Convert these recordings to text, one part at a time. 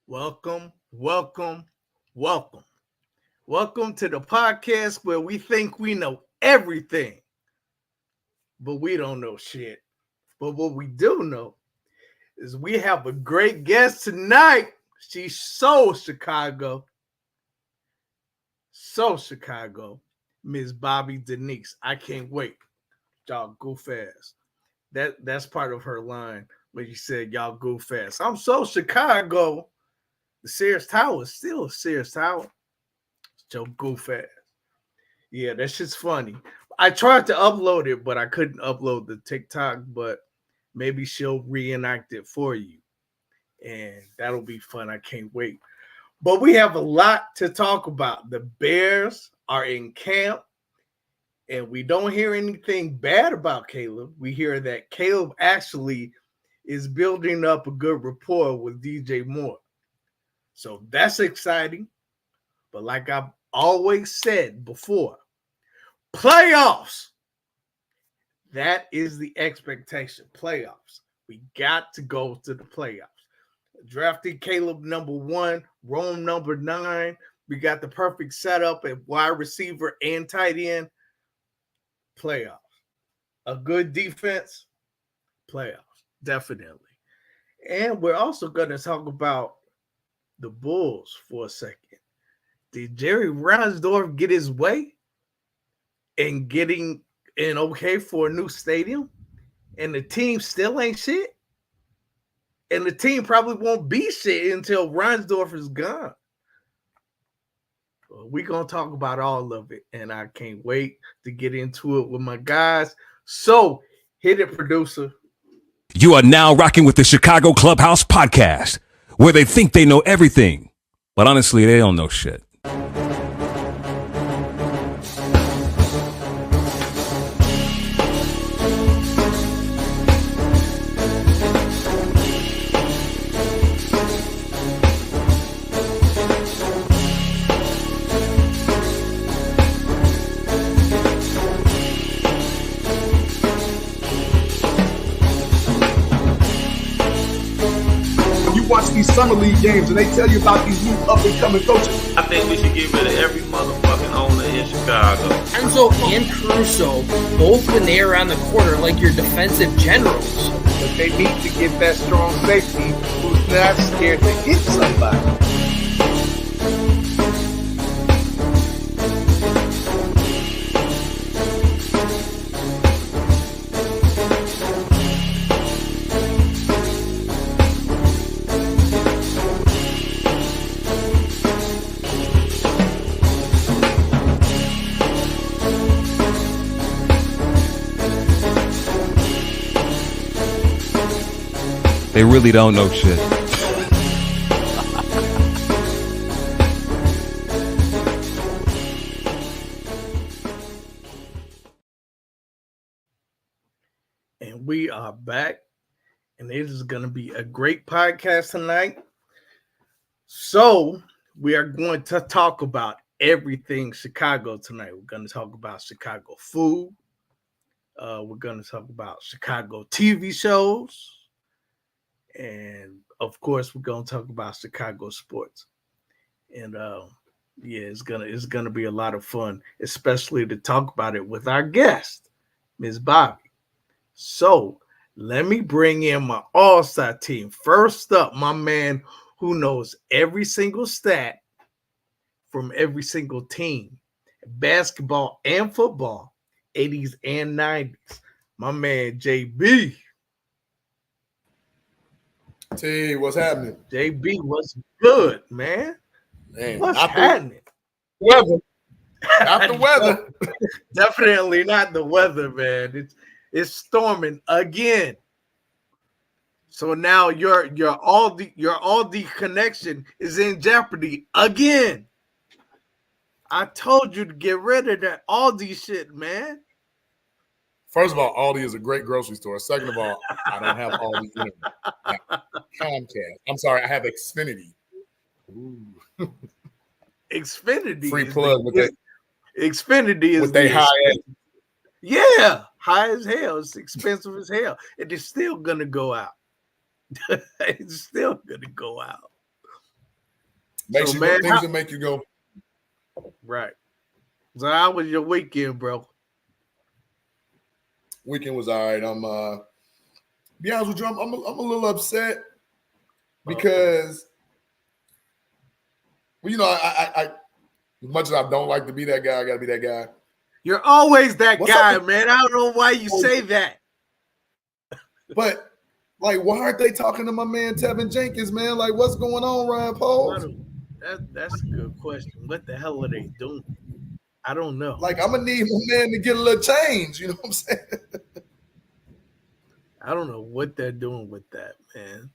Welcome, welcome, welcome. Welcome to the podcast where we think we know everything, but we don't know shit. But what we do know is we have a great guest tonight. She's so Chicago. Miss Bobbee Denise. I can't wait. Y'all go fast. That's part of her line when she said y'all go fast. I'm so Chicago. The Sears Tower is still a Sears Tower. Joe go fast. Yeah, that shit's funny. I tried to upload it, but I couldn't upload the TikTok, but maybe she'll reenact it for you. And that'll be fun. I can't wait. But we have a lot to talk about. The Bears are in camp, and we don't hear anything bad about Caleb. We hear that Caleb actually is building up a good rapport with DJ Moore. So that's exciting. But like I've always said before, playoffs. That is the expectation. Playoffs. We got to go to the playoffs. Drafted Caleb number 1, Rome number 9. We got the perfect setup at wide receiver and tight end. Playoffs. A good defense. Playoffs. Definitely. And we're also going to talk about the Bulls for a second. Did Jerry Reinsdorf get his way in getting an okay for a new stadium? And the team still ain't shit? And the team probably won't be shit until Reinsdorf is gone. We're going to talk about all of it, and I can't wait to get into it with my guys. So, hit it, producer. You are now rocking with the Chicago Clubhouse podcast, where they think they know everything, but honestly, they don't know shit. These summer league games and they tell you about these new up and coming coaches. I think we should get rid of every motherfucking owner in Chicago. Enzo and Caruso, both when they are on the court, are like your defensive generals. But they need to get that strong safety who's not scared to hit somebody. They really don't know shit. And we are back, and it is going to be a great podcast tonight. So we are going to talk about everything Chicago tonight. We're going to talk about Chicago food. We're going to talk about Chicago TV shows. And of course, we're gonna talk about Chicago sports, and it's gonna be a lot of fun, especially to talk about it with our guest, Ms. Bobbee. So let me bring in my all-star team. First up, my man who knows every single stat from every single team, basketball and football, 80s and 90s. My man JB. T, what's happening? JB, what's good, man? What's happening? Weather. Not the weather. Definitely not the weather, man. It's storming again. So now your Aldi connection is in jeopardy again. I told you to get rid of that Aldi shit, man. First of all, Aldi is a great grocery store. Second of all, I don't have Aldi internet. I have Comcast. I'm sorry, I have Xfinity. Ooh. Xfinity. Free plug with that. Xfinity is with they high end. Yeah, high as hell. It's expensive as hell. It is still gonna go out. It's still gonna go out. Makes So, you man, things that make you go. right. So how was your weekend, bro? Weekend was all right. Be honest with you, I'm a little upset because, well, you know, I as much as I don't like to be that guy, I got to be that guy. You're always that What's guy, up? man. I don't know why you say that. But like, why aren't they talking to my man Tevin Jenkins, man? Like, what's going on, Ryan Poles? That's a good question. What the hell are they doing? I don't know. Like, I'm gonna need my man to get a little change. You know what I'm saying? I don't know what they're doing with that, man.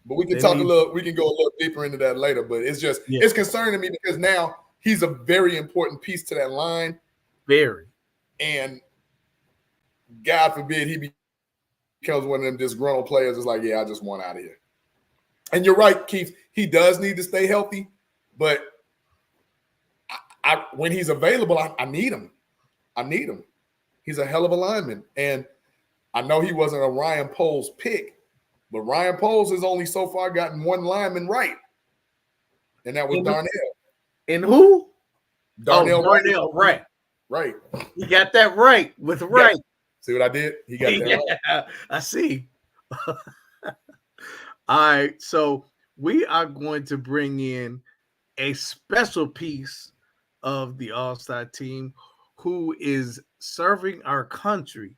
But we can They talk need- a little. We can go a little deeper into that later. But it's just it's concerning me because now he's a very important piece to that line. Very. And God forbid he becomes one of them disgruntled players. It's like, yeah, I just want out of here. And you're right, Keith. He does need to stay healthy, but when he's available, I need him. I need him. He's a hell of a lineman. And I know he wasn't a Ryan Poles pick, but Ryan Poles has only so far gotten one lineman right. And that was Darnell. And who? Darnell Wright. Right. He got that right with Wright. See what I did? He got that right. I see. All right. So we are going to bring in a special piece of the All-Star team who is serving our country,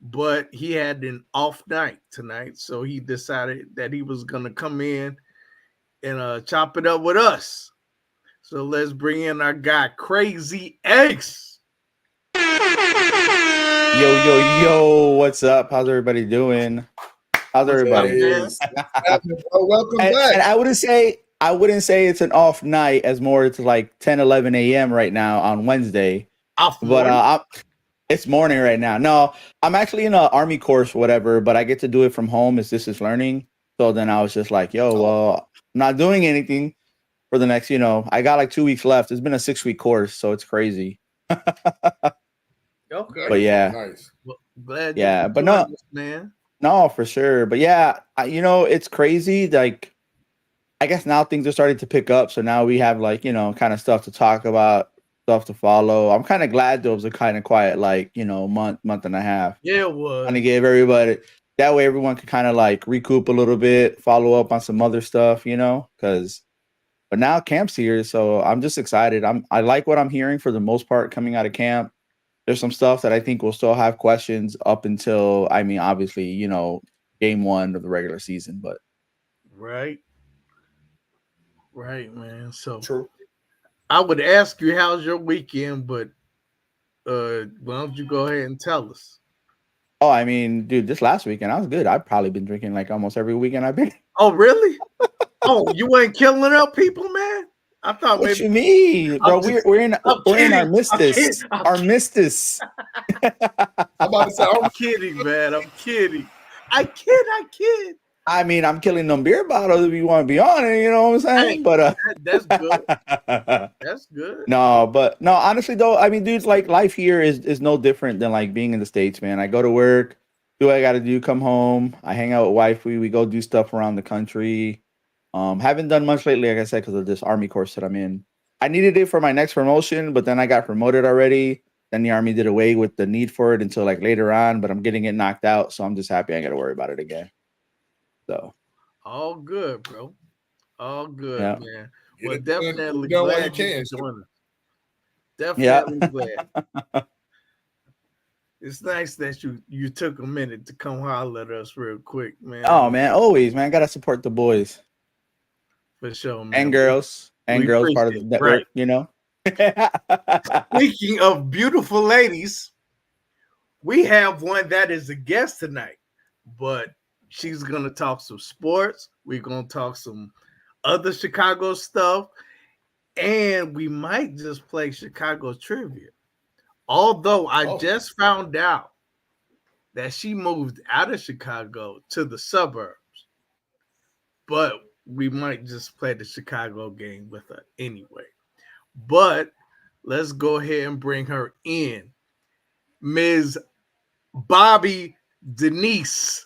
but he had an off night tonight. So he decided that he was going to come in and chop it up with us. So let's bring in our guy, Crazy X. Yo, what's up? How's everybody doing? How's everybody? Welcome back. And I wouldn't say it's an off night, as more it's like 10, 11 a.m. right now on Wednesday. It's morning right now. No, I'm actually in an Army course, whatever, but I get to do it from home as distance learning. So then I was just like, I'm not doing anything for the next, I got like 2 weeks left. It's been a 6-week course, so it's crazy. Okay. But yeah. Nice. Well, glad but no, this, man. No, for sure. But yeah, it's crazy. Like, I guess now things are starting to pick up. So now we have like, kind of stuff to talk about, stuff to follow. I'm kind of glad those are kind of quiet, like, month and a half. Yeah, it was. Kind of gave everybody, that way everyone could kind of like recoup a little bit, follow up on some other stuff, but now camp's here. So I'm just excited. I like what I'm hearing for the most part coming out of camp. There's some stuff that I think we'll still have questions up until, obviously, game one of the regular season, but. Right, man. So true. I would ask you, how's your weekend, but why don't you go ahead and tell us? Oh, dude, this last weekend, I was good. I've probably been drinking like almost every weekend I've been. Oh, really? Oh, you ain't killing up people, man? I thought what you mean, bro? We're in our mistis. Our mistis. I'm about to say, I'm kidding, man. I'm kidding. I kid. I'm killing them beer bottles if you want to be on it. You know what I'm saying? Hey, but that's good. That's good. No, honestly though, dude, like life here is no different than like being in the States, man. I go to work, do what I got to do, come home, I hang out with wifey, we go do stuff around the country. Haven't done much lately, like I said, because of this Army course that I'm in. I needed it for my next promotion, but then I got promoted already. Then the Army did away with the need for it until like later on, but I'm getting it knocked out, so I'm just happy I got to worry about it again. So all good, bro. All good, yeah. Man. Well, definitely glad you joined us. Definitely glad. It's nice that you took a minute to come holler at us real quick, man. Oh man, always, man. Gotta support the boys. For sure, man. And girls. Part of the network, right. Speaking of beautiful ladies, we have one that is a guest tonight, but she's gonna talk some sports. We're gonna talk some other Chicago stuff, and we might just play Chicago trivia. Although I just found out that she moved out of Chicago to the suburbs, but we might just play the Chicago game with her anyway. But let's go ahead and bring her in. Ms. Bobbee Denise.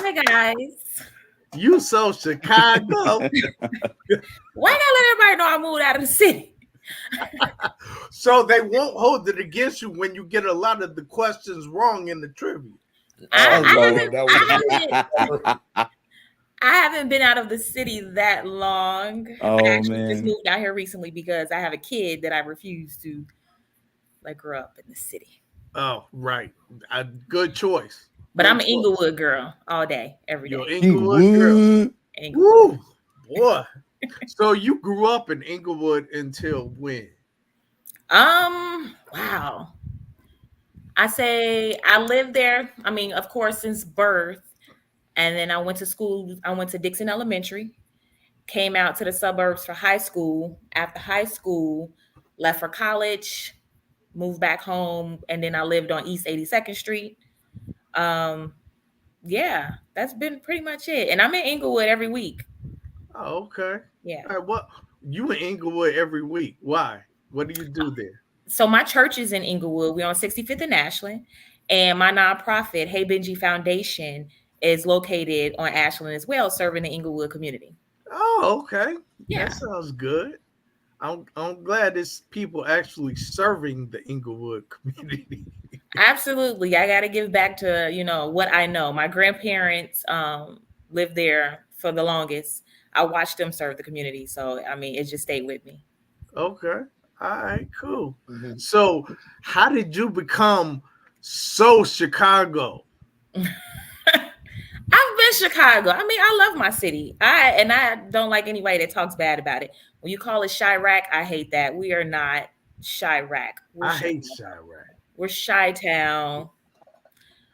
Hi, guys. You so Chicago. Why not let everybody know I moved out of the city? So they won't hold it against you when you get a lot of the questions wrong in the trivia. I haven't been out of the city that long. Oh, I actually man. just moved out here recently because I have a kid that I refuse to let grow up in the city. Oh, right. A good choice. But Good I'm an choice. Inglewood girl all day, every day. You're Inglewood girl. Inglewood. Woo, boy. So you grew up in Inglewood until when? Wow. I say I lived there. I mean, of course, since birth. And then I went to school. I went to Dixon Elementary, came out to the suburbs for high school. After high school, left for college, moved back home, and then I lived on East 82nd Street. Yeah, that's been pretty much it. And I'm in Inglewood every week. Oh, okay. Yeah. All right, what you in Inglewood every week? Why? What do you do there? So my church is in Inglewood. We're on 65th and Ashland. And my nonprofit, Hey Benji Foundation, is located on Ashland as well, serving the Inglewood community. Oh, okay. Yeah. That sounds good. I'm glad it's people actually serving the Inglewood community. Absolutely. I got to give back to, what I know. My grandparents lived there for the longest. I watched them serve the community. So, I mean, it just stayed with me. Okay. All right, cool. Mhm. So how did you become so Chicago? I've been Chicago. I mean, I love my city. I don't like anybody that talks bad about it. When you call it Chirac, I hate that. We are not Chirac. I hate Chirac. We're Chi-Town.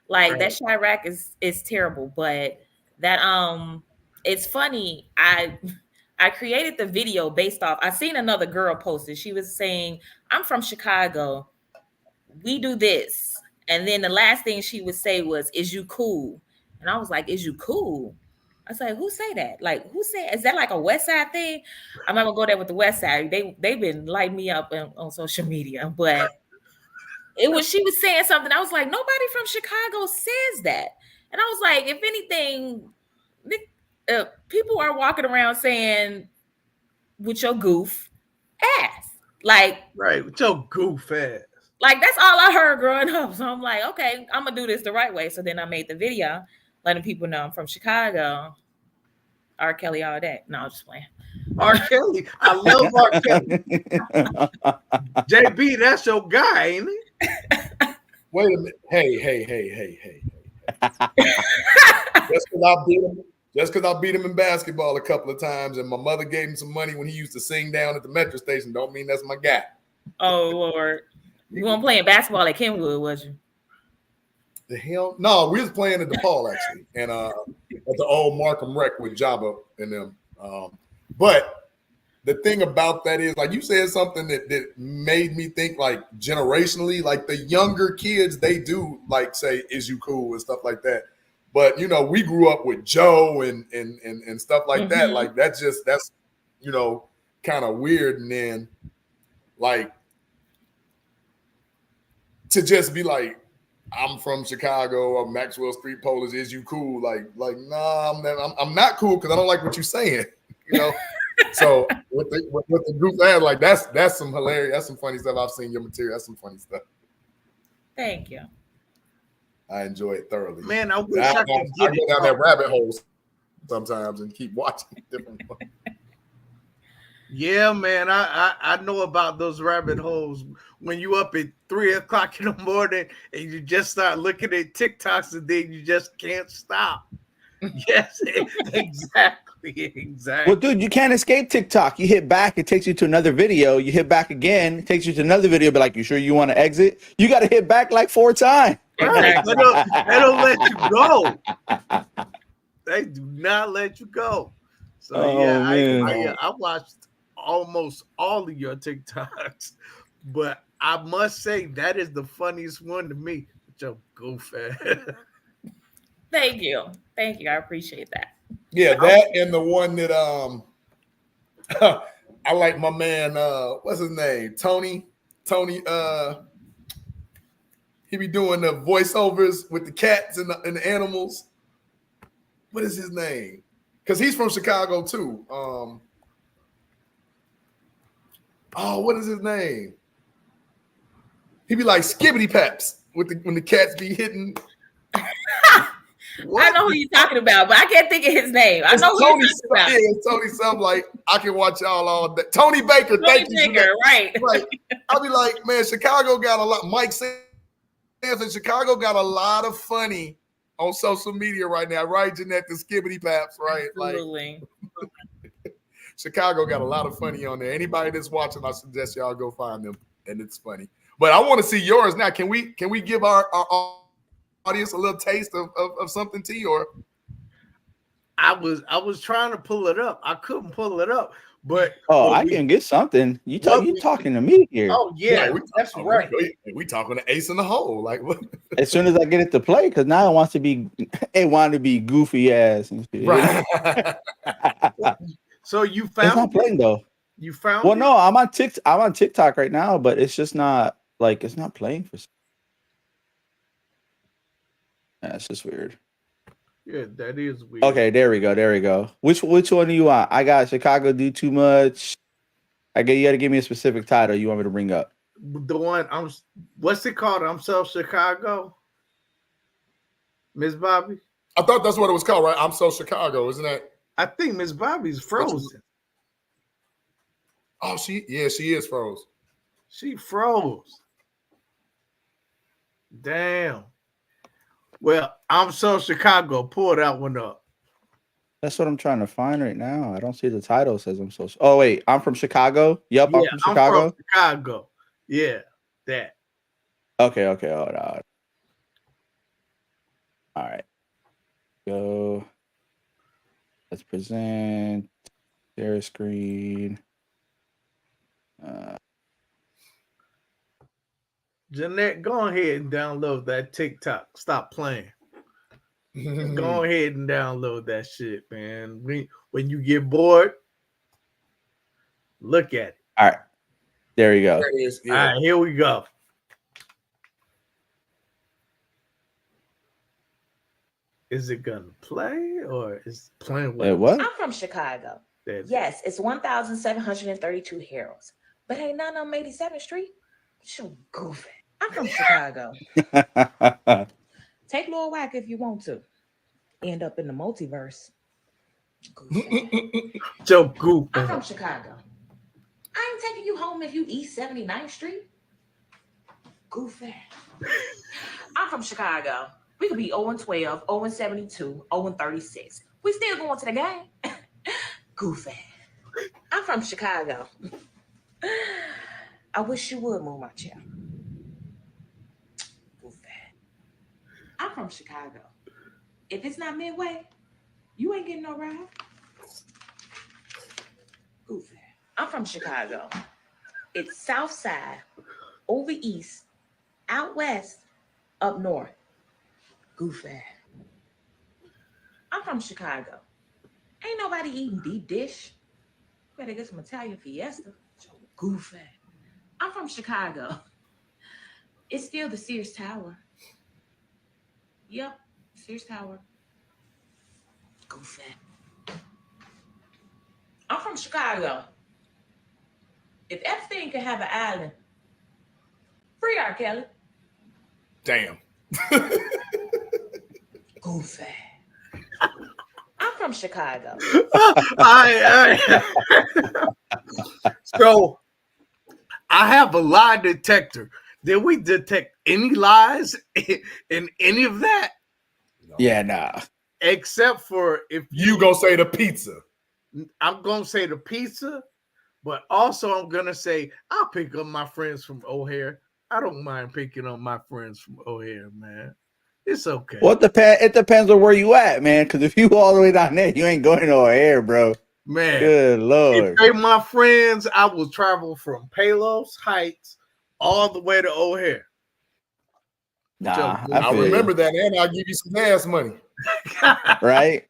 Like Right. that Chirac is terrible, but that it's funny. I created the video based off. I seen another girl posted. She was saying, "I'm from Chicago. We do this." And then the last thing she would say was, "Is you cool?" And I was like, "Is you cool?" I was like, "Who say that? Like, who say? Is that like a West Side thing?" I'm not gonna go there with the West Side. They've been lighting me up on social media, but she was saying something. I was like, nobody from Chicago says that. And I was like, if anything, people are walking around saying, with your goof ass. Like, right, with your goof ass. Like, that's all I heard growing up. So I'm like, okay, I'm going to do this the right way. So then I made the video letting people know I'm from Chicago. R. Kelly all day. No, I'm just playing. R. Kelly. I love R. Kelly. JB, that's your guy, ain't it? Wait a minute. Hey. Just because I beat him in basketball a couple of times and my mother gave him some money when he used to sing down at the metro station, don't mean that's my guy. Oh, Lord. You weren't playing basketball at Kenwood, was you? The hell? No, we was playing at DePaul, actually. And at the old Markham Rec with Jabba and them. But the thing about that is, like, you said something that made me think, like, generationally, like the younger kids, they do like say, "Is you cool?" and stuff like that. But we grew up with Joe and stuff like that. Like that's kind of weird. And then like to just be like, I'm from Chicago or Maxwell Street Polish, is you cool? Like nah, I'm not cool because I don't like what you're saying. So with the group ad, like that's some hilarious, that's some funny stuff. I've seen your material. That's some funny stuff. Thank you. I enjoy it thoroughly. Man, I wish I could get go down that rabbit hole sometimes and keep watching different ones. Yeah, man, I know about those rabbit holes when you up at 3:00 in the morning and you just start looking at TikToks and then you just can't stop. Yes, exactly. Well, dude, you can't escape TikTok. You hit back, it takes you to another video. You hit back again, it takes you to another video. But like, you sure you want to exit? You got to hit back like 4 times. Right. They don't let you go. They do not let you go. So I watched almost all of your TikToks, but I must say that is the funniest one to me. Your goof ass. Thank you. I appreciate that. Yeah, that and the one that I like my man, what's his name? Tony, he be doing the voiceovers with the cats and the animals. What is his name? because he's from Chicago too. What is his name? He be like Skibbity Paps when the cats be hitting. I know who you're talking about, but I can't think of his name. I know who you're talking about. Yeah, Tony something like I can watch y'all all day. Tony Baker, thank you. Right. I'll be like, man, Chicago got a lot. Mike says Chicago got a lot of funny on social media right now, right, Jeanette? The Skibbity Paps, right? Absolutely. Like, Chicago got a lot of funny on there. Anybody that's watching, I suggest y'all go find them, and it's funny. But I want to see yours now. Can we give our audience a little taste of something, T? Or I was trying to pull it up. I couldn't pull it up. But I can get something. You talking to me here? Oh yeah, that's right. We talking to Ace in the hole. Like what? As soon as I get it to play, because now it wanted to be goofy ass and shit. Right. So you found it's not playing though. You found well, no, I'm on TikTok right now, but it's just not like it's not playing for. That's just weird. Yeah, that is weird. Okay, there we go. Which one do you want? I got Chicago Do Too Much. You got to give me a specific title you want me to bring up. The one what's it called? I'm So Chicago. Miss Bobbee. I thought that's what it was called, right? I'm So Chicago, isn't that? I think Miss Bobbie's frozen. Oh, she is froze. She froze. Damn. Well, I'm So Chicago. Pull that one up. That's what I'm trying to find right now. I don't see the title. It says I'm so. Oh wait, I'm from Chicago. Yep, I'm from Chicago. I'm from Chicago. Yeah, that. Okay. Hold on. All right. Go. Let's present. Share screen. Jeanette, go ahead and download that TikTok. Stop playing. Go ahead and download that shit, man. When you get bored, look at it. All right. There you go. There it is. Yeah. All right, here we go. Is it gonna play or is it playing with what? I'm from Chicago. Yes, it's 1,732 Heralds, but ain't none on 87th Street. So goofy. I'm from Chicago. Take Lil Whack if you want to. End up in the multiverse. Goofy. Joe Goofy. I'm from Chicago. I ain't taking you home if you East 79th Street. Goofy. I'm from Chicago. We could be 0-12, 0-72, 0-36. We still going to the game. Goofy. I'm from Chicago. I wish you would move my chair. Goofy. I'm from Chicago. If it's not Midway, you ain't getting no ride. Goofy. I'm from Chicago. It's South Side, over East, out West, up North. Goofy. I'm from Chicago. Ain't nobody eating deep dish. Better get some Italian fiesta. Goofy. I'm from Chicago. It's still the Sears Tower. Yep, Sears Tower. Goofy. I'm from Chicago. If Epstein could have an island, free R. Kelly. Damn. Goofy. I'm from Chicago. So I have a lie detector. Did we detect any lies in any of that? No. Yeah, nah. Except for if you gonna say the pizza. I'm gonna say the pizza, but also I'm gonna say I'll pick up my friends from O'Hare. I don't mind picking up my friends from O'Hare, man. It's okay. Well, it depends on where you at, man. Because if you all the way down there, you ain't going to O'Hare, bro. Man, good Lord. If they my friends, I will travel from Palos Heights all the way to O'Hare. Nah, I remember that, and I'll give you some gas money. Right?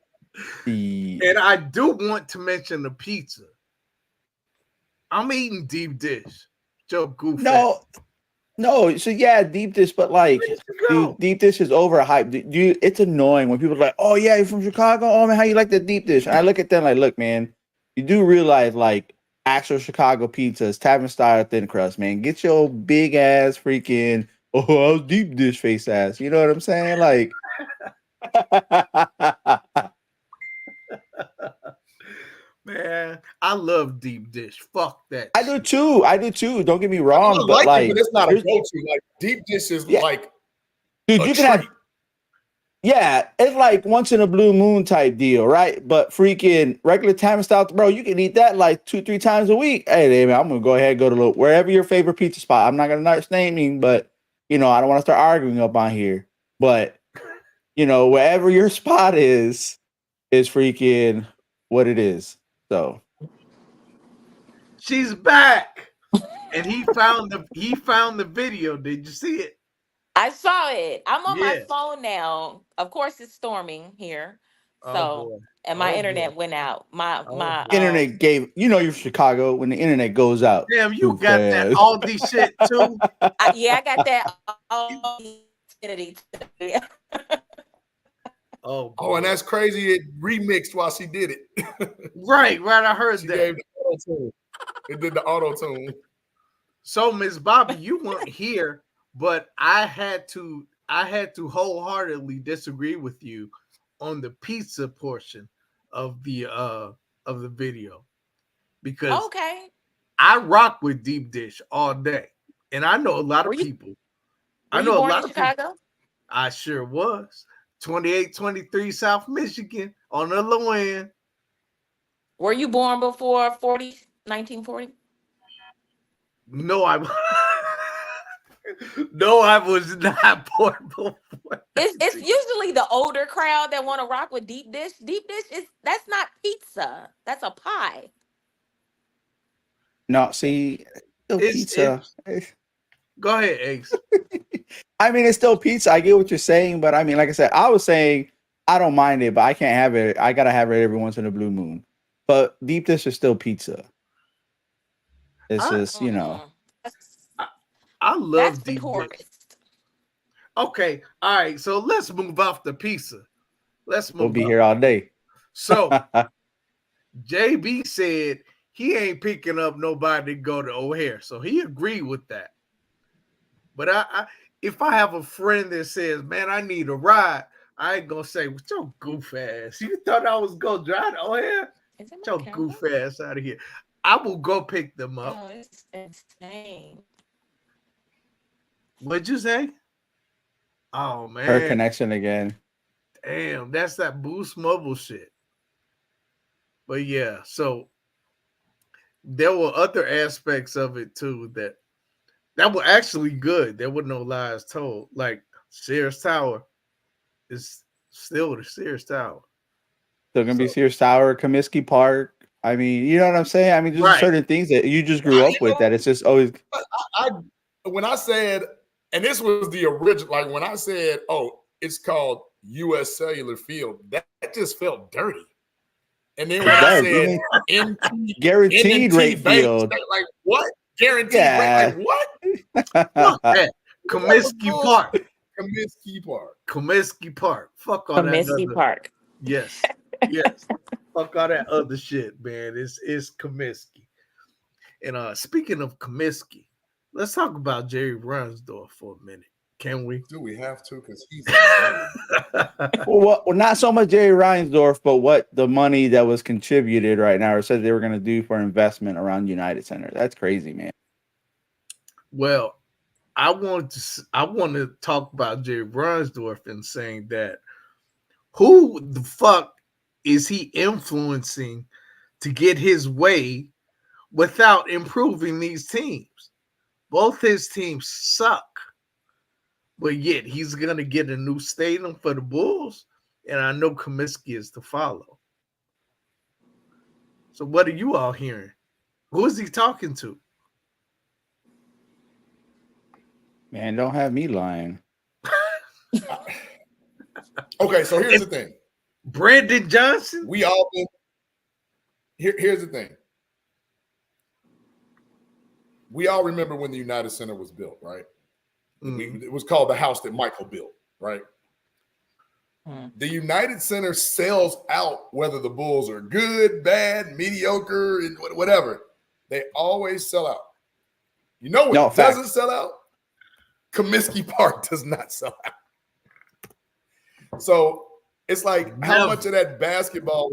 And I do want to mention the pizza. I'm eating deep dish. Joe Goofy. No, No, so yeah, deep dish, but like, Where'd you go? dude, deep dish is overhyped. Dude, it's annoying when people are like, "Oh yeah, you're from Chicago. Oh man, how you like the deep dish?" And I look at them like, "Look, man, you do realize like actual Chicago pizza is tavern style thin crust, man. Get your big ass freaking I was deep dish face ass. You know what I'm saying? Like, Man, I love deep dish. Fuck that I shit. do too. I do too. Don't get me I wrong, but like it, like, but it's not a here's- go-to. Like deep dish is Yeah. like dude, a you can have. treat. Yeah, it's like once in a blue moon type deal, right? But freaking regular time style, bro, you can eat that like 2-3 times a week. Hey, man, I'm gonna go ahead and go to wherever your favorite pizza spot. I'm not gonna start naming, but I don't want to start arguing up on here. But wherever your spot is freaking what it is. So She's back, and he found the video. Did you see it? I saw it. I'm on my Yeah. phone now. Of course, it's storming here. Oh So, boy. and my Oh, internet boy. went out. My Oh, my boy. internet gave you're Chicago when the internet goes out. Damn, you too got that fast. Aldi shit too. I got that all Oh, Oh, and boy. that's crazy. It remixed while she did it. Right. I heard She that. gave the auto tune. It did the auto tune. So, Miss Bobbee, you weren't here, but I had to wholeheartedly disagree with you on the pizza portion of the video because Okay. I rock with deep dish all day, and I know a lot of people. Were you born in Chicago? I sure was. 2823 South Michigan on the low end. Were you born before 1940? No, I was not born before. It's usually the older crowd that want to rock with deep dish. Deep dish that's not pizza. That's a pie. No, see, still pizza. Go ahead, Ace. I mean, it's still pizza. I get what you're saying, but I mean, like I said, I was saying I don't mind it, but I can't have it. I gotta have it every once in a blue moon. But deep dish is still pizza. It's just, I love that's deep the dish. Okay, all right. So let's move off the pizza. We'll be here all day. So JB said he ain't picking up nobody to go to O'Hare, so he agreed with that. But if I have a friend that says, "Man, I need a ride," I ain't gonna say, "With your goof ass, you thought I was gonna drive to O'Hare? Get your goof ass out of here." I will go pick them up. Oh, it's insane. What'd you say? Oh man, her connection again. Damn, that's that Boost Mobile shit. But yeah, so there were other aspects of it too that were actually good. There were no lies told. Like Sears Tower is still the Sears Tower. Still gonna be Sears Tower, Comiskey Park. I mean, you know what I'm saying? I mean, there's certain things that you just grew up with that it's just always. When I said, and this was the original, like when I said, "Oh, it's called U.S. Cellular Field," that just felt dirty. And then when I said NT, guaranteed rate Bank, field, like what? Guaranteed rate, like what? Fuck that. Comiskey Park. Comiskey Park. Comiskey Park. Fuck all that. Comiskey Park. Yes. Yes. Fuck all that other shit, man. It's Comiskey. And speaking of Comiskey, let's talk about Jerry Reinsdorf for a minute. Can we? Do we have to? Because he's well, not so much Jerry Reinsdorf, but what the money that was contributed right now or said they were going to do for investment around United Center. That's crazy, man. Well, I want to talk about Jerry Reinsdorf and saying that who the fuck is he influencing to get his way without improving these teams? Both his teams suck. But yet he's going to get a new stadium for the Bulls, and I know Comiskey is to follow. So what are you all hearing? Who is he talking to? Man, don't have me lying. Okay, so here's the thing. Brandon Johnson? We all been here's the thing. We all remember when the United Center was built, right? It was called the house that Michael built, right? The United Center sells out whether the Bulls are good, bad, mediocre, whatever. They always sell out. You know what doesn't sell out? Comiskey Park does not sell out. So it's like, how much of that basketball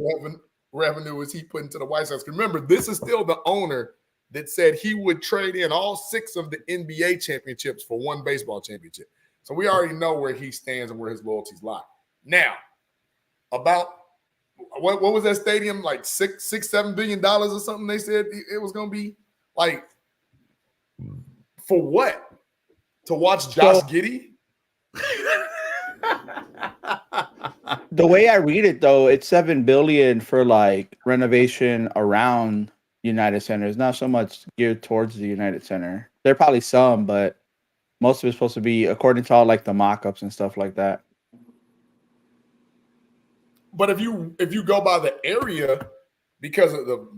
revenue is he putting to the White Sox? Remember, this is still the owner that said he would trade in all 6 of the NBA championships for one baseball championship. So we already know where he stands and where his loyalties lie. Now, about what was that stadium, like $7 billion or something? They said it was going to be like, for what? To watch Josh Giddey? The way I read it, though, it's $7 billion for like renovation around United Center. It's not so much geared towards the United Center. There are probably some, but most of it's supposed to be according to all like the mock-ups and stuff like that. But if you go by the area, because of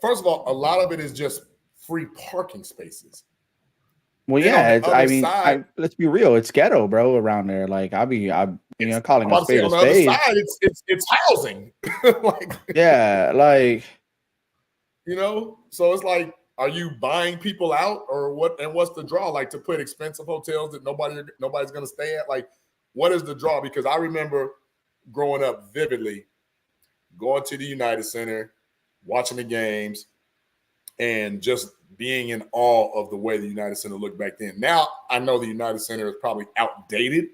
first of all, a lot of it is just free parking spaces. Well, yeah, let's be real, it's ghetto, bro, around there. Like calling a spade a spade. Side, it's housing. Like, yeah, like, so it's like, are you buying people out or what? And what's the draw? Like, to put expensive hotels that nobody's going to stay at? Like, what is the draw? Because I remember growing up vividly, going to the United Center, watching the games, and just being in awe of the way the United Center looked back then. Now, I know the United Center is probably outdated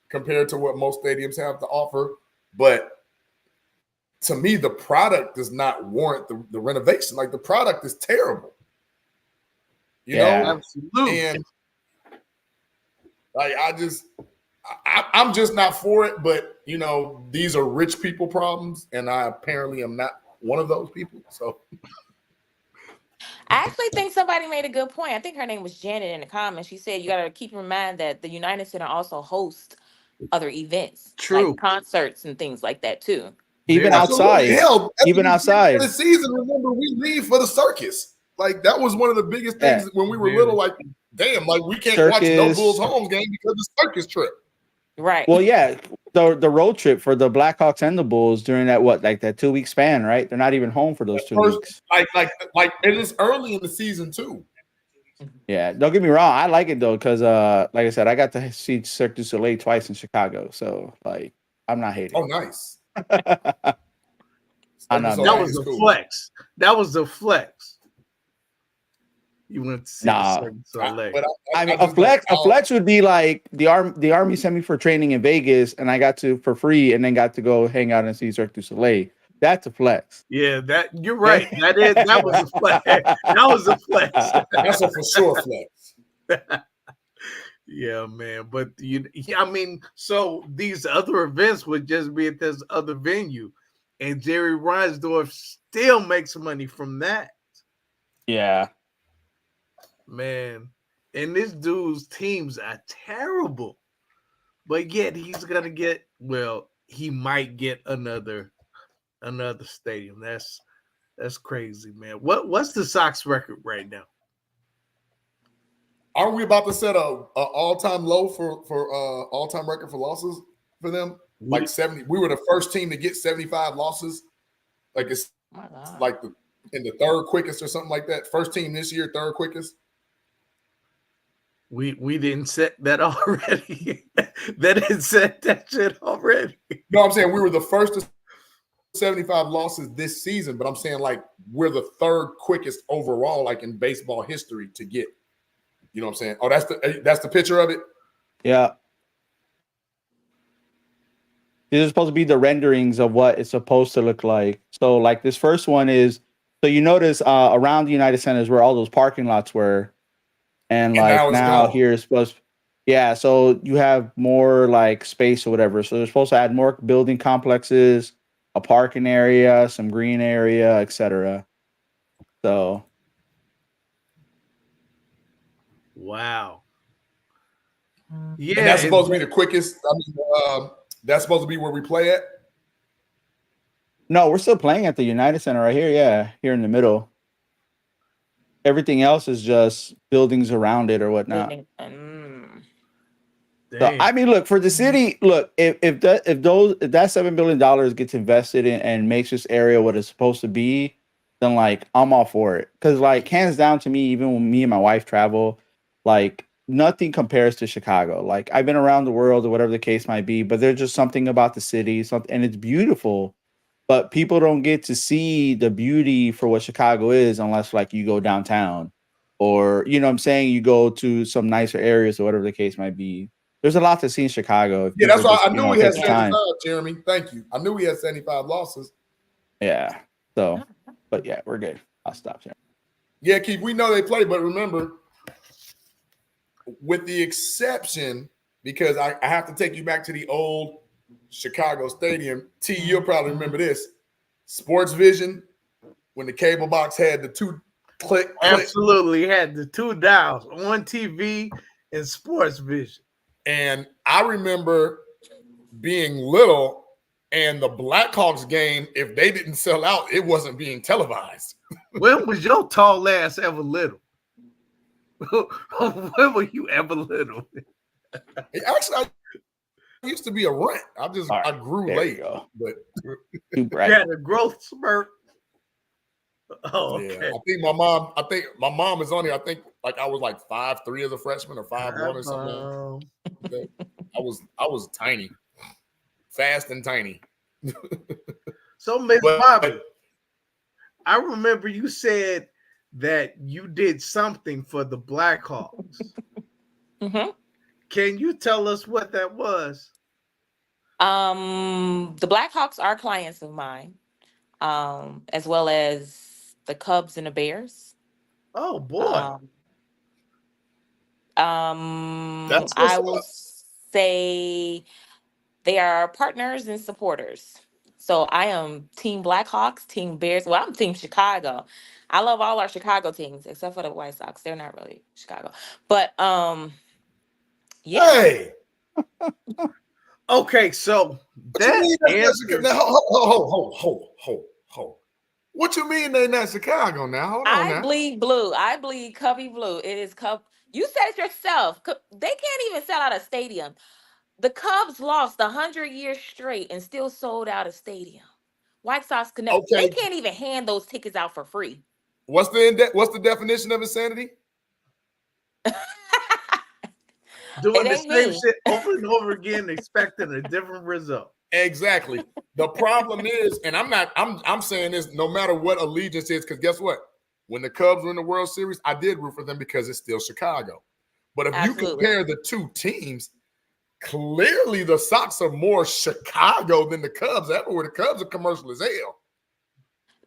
compared to what most stadiums have to offer, but to me, the product does not warrant the renovation. Like, the product is terrible. You know? Absolutely. And like, I'm just not for it, but these are rich people problems, and I apparently am not one of those people. So I actually think somebody made a good point. I think her name was Janet in the comments. She said you got to keep in mind that the United Center also hosts other events, like concerts and things like that too. Even outside. Hell, even outside. The season, remember, we leave for the circus. Like, that was one of the biggest things when we were little. Like, damn, like, we can't watch no Bulls home game because of the circus trip. Right. Well, yeah, the road trip for the Blackhawks and the Bulls during that that 2-week span, right? They're not even home for those 2 weeks. Like, it is early in the season too. Yeah, don't get me wrong. I like it though, because like I said, I got to see Cirque du Soleil twice in Chicago, so like, I'm not hating. Oh, nice. That was a flex. That was a flex. You went to see Cirque du Soleil. I mean, a flex would be like the Army sent me for training in Vegas, and I got to for free, and then got to go hang out and see Cirque du Soleil. That's a flex. Yeah, you're right. That was a flex. That was a flex. That's a for sure flex. Yeah, man. But so these other events would just be at this other venue, and Jerry Reinsdorf still makes money from that. Yeah. Man, and this dude's teams are terrible, but yet he's gonna get. Well, he might get another stadium. That's crazy, man. What's the Sox record right now? Aren't we about to set a all-time low for all-time record for losses for them? Like 70. We were the first team to get 75 losses. Like, it's like in the third quickest or something like that. First team this year, third quickest. We didn't set that already. They didn't set that shit already. No, I'm saying we were the first to 75 losses this season, but I'm saying, like, we're the third quickest overall, like, in baseball history to get. You know what I'm saying? Oh, that's the picture of it? Yeah. These are supposed to be the renderings of what it's supposed to look like. So, like, this first one is, so you notice around the United Center is where all those parking lots were. And like now here's supposed, yeah. So you have more like space or whatever. So they're supposed to add more building complexes, a parking area, some green area, etc. So, wow. Yeah, and that's supposed to be the quickest. I mean, that's supposed to be where we play at. No, we're still playing at the United Center right here. Yeah, here in the middle. Everything else is just buildings around it or whatnot. So, I mean, look, for the city, look, if that $7 billion gets invested in and makes this area what it's supposed to be, then like I'm all for it. Because like hands down to me, even when me and my wife travel, like nothing compares to Chicago. Like I've been around the world or whatever the case might be, but there's just something about the city, something, and it's beautiful. But people don't get to see the beauty for what Chicago is unless like you go downtown, or you know what I'm saying, you go to some nicer areas or whatever the case might be. There's a lot to see in Chicago. Yeah, that's why just, I knew we had take the 75, time. Jeremy. Thank you. I knew we had 75 losses. Yeah. So, but yeah, we're good. I'll stop there. Yeah, Keith, we know they play, but remember, with the exception, because I have to take you back to the old Chicago Stadium. T, you'll probably remember this. Sports Vision, when the cable box had the two click. Absolutely, had the two dials on TV and Sports Vision. And I remember being little, and the Blackhawks game, if they didn't sell out, it wasn't being televised. When was your tall ass ever little? When were you ever little? Actually, I used to be a runt. I grew late. But you had a growth spurt. Oh, okay. Yeah, I think my mom is on here. I think like I was like 5'3" as a freshman or 5'1" or something. I was tiny, fast and tiny. So, Miss Bobbee, I remember you said that you did something for the Blackhawks. Mm-hmm. Can you tell us what that was? The Blackhawks are clients of mine, as well as the Cubs and the Bears. Oh boy. I will say they are partners and supporters. So I am Team Blackhawks, Team Bears. Well, I'm Team Chicago. I love all our Chicago teams except for the White Sox. They're not really Chicago. But yeah. Hey. Okay, so hold. What you mean they not Chicago now? Hold on now. I bleed blue. I bleed Cubby blue. It is Cub. You said it yourself. They can't even sell out a stadium. The Cubs lost 100 years straight and still sold out a stadium. White Sox connect. They can't even hand those tickets out for free. What's the definition of insanity? Doing the same shit over and over again, expecting a different result. Exactly. The problem is, and I'm saying this no matter what allegiance is, because guess what? When the Cubs were in the World Series, I did root for them because it's still Chicago. But if you compare the two teams, clearly the Sox are more Chicago than the Cubs. Everywhere the Cubs are commercial as hell.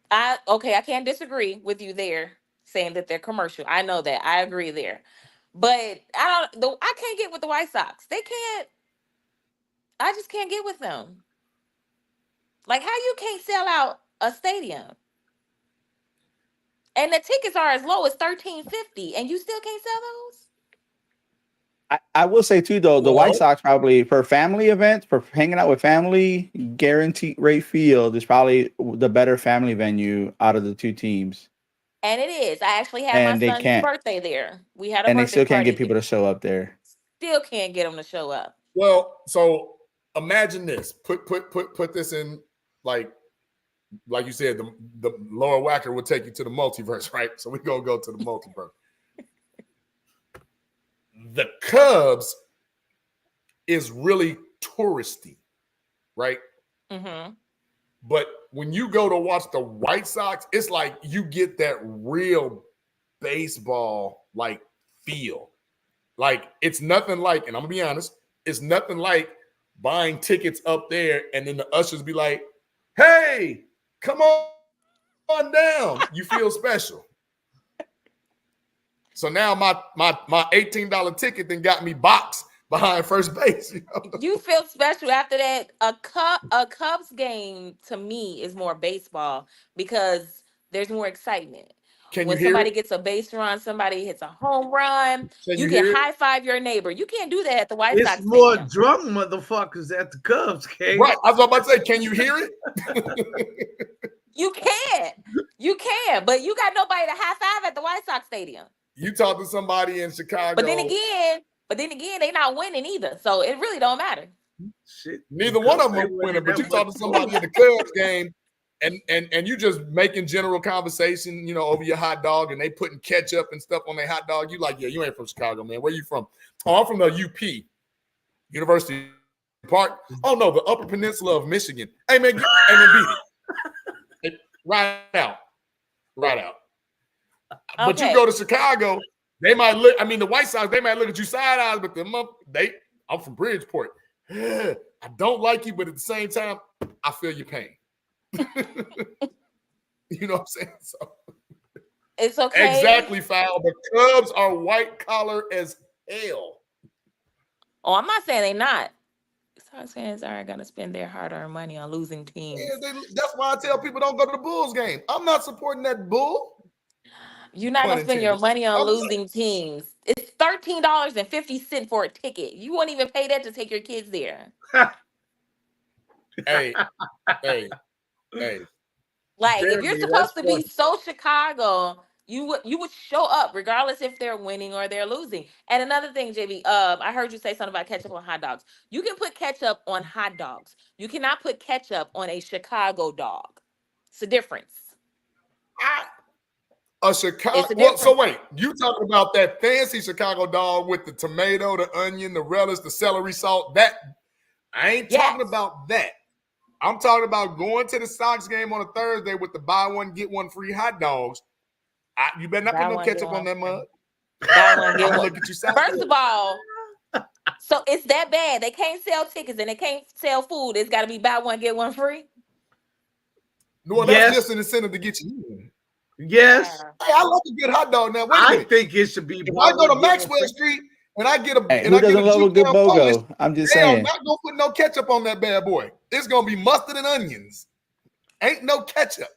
I can't disagree with you there, saying that they're commercial. I know that. I agree there. But I can't get with the White Sox. They can't. I just can't get with them. Like, how you can't sell out a stadium? And the tickets are as low as $13.50, and you still can't sell those? I will say too, though, the White Sox probably for family events, for hanging out with family, Guaranteed Rate Field is probably the better family venue out of the two teams. And it is. I actually had my son's birthday there. We had a birthday and they still can't party get people to show up there. Still can't get them to show up. Well, so imagine this. Put this in like you said, the lower whacker would take you to the multiverse, right? So we're gonna go to the multiverse. The Cubs is really touristy, right? Mm-hmm. But when you go to watch the White Sox, it's like you get that real baseball like feel. Like it's nothing like, and I'm gonna be honest, it's nothing like buying tickets up there and then the ushers be like, "Hey, come on down." You feel special. So now my $18 ticket then got me boxed behind first base. You know? You feel special after that. A Cubs game to me is more baseball because there's more excitement. When somebody gets a base run, somebody hits a home run, you can high five your neighbor. You can't do that at the White Sox. It's more drunk motherfuckers at the Cubs game. Right. I was about to say, can you hear it? You can, but you got nobody to high five at the White Sox stadium. You talk to somebody in Chicago. But then again, But then again, they not winning either, so it really don't matter. Shit. Neither one of them are winning, but you talk to somebody at the Cubs game and you just making general conversation, over your hot dog, and they putting ketchup and stuff on their hot dog. You like, yeah, you ain't from Chicago, man. Where you from? Oh, I'm from the UP, University Park. Oh no, the Upper Peninsula of Michigan. Hey man, beat it. Right out. But you go to Chicago, they might look. I mean, the White Sox, they might look at you side eyes, but I'm from Bridgeport. I don't like you, but at the same time, I feel your pain. You know what I'm saying? So it's okay. Exactly, foul. The Cubs are white collar as hell. Oh, I'm not saying they're not. Sox fans aren't gonna spend their hard-earned money on losing teams. Yeah, that's why I tell people don't go to the Bulls game. I'm not supporting that bull. You're not gonna spend your money on losing teams. It's $13.50 for a ticket. You won't even pay that to take your kids there. Hey. Like, Jeremy, if you're supposed to be so Chicago, you would show up regardless if they're winning or they're losing. And another thing, JB, I heard you say something about ketchup on hot dogs. You can put ketchup on hot dogs. You cannot put ketchup on a Chicago dog. It's a difference. A Chicago. Well, so wait, you talking about that fancy Chicago dog with the tomato, the onion, the relish, the celery salt? That I ain't talking about that. I'm talking about going to the Sox game on a Thursday with the buy one get one free hot dogs. You better not put no ketchup on that mug. Look at you. First of all, so it's that bad. They can't sell tickets and they can't sell food. It's got to be buy one get one free. No, that's just an incentive to get you in. Yes. Hey, I love a good hot dog now. Wait a minute. I think it should be. If I go to Maxwell Street and I get a, who doesn't love a good BOGO? I'm just saying. I'm not gonna put no ketchup on that bad boy. It's gonna be mustard and onions. Ain't no ketchup.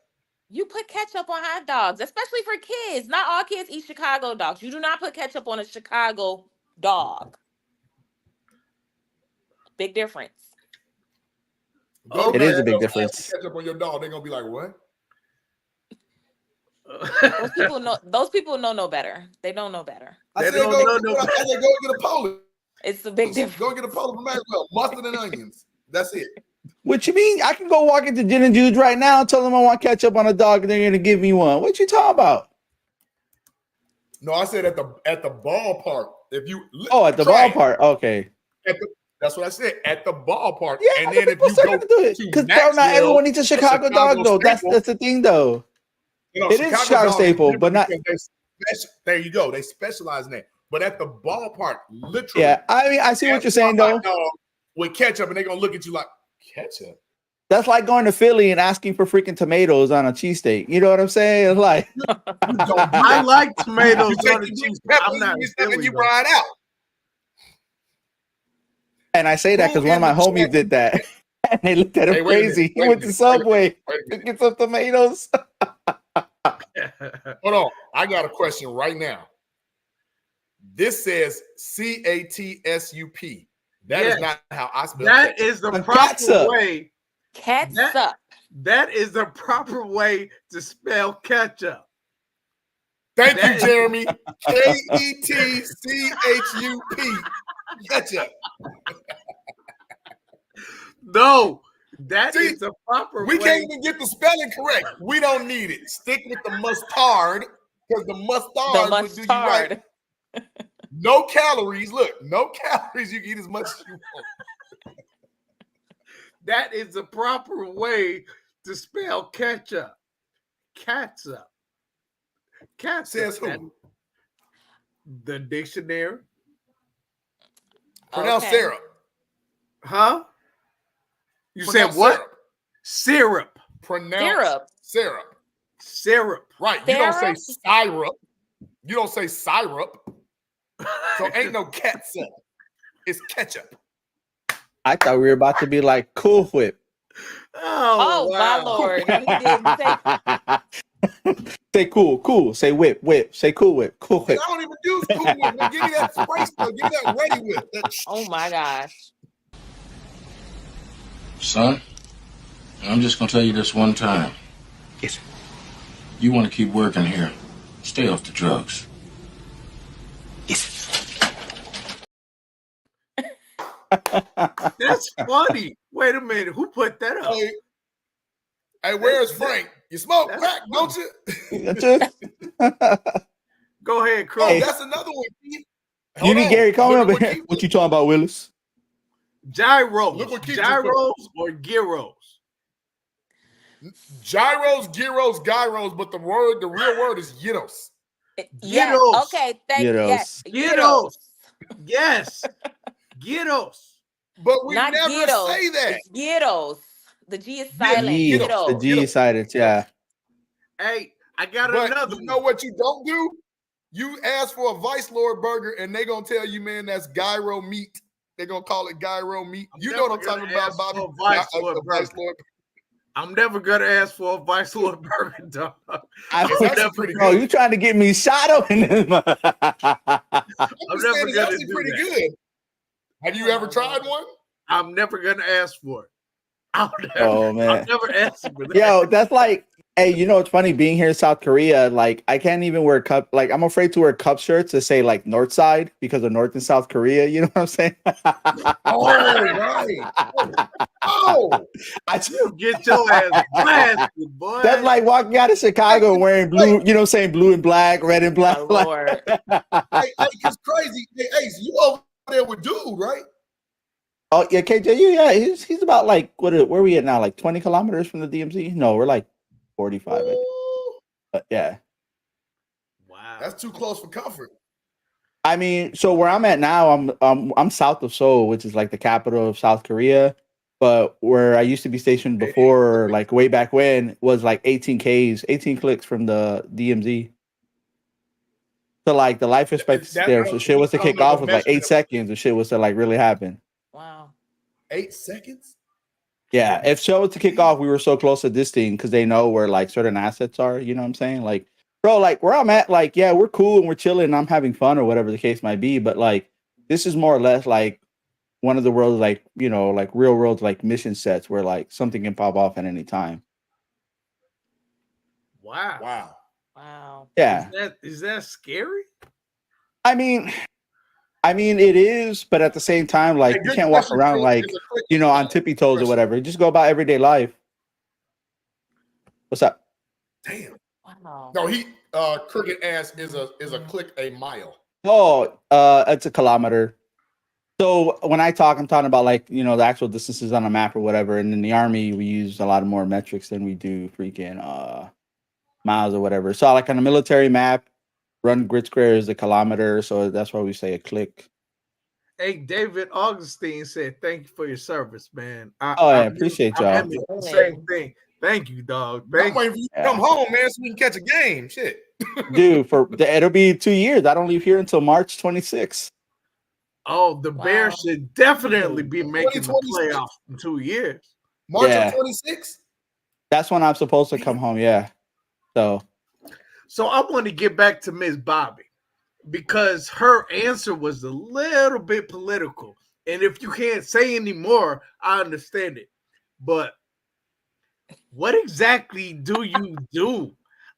You put ketchup on hot dogs, especially for kids. Not all kids eat Chicago dogs. You do not put ketchup on a Chicago dog. Big difference. It is a big difference. Ketchup on your dog, they're gonna be like, what? Those people know no better. They don't know better. I said go get a Polish. It's a big difference. Go get a Polish from Maxwell. Mustard and onions. That's it. What you mean? I can go walk into Gin and Juice right now and tell them I want ketchup on a dog and they're gonna give me one. What you talking about? No, I said at the ballpark. If you at the ballpark, okay. That's what I said, at the ballpark. Yeah, and then if you go because not everyone eats a Chicago dog though. That's the thing though. It is Chicago staple, but not. There you go. They specialize in that. But at the ballpark, literally. Yeah, I mean, I see what you're saying though. With ketchup, and they're gonna look at you like ketchup. That's like going to Philly and asking for freaking tomatoes on a cheesesteak. You know what I'm saying? Like, I like tomatoes on a cheesesteak. I'm not and you fry it out. And I say that because one of my homies did that, and they looked at him crazy. He went to Subway to get some tomatoes. Hold on, I got a question right now. This says CATSUP. That is not how I spell it. That is the proper way. Ketchup. That is the proper way to spell ketchup. Thank you, Jeremy. KETCHUP. Ketchup. No, that is the proper way. We can't even get the spelling correct. We don't need it. Stick with the mustard because the mustard will do you right. No calories. Look, no calories. You can eat as much as you want. That is the proper way to spell ketchup. Catsup. Catsup. Says who? The dictionary. Pronounce syrup. Huh? You said what? Syrup. Pronounce syrup. Syrup. Right. You don't say syrup. You don't say syrup. So ain't no catsup. It's ketchup. I thought we were about to be like Cool Whip. Oh wow. My Lord. Say cool. Say whip. Say Cool Whip. Cool Whip. I don't even use Cool Whip. Man. Give me that spray stuff. Give me that Ready Whip. Oh my gosh. Son, I'm just going to tell you this one time. Yes, sir. You want to keep working here. Stay off the drugs. Yes, sir. That's funny. Wait a minute. Who put that up? Hey, where's Frank? You smoke crack, don't you? Go ahead, Crow. Oh, that's another one, Keith. You need Gary Coleman over here. What you talking about, Willis? Gyros. Look what Keith Gyros or gyros? Gyros, gyros, gyros, but the real word is gyros. Yes. Gyros. Okay. Thank you. Gyros. Yes. Gyros. Yes. Gyros. But we Not never gyros. say that. It's gyros. The G is Yeah, silent. G, the Gyros. G is silent. Yeah. Hey, I got But another you know what you don't do? You ask for a Vice Lord burger, and they gonna tell you, man, that's gyro meat. They're gonna call it gyro meat. You know what I'm talking about, Bobby? Vice Lord. I'm never gonna ask for a Vice Lord burger, dog. It's actually pretty good. Oh, you trying to get me shot up in this? I'm never it's actually pretty good. Have you ever tried one? I'm never gonna ask for it. I'll never ask for that. Yo, that's like, hey, you know what's funny? Being here in South Korea, like I can't even wear cup. Like I'm afraid to wear cup shirts that say like North Side because of North and South Korea. You know what I'm saying? Oh, right. Oh, I still get your ass blasted, boy. That's like walking out of Chicago wearing blue. You know what I'm saying? Blue and black, red and black. Oh, Lord. Hey, it's crazy. Hey, Ace, you over there with dude, right? Oh yeah, KJU. Yeah, he's about like where are we at now? Like 20 kilometers from the DMZ? No, we're like 45. I think. But yeah. Wow, that's too close for comfort. I mean, so where I'm at now, I'm south of Seoul, which is like the capital of South Korea. But where I used to be stationed before, like way back when, was like 18 clicks from the DMZ. So like the life expectancy there, so shit was to kick off was like 8 seconds, and shit was to like really happen. Wow. 8 seconds? Yeah, if show was to kick off, we were so close to this thing because they know where like certain assets are. You know what I'm saying? Like, bro, like where I'm at, like, yeah, we're cool and we're chilling and I'm having fun or whatever the case might be. But like, this is more or less like one of the world's like, you know, like real world like mission sets where like something can pop off at any time. Wow. Yeah. Is that scary? I mean, it is, but at the same time, like you can't walk around like, you know, on tippy toes or whatever. Just go about everyday life. What's up? Damn. Wow. No, he crooked ass is a click a mile. Oh, it's a kilometer. So when I talk, I'm talking about like, you know, the actual distances on a map or whatever. And in the Army, we use a lot of more metrics than we do freaking miles or whatever. So like on a military map, run grid square is a kilometer. So that's why we say a click. Hey, David Augustine said, "Thank you for your service, man." I appreciate y'all. Same thing. Thank you, dog. I'm waiting for you to come home, man, so we can catch a game. Shit. Dude, it'll be 2 years. I don't leave here until March 26th. Oh, the Bears should definitely be making the playoffs in 2 years. March of 26th? That's when I'm supposed to come home, yeah. So I want to get back to Miss Bobbee because her answer was a little bit political. And if you can't say any more, I understand it. But what exactly do you do?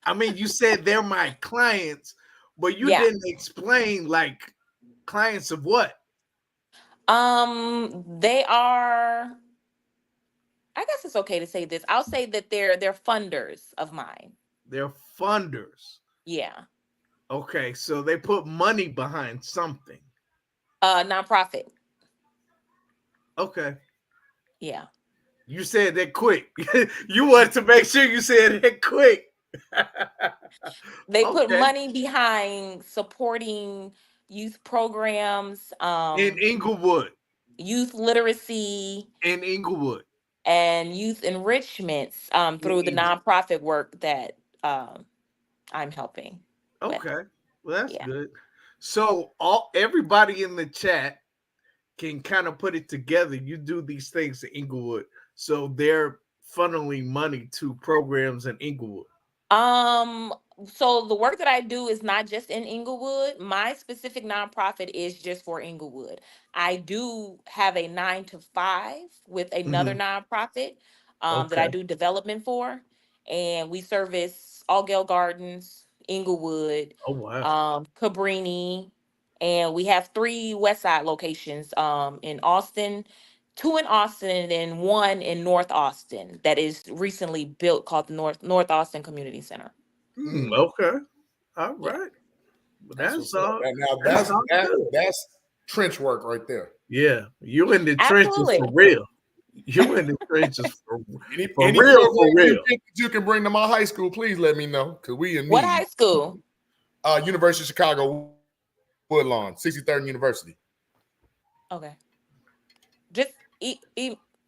I mean, you said they're my clients, but you didn't explain like clients of what? They are, I guess it's okay to say this. I'll say that they're funders of mine. They're funders. Yeah. Okay, so they put money behind something. Nonprofit. Okay. Yeah. You said that quick. You wanted to make sure you said that quick. They put money behind supporting youth programs. In Inglewood. Youth literacy. In Inglewood. And youth enrichments through the nonprofit work that I'm helping. Okay. Well, that's good. So everybody in the chat can kind of put it together. You do these things in Inglewood. So they're funneling money to programs in Inglewood. So the work that I do is not just in Inglewood. My specific nonprofit is just for Inglewood. I do have a 9-to-5 with another nonprofit that I do development for, and we service Allgale Gardens, Inglewood, Cabrini, and we have 3 West Side locations in Austin, 2 in Austin, and then 1 in North Austin that is recently built called the North Austin Community Center. Okay. All Yeah. right. Well, That's that's what's up. all. Now That's all good. that's trench work right there. Yeah, you in the trenches Absolutely. for real. You in the trenches for Any real, for program real. you can bring to my high school, please let me know, because we in What need. high school? University of Chicago, Woodlawn, 63rd and University. Okay. Just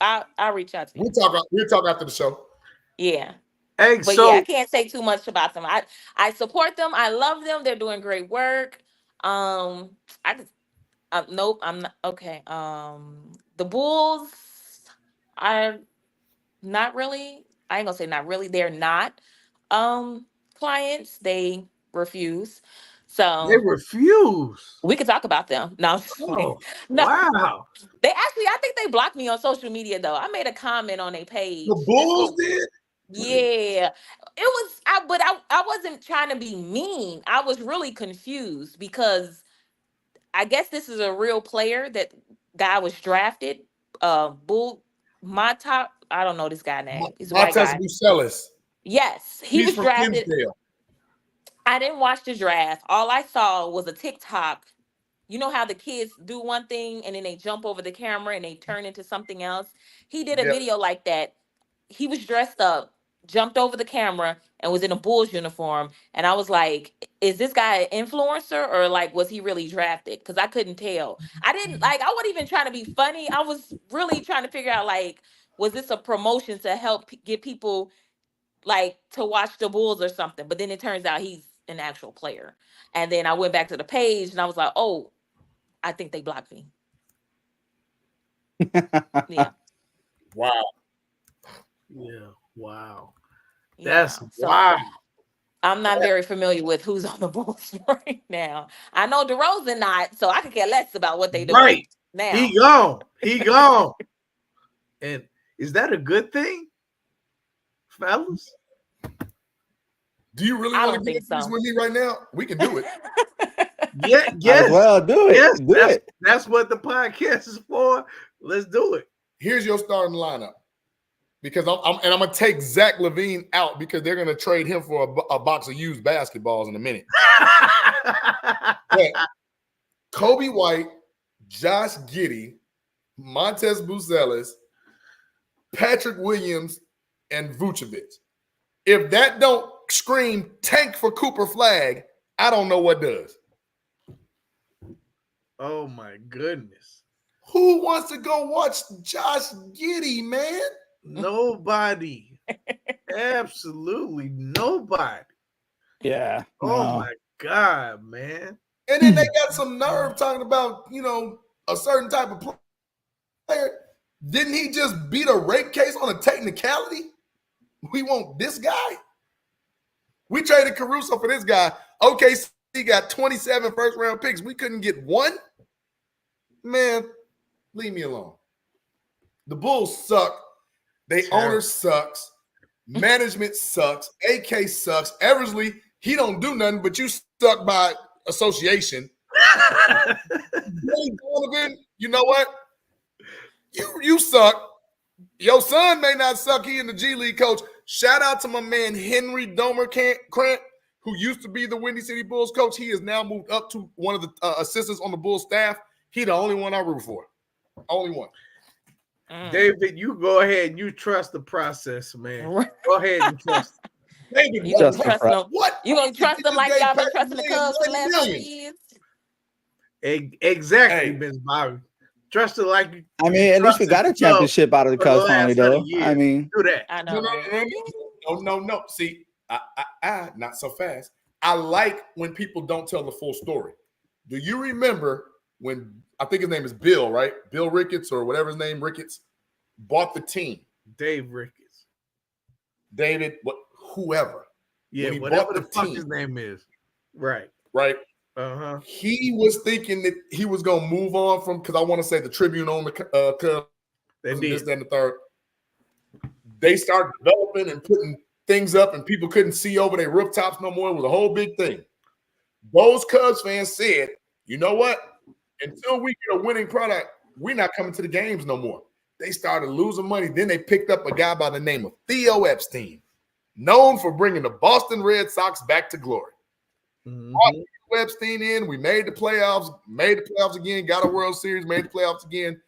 I'll reach out to you. We'll talk after the show. Yeah. Hey, But so yeah, I can't say too much about them. I support them. I love them. They're doing great work. I just nope, I'm not okay. The Bulls are not really, I ain't gonna say not really, they're not clients. They refuse. they So refuse. we could talk about them. No, I'm just playing. Oh, No. wow. They actually, I think they blocked me on social media though. I made a comment on their page. The Bulls did? Yeah, it was. I wasn't trying to be mean. I was really confused because I guess this is a real player. That guy was drafted. Bull, my top. I don't know this guy's name. He's a white guy. Bucelis. Yes, he He's was from drafted. Kinsdale. I didn't watch the draft. All I saw was a TikTok. You know how the kids do one thing and then they jump over the camera and they turn into something else? He did a Yep. video like that. He was dressed up, jumped over the camera, and was in a Bulls uniform. And I was like, is this guy an influencer or like was he really drafted? Because I couldn't tell. I wasn't even trying to be funny. I was really trying to figure out like, was this a promotion to help get people like to watch the Bulls or something? But then it turns out he's an actual player. And then I went back to the page and I was like, oh, I think they blocked me. Yeah. Wow. Yeah. Wow. Yeah. That's So wow. I'm not very familiar with who's on the Bulls right now. I know DeRozan not, so I could care less about what they do Right. now. He gone. He gone. And is that a good thing, fellas? Do you really I want don't to get think this so. with me right now? We can do it. Yeah, Might yes. as well do it. Yes, do it. that's what the podcast is for. Let's do it. Here's your starting lineup. Because I'm gonna take Zach LaVine out because they're gonna trade him for a box of used basketballs in a minute. But Kobe White, Josh Giddey, Montez Bucelis, Patrick Williams, and Vucevic. If that don't scream tank for Cooper Flag, I don't know what does. Oh my goodness. Who wants to go watch Josh Giddey, man? Nobody. Absolutely nobody. Yeah. Oh no. my God, man. And then they got some nerve talking about, a certain type of player. Didn't he just beat a rape case on a technicality? We want this guy. We traded Caruso for this guy. Okay, he got 27 first-round picks. We couldn't get one? Man, leave me alone. The Bulls suck. They owner sucks. Management sucks. AK sucks. Eversley, he don't do nothing, but you stuck by association. Donovan, you know what? You suck. Your son may not suck. He in the G League coach. Shout out to my man Henry Domer Krant, who used to be the Windy City Bulls coach. He has now moved up to one of the assistants on the Bulls staff. He the only one I root for. Only one. David, you go ahead and you trust the process, man. Go ahead and trust. David, You gonna trust them? What? You gonna trust them like y'all been trusting the Cubs for the last 2 years? Exactly, Miss Bobby. Trust it like you. I mean, at least we got a championship out of the Cubs finally, though. I mean, do that. I know. No. See, I not so fast. I like when people don't tell the full story. Do you remember when I think his name is Bill, right? Bill Ricketts or whatever his name, Ricketts, bought the team. Dave Ricketts. David, whoever. Yeah, whatever the fuck his name is. Right. Right. Uh-huh. He was thinking that he was going to move on from, because I want to say the Tribune on the Cubs. This, that, and the third. They started developing and putting things up, and people couldn't see over their rooftops no more. It was a whole big thing. Those Cubs fans said, You know what? Until we get a winning product, we're not coming to the games no more. They started losing money. Then they picked up a guy by the name of Theo Epstein, known for bringing the Boston Red Sox back to glory. Brought Theo Epstein in. We made the playoffs again, got a World Series, made the playoffs again.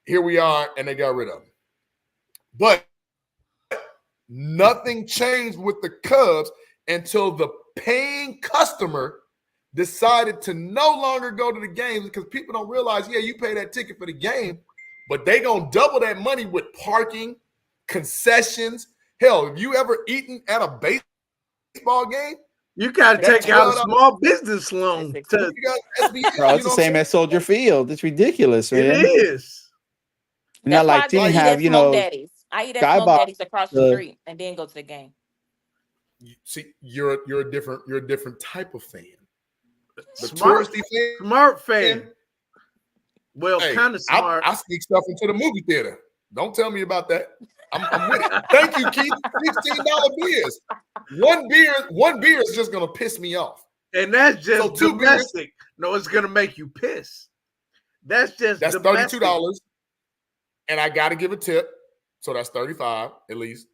Here we are, and they got rid of him. But nothing changed with the Cubs until the paying customer decided to no longer go to the games, because people don't realize, yeah, you pay that ticket for the game, but they gonna double that money with parking, concessions. Hell, have you ever eaten at a baseball game? You gotta take out a small business loan. Bro, it's the same as Soldier Field. It's ridiculous, man. It is. Not like team have, you know, I eat at Smoke Daddy's across the street and then go to the game. See, you're a different type of fan. The Smart, touristy fan. Smart fan. Well, hey, kind of smart. I sneak stuff into the movie theater. Don't tell me about that. I'm with it. Thank you, Keith. $16 beers. One beer is just gonna piss me off. And that's just so two domestic. beers. No, it's gonna make you piss. That's $32. And I gotta give a tip. So that's $35 at least.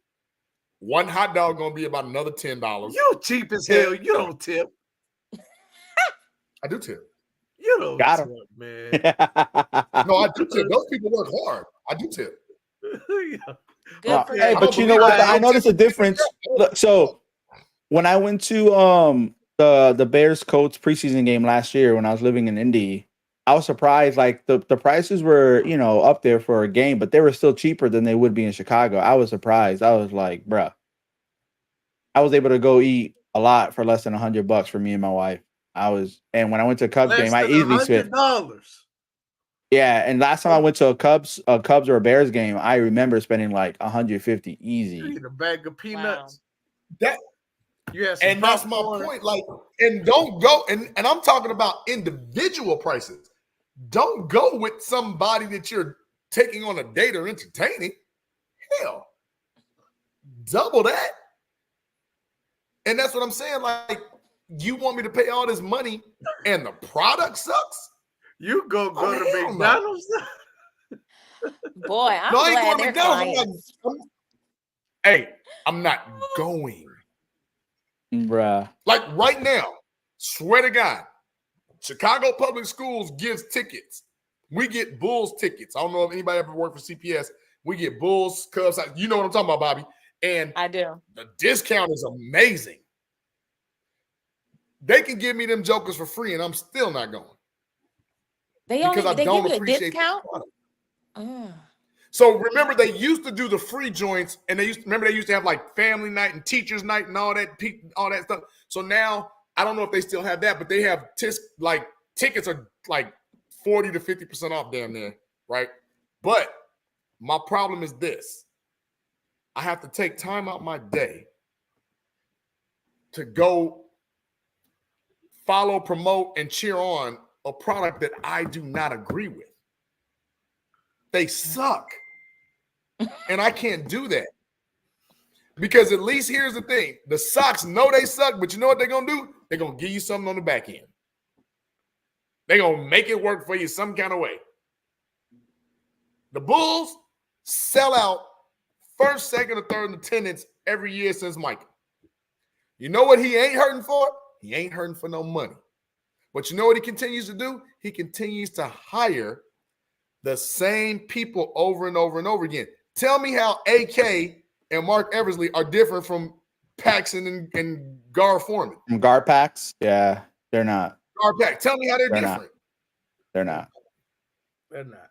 One hot dog gonna be about another $10. You cheap as hell. You don't tip. I do tip. You don't Got tip, him. man. No, I do tip. Those people work hard. I do tip. Good for hey, you. but you know what? I noticed a difference. Look, so when I went to the Bears Colts preseason game last year when I was living in Indy, I was surprised. Like the prices were, you know, up there for a game, but they were still cheaper than they would be in Chicago. I was surprised. I was like, bruh. I was able to go eat a lot for less than $100 for me and my wife. And when I went to a Cubs game, I easily spent $100. Yeah, and last time I went to a Cubs or a Bears game, I remember spending like $150 easy. You eat a bag of peanuts. That Yes, and that's my point. Like, and don't go and I'm talking about individual prices. Don't go with somebody that you're taking on a date or entertaining. Hell, double that. And that's what I'm saying. Like, you want me to pay all this money and the product sucks? You go to McDonald's. Boy, I'm no, I ain't glad going to they're McDonald's. Hey, I'm not going. Bruh. Like right now, swear to God, Chicago Public Schools gives tickets. We get Bulls tickets. I don't know if anybody ever worked for CPS. We get Bulls, Cubs. You know what I'm talking about, Bobby. And I do. The discount is amazing. They can give me them jokers for free, and I'm still not going. They give you a discount. So remember, they used to do the free joints, and they used to have like family night and teachers night and all that stuff. So now I don't know if they still have that, but they have tickets are like 40 to 50% off down there, right? But my problem is this: I have to take time out my day to go follow, promote, and cheer on a product that I do not agree with. They suck. And I can't do that. Because at least here's the thing. The Sox know they suck, but you know what they're going to do? They're going to give you something on the back end. They're going to make it work for you some kind of way. The Bulls sell out first, second, or third in attendance every year since Michael. You know what he ain't hurting for? He ain't hurting for no money. But you know what he continues to do? He continues to hire the same people over and over and over again. Tell me how AK and Mark Eversley are different from Paxson and Gar Foreman. Gar Pax? Yeah, they're not. Gar Pax. Tell me how they're different. They're not. They're not.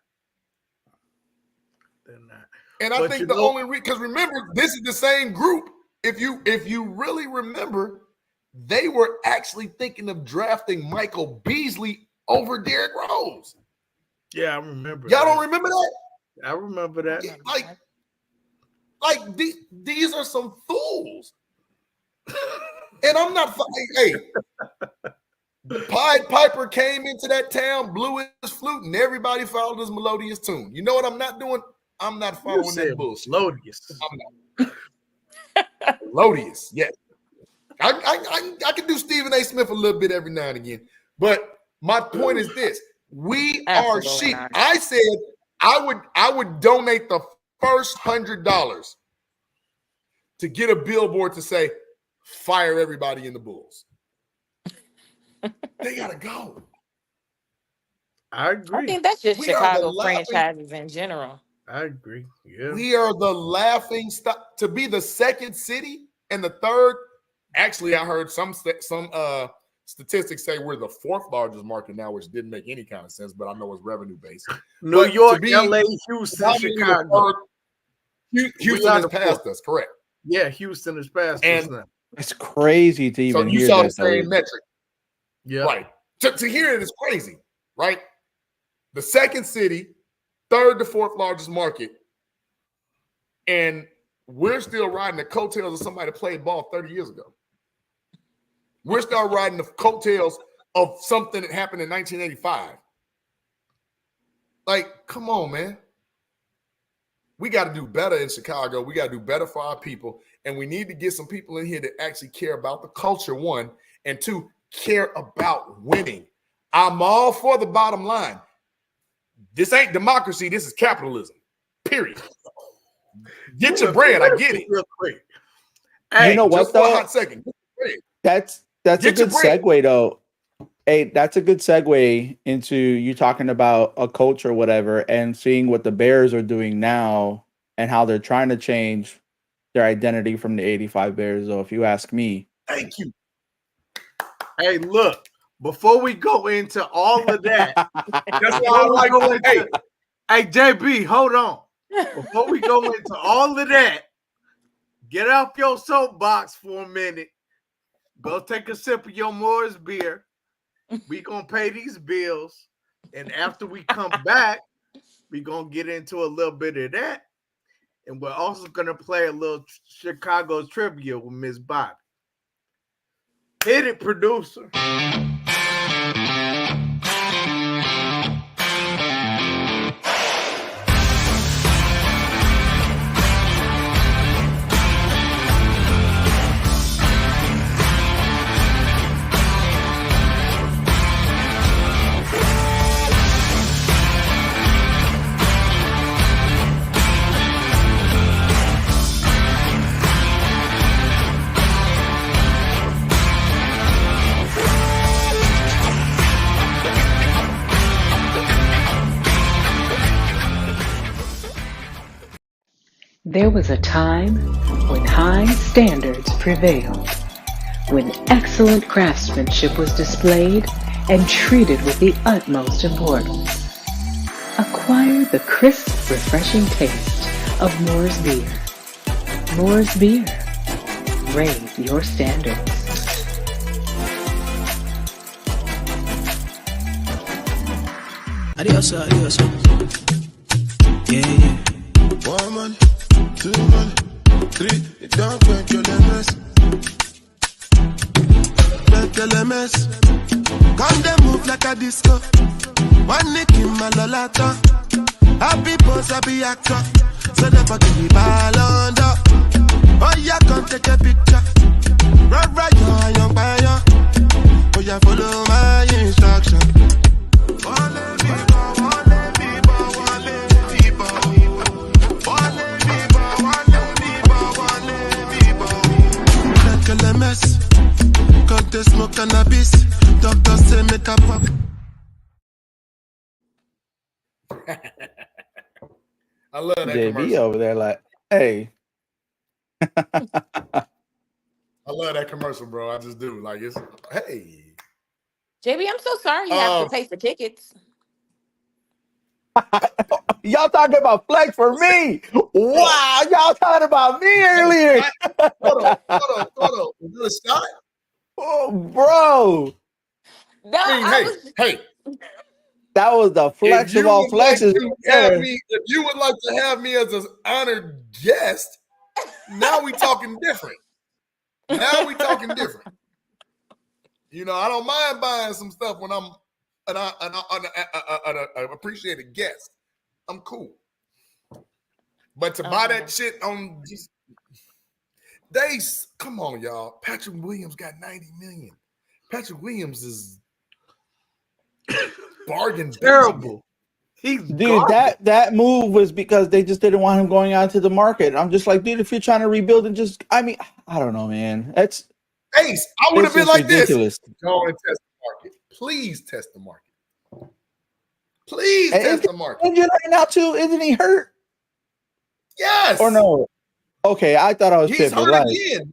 They're not. And but I think the only because remember, this is the same group. If you really remember, they were actually thinking of drafting Michael Beasley over Derrick Rose. Yeah, I remember. Y'all don't remember that? I remember that. Yeah, like these are some fools. And I'm not. Hey, Pied Piper came into that town, blew his flute, and everybody followed his melodious tune. You know what I'm not doing? I'm not following that bullshit. Melodious. I'm not. Melodious, yes. I can do Stephen A. Smith a little bit every now and again, but My point is this: we Absolutely are sheep. not. I said I would donate the first $100 to get a billboard to say, "Fire everybody in the Bulls." They gotta go. I I agree. think that's just We are the Chicago laughing. franchises in general. I agree. Yeah. We are the laughing stock to be the second city and the third. Actually, I heard some statistics say we're the fourth largest market now, which didn't make any kind of sense, but I know it's revenue based. New But to York, be LA, Houston, Chicago. Houston has passed us, correct? Yeah, Houston has passed us now. It's crazy to So even you hear saw that. the same metric. Yeah. Right. To hear it is crazy, right? The second city, third to fourth largest market, and we're still riding the coattails of somebody that played ball 30 years ago. We're still riding the coattails of something that happened in 1985. Like, come on, man. We got to do better in Chicago. We got to do better for our people. And we need to get some people in here that actually care about the culture, one, and two, care about winning. I'm all for the bottom line. This ain't democracy. This is capitalism, period. Get your bread. I get it. Real quick. Hey, you know what, just though? for a hot second. That's a good segue, though. Hey, that's a good segue into you talking about a culture or whatever and seeing what the Bears are doing now and how they're trying to change their identity from the 85 Bears, though, if you ask me. Thank you. Hey, look, before we go into all of that, that's why I like hey, JB, hold on. Before we go into all of that, get off your soapbox for a minute. Go take a sip of your Moore's beer. We gonna pay these bills, and after we come back, we gonna get into a little bit of that, and we're also gonna play a little Chicago trivia with Miss Bobbee. Hit it, producer. There was a time when high standards prevailed, when excellent craftsmanship was displayed and treated with the utmost importance. Acquire the crisp, refreshing taste of Moore's beer. Moore's beer. Raise your standards. Adios, adios. Yeah, yeah. 1 month, 2 month, 3. You don't think you're the mess. Let mess. Come they move like a disco. One nick in my lolata. Happy boss, happy actor. So never give me ball under. Oh yeah, come take a picture. Right, young buyer. Oh yeah, follow my instruction. LMS, cut the smoke cannabis. Doctor say make a pop. I love that JB commercial. over there, like, hey. I love that commercial, bro. I just do. Like, it's hey. JB, I'm so sorry you have to pay for tickets. Y'all talking about flex for me. Wow, y'all talking about me earlier. Hold on. Is it a shot? Oh, bro. No, hey. That was the flex of all flexes. If you would like to have me as an honored guest, now we talking different. You know, I don't mind buying some stuff when I'm an appreciated guest. I'm cool. But to buy that shit on just come on, y'all. Patrick Williams got 90 million. Patrick Williams is Bargain Terrible. He's Dude, garbage. that move was because they just didn't want him going out to the market. I'm just like, dude, if you're trying to rebuild and I don't know, man. Ace, I would have been just like ridiculous. this. Go and test the market. Please test the market. Please test the market. Injured right now too, isn't he hurt? Yes. Or no? Okay, I thought I was He's tripping. hurt again.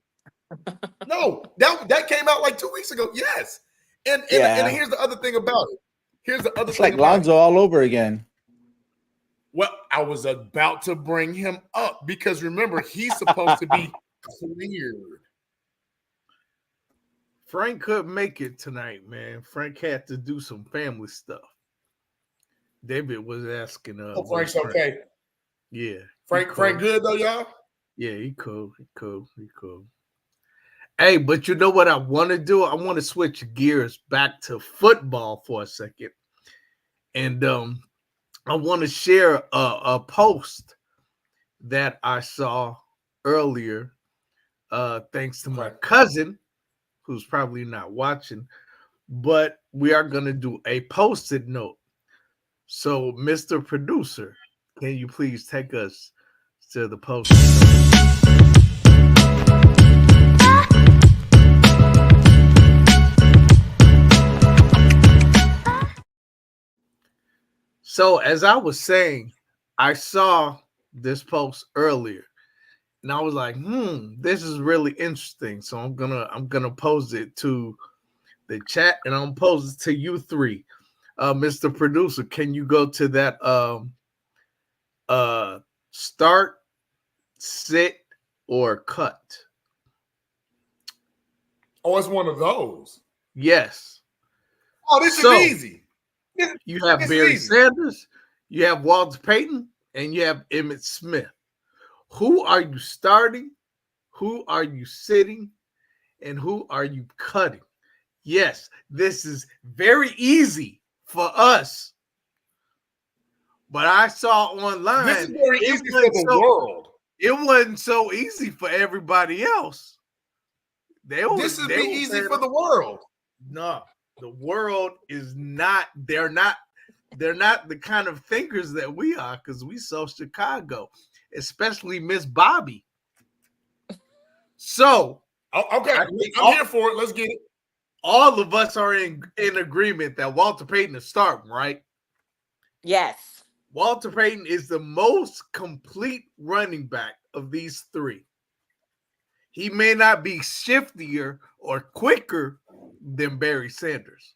No, that came out like 2 weeks ago. Yes. And here's the other thing about it. Here's the other It's thing like Lonzo all over again. Well, I was about to bring him up because remember, he's supposed to be cleared. Frank couldn't make it tonight, man. Frank had to do some family stuff. David was asking. Frank's okay. Yeah. Frank good though, y'all? Yeah, he cool. Hey, but you know what I want to do? I want to switch gears back to football for a second. And I want to share a post that I saw earlier, thanks to my cousin, who's probably not watching, but we are going to do a Post-it note. So, Mr. Producer, can you please take us to the Post-it note? So, as I was saying, I saw this post earlier, and I was like, this is really interesting. So I'm gonna post it to the chat, and I'm gonna post it to you three. Mr. Producer, can you go to that start, sit, or cut? Oh, it's one of those. Yes. Oh, this is easy. You have Barry Sanders, you have Walter Payton, and you have Emmitt Smith. Who are you starting? Who are you sitting? And who are you cutting? Yes, this is very easy for us. But I saw online. This is very easy for the world. It wasn't so easy for everybody else. This would be easy for the world. No, the world is not. They're not the kind of thinkers that we are, because we saw Chicago, especially Miss Bobbee. So, okay, I'm here for it. Let's get it. All of us are in agreement that Walter Payton is starting, right? Yes. Walter Payton is the most complete running back of these three. He may not be shiftier or quicker than Barry Sanders,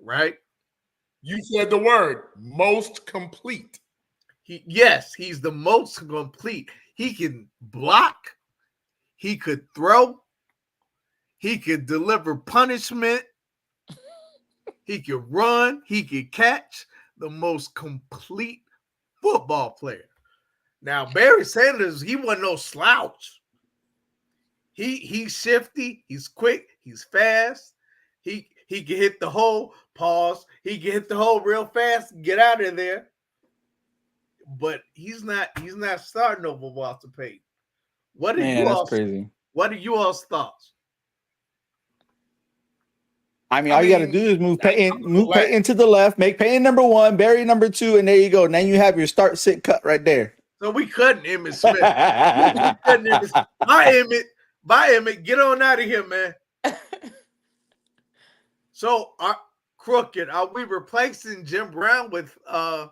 right? You said the word most complete. He's the most complete. He can block. He could throw. He could deliver punishment. He could run. He could catch. The most complete football player. Now, Barry Sanders, he wasn't no slouch. He's shifty. He's quick. He's fast. He can hit the hole. Pause. He can hit the hole real fast and get out of there. But he's not starting over Walter Payton. What are crazy. What are you all's thoughts? I mean, all you got to do is move Payton to the left, make Payton number one, Barry number two, and there you go. And then you have your start, sit, cut right there. So we cutting Emmitt Smith. Bye, Emmitt. Get on out of here, man. So, Crooked, are we replacing Jim Brown with are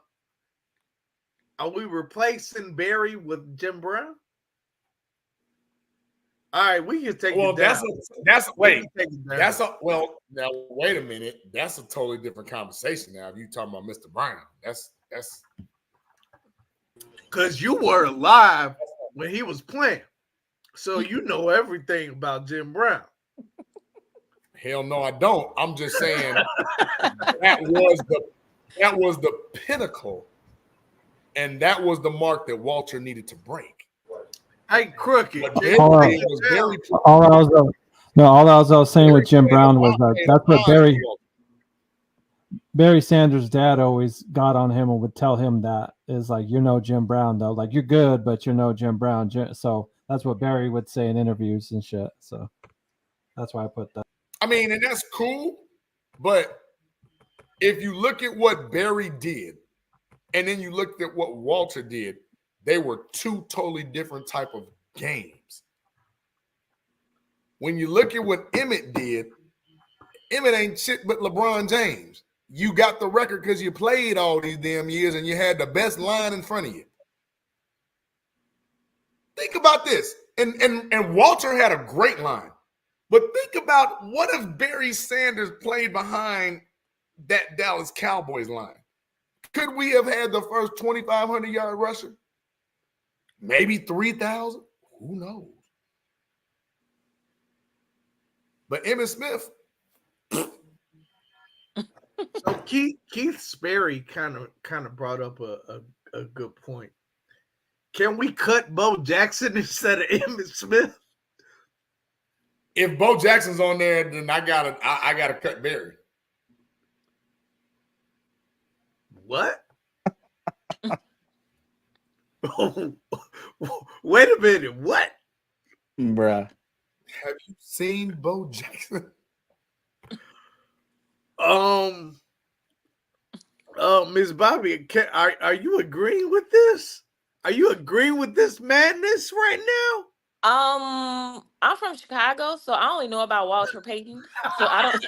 we replacing Barry with Jim Brown? All right, we can take it down. Now wait a minute. That's a totally different conversation now. If you talking about Mr. Brown, that's because you were alive when he was playing. So you know everything about Jim Brown. Hell no, I don't. I'm just saying that was the pinnacle, and that was the mark that Walter needed to break. Hey, Crooked. All I was saying with Jim Brown was that's what Barry Sanders' dad always got on him and would tell him that is like, you're no Jim Brown though. Like, you're good, but you're no Jim Brown. So that's what Barry would say in interviews and shit. So that's why I put that. I mean, and that's cool, but if you look at what Barry did, and then you looked at what Walter did, they were two totally different type of games. When you look at what Emmett did, Emmett ain't shit but LeBron James. You got the record because you played all these damn years and you had the best line in front of you. Think about this. And Walter had a great line. But think about what if Barry Sanders played behind that Dallas Cowboys line? Could we have had the first 2,500-yard rusher? Maybe 3,000? Who knows? But Emmitt Smith. So Keith Sperry kind of brought up a good point. Can we cut Bo Jackson instead of Emmitt Smith? If Bo Jackson's on there, then I gotta cut Barry. What? Wait a minute. What? Bruh. Have you seen Bo Jackson? Ms. Bobbee, are you agreeing with this? Are you agreeing with this madness right now? I'm from Chicago, so I only know about Walter Payton. So I don't.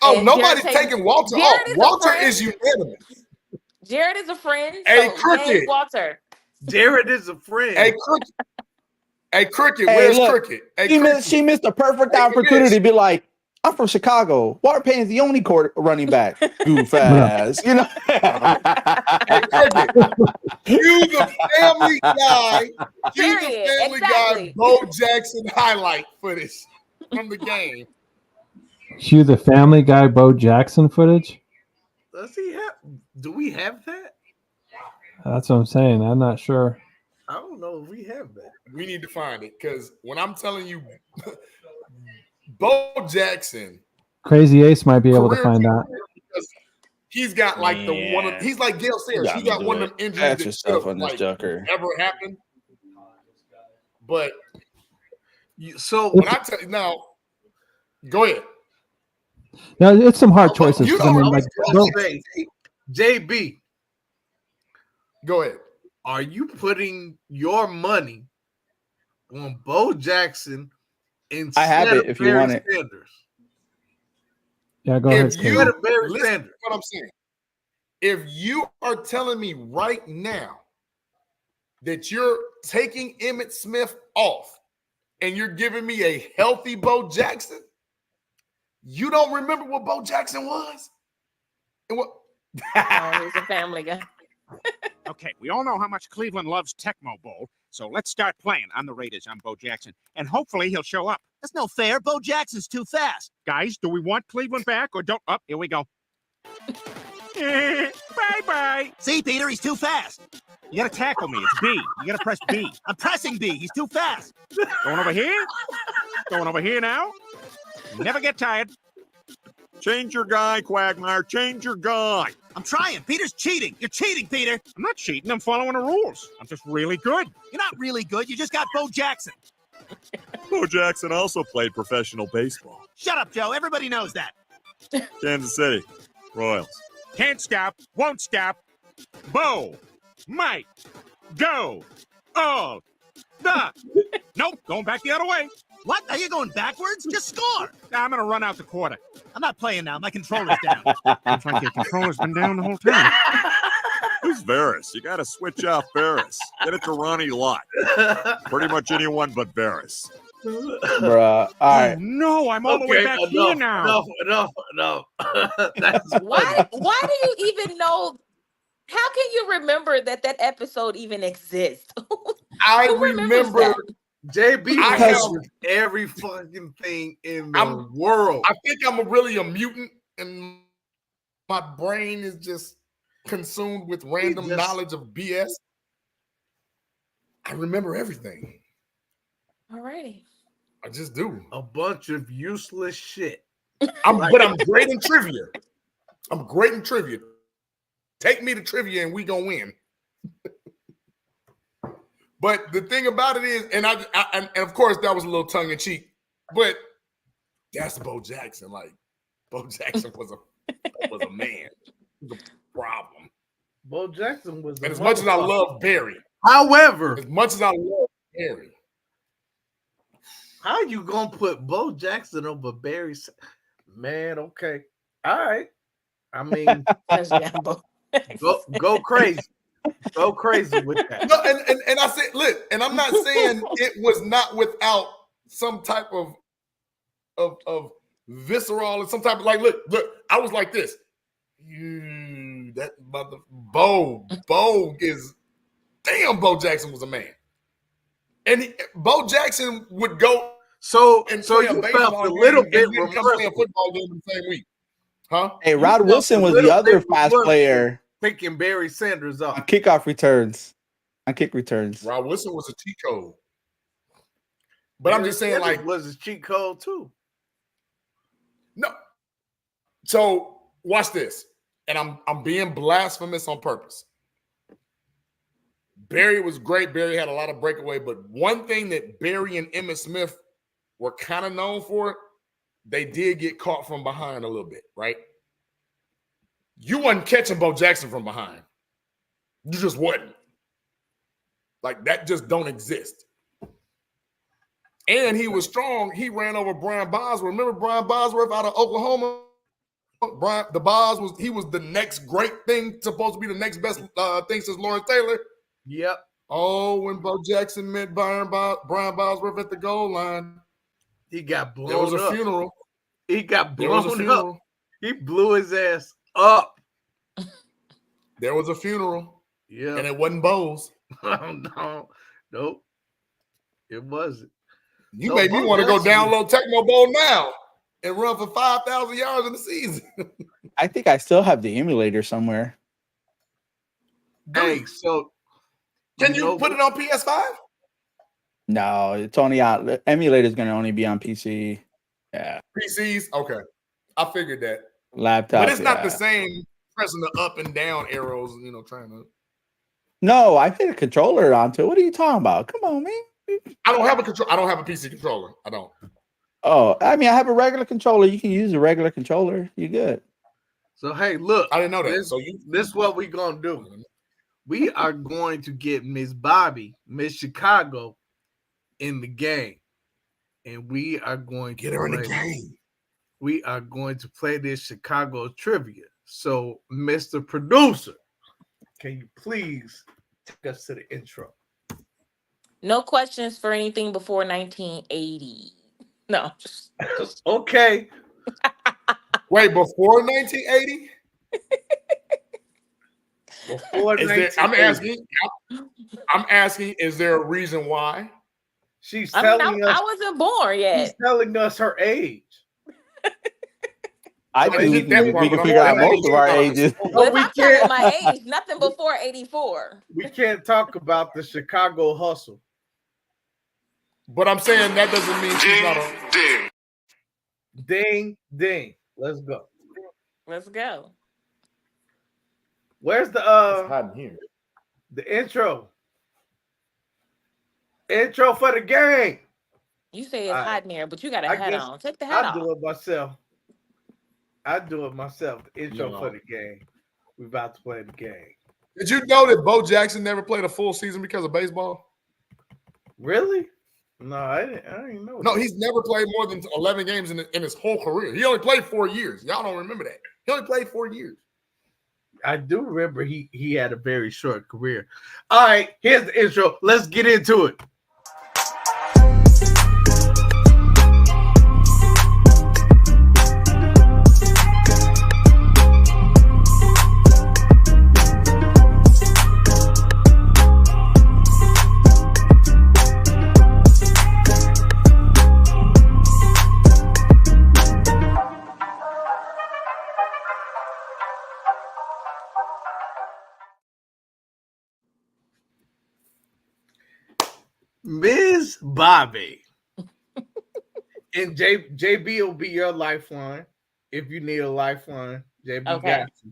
Oh, And nobody's Jared taking Walter Jared off. is a Walter friend. is unanimous. Jared is a friend. Hey, so Crooked. yay, Walter. Jared is a friend. Hey, Crooked. Hey, Crooked. Hey, Where's look, Crooked? Hey, she missed the perfect Hey, opportunity Mitch. to be like, I'm from Chicago. Walter Payton's the only running back. Goof ass. You know? Hey, Crooked. You the family guy. You the Period. family Exactly. guy. Bo Jackson highlight footage from the game. Cue the Family Guy Bo Jackson footage. Does he have? Do we have that? That's what I'm saying. I'm not sure. I don't know if we have that. We need to find it because when I'm telling you, Bo Jackson, Crazy Ace might be able to career find team, that. because he's got like the one of, he's like Gale Sayers. He got one of them injuries Pat that yourself should on have this like joker. never happened. But So when I tell you now, go ahead. No, it's some hard choices. You 'cause I know, mean, I like, was Bo- say, JB, Go ahead. are you putting your money on Bo Jackson instead I have it of if you Barry want it. Sanders? yeah, go ahead. If Caleb. you Instead of Barry listen to Sanders. what I'm saying, if you are telling me right now that you're taking Emmitt Smith off and you're giving me a healthy Bo Jackson, you don't remember what Bo Jackson was? And what? Oh, he's a family guy. Okay, we all know how much Cleveland loves Tecmo Bowl, so let's start playing. I'm the Raiders. I'm Bo Jackson, and hopefully he'll show up. That's no fair. Bo Jackson's too fast. Guys, do we want Cleveland back or don't? Oh, here we go. Bye-bye. See, Peter, he's too fast. You gotta tackle me. It's B. You gotta press B. I'm pressing B. He's too fast. Going over here. Going over here now. Never get tired. Change your guy, Quagmire. Change your guy. I'm trying. Peter's cheating. You're cheating, Peter. I'm not cheating. I'm following the rules. I'm just really good. You're not really good. You just got Bo Jackson. Bo Jackson also played professional baseball. Shut up, Joe. Everybody knows that. Kansas City, Royals. Can't stop. Won't stop. Bo. Mike. Go. All. The. Nope. Going back the other way. What? Are you going backwards? Just score. I'm going to run out the quarter. I'm not playing now. My controller's down. Looks like your controller's been down the whole time. Who's Varys? You got to switch off Varys. Get it to Ronnie Lott. Pretty much anyone but Varys. Bruh. All right. Oh, no, I'm all the way back here now. No. Why do you even know? How can you remember that episode even exists? I Who remembers remember that? JB I remembers every fucking thing in the world. I think I'm really a mutant and my brain is just consumed with random knowledge of BS. I remember everything. Alrighty. I just do. A bunch of useless shit. But I'm great in trivia. I'm great in trivia. Take me to trivia and we gonna win. But the thing about it is, and of course that was a little tongue in cheek, but that's Bo Jackson. Like, Bo Jackson was a man. He was a problem. Bo Jackson was. And as much as I love Barry, however, as much as I love Barry, how you gonna put Bo Jackson over Barry? Man, okay, all right. I mean, go crazy. Go crazy with that. No, and I said, look, and I'm not saying it was not without some type of visceral and some type of look, I was like this. That mother Bo is damn. Bo Jackson was a man, and Bo Jackson would go. So you felt a little bit come play a football game in the same week, huh? Hey, Rod Wilson was the other fast player. Picking Barry Sanders off on kickoff returns, on kick returns. Rod Wilson was a cheat code, but I'm just saying, like, was a cheat code too. No. So watch this, and I'm being blasphemous on purpose. Barry was great. Barry had a lot of breakaway, but one thing that Barry and Emmitt Smith were kind of known for, they did get caught from behind a little bit, right? You wasn't catching Bo Jackson from behind. You just wasn't. Like, that just don't exist. And he was strong. He ran over Brian Bosworth. Remember Brian Bosworth out of Oklahoma? He was the next great thing, supposed to be the next best thing since Lawrence Taylor. Yep. Oh, when Bo Jackson met Brian Bosworth at the goal line. He got blown up. There was a funeral. He got blown up. He blew his ass up. There was a funeral. Yeah. And it wasn't Bo's. No. Nope. It wasn't. You made me want to go download Tecmo Bowl now and run for 5,000 yards in the season. I think I still have the emulator somewhere. Hey, so can you put it on PS5? No, it's only out. The emulator is going to only be on PC. Yeah. PCs? Okay. I figured that. Laptop. But it's not the same pressing the up and down arrows, trying to. No, I put a controller onto it. What are you talking about? Come on, man. I don't have a control. I don't have a PC controller. I don't. Oh, I mean, I have a regular controller. You can use a regular controller. You good. So hey, look. I didn't know that. This is what we're gonna do. We are going to get Miss Bobbee, Miss Chicago, in the game. And we are going to get her in the game. We are going to play this Chicago trivia. So, Mr. Producer, can you please take us to the intro? No questions for anything before 1980. No. Okay. Wait, before 1980? Before I'm asking, is there a reason why? She's telling us. I wasn't born yet. She's telling us her age. I think we can figure out most of our ages. Well, if I'm telling my age, nothing before 84. We can't talk about the Chicago hustle. But I'm saying that doesn't mean she's not a ding, ding. Let's go. Let's go. Where's the it's hot in here. The intro? Intro for the game. You say it's hot in there, but you got a hat on. Take the hat off. I'll do it myself. The intro for the game. We're about to play the game. Did you know that Bo Jackson never played a full season because of baseball? Really? No, I didn't know. No, he's never played more than 11 games in his whole career. He only played 4 years. Y'all don't remember that. He only played 4 years. I do remember he had a very short career. All right, here's the intro. Let's get into it. Ms. Bobbee. And JB will be your lifeline if you need a lifeline. JB got you.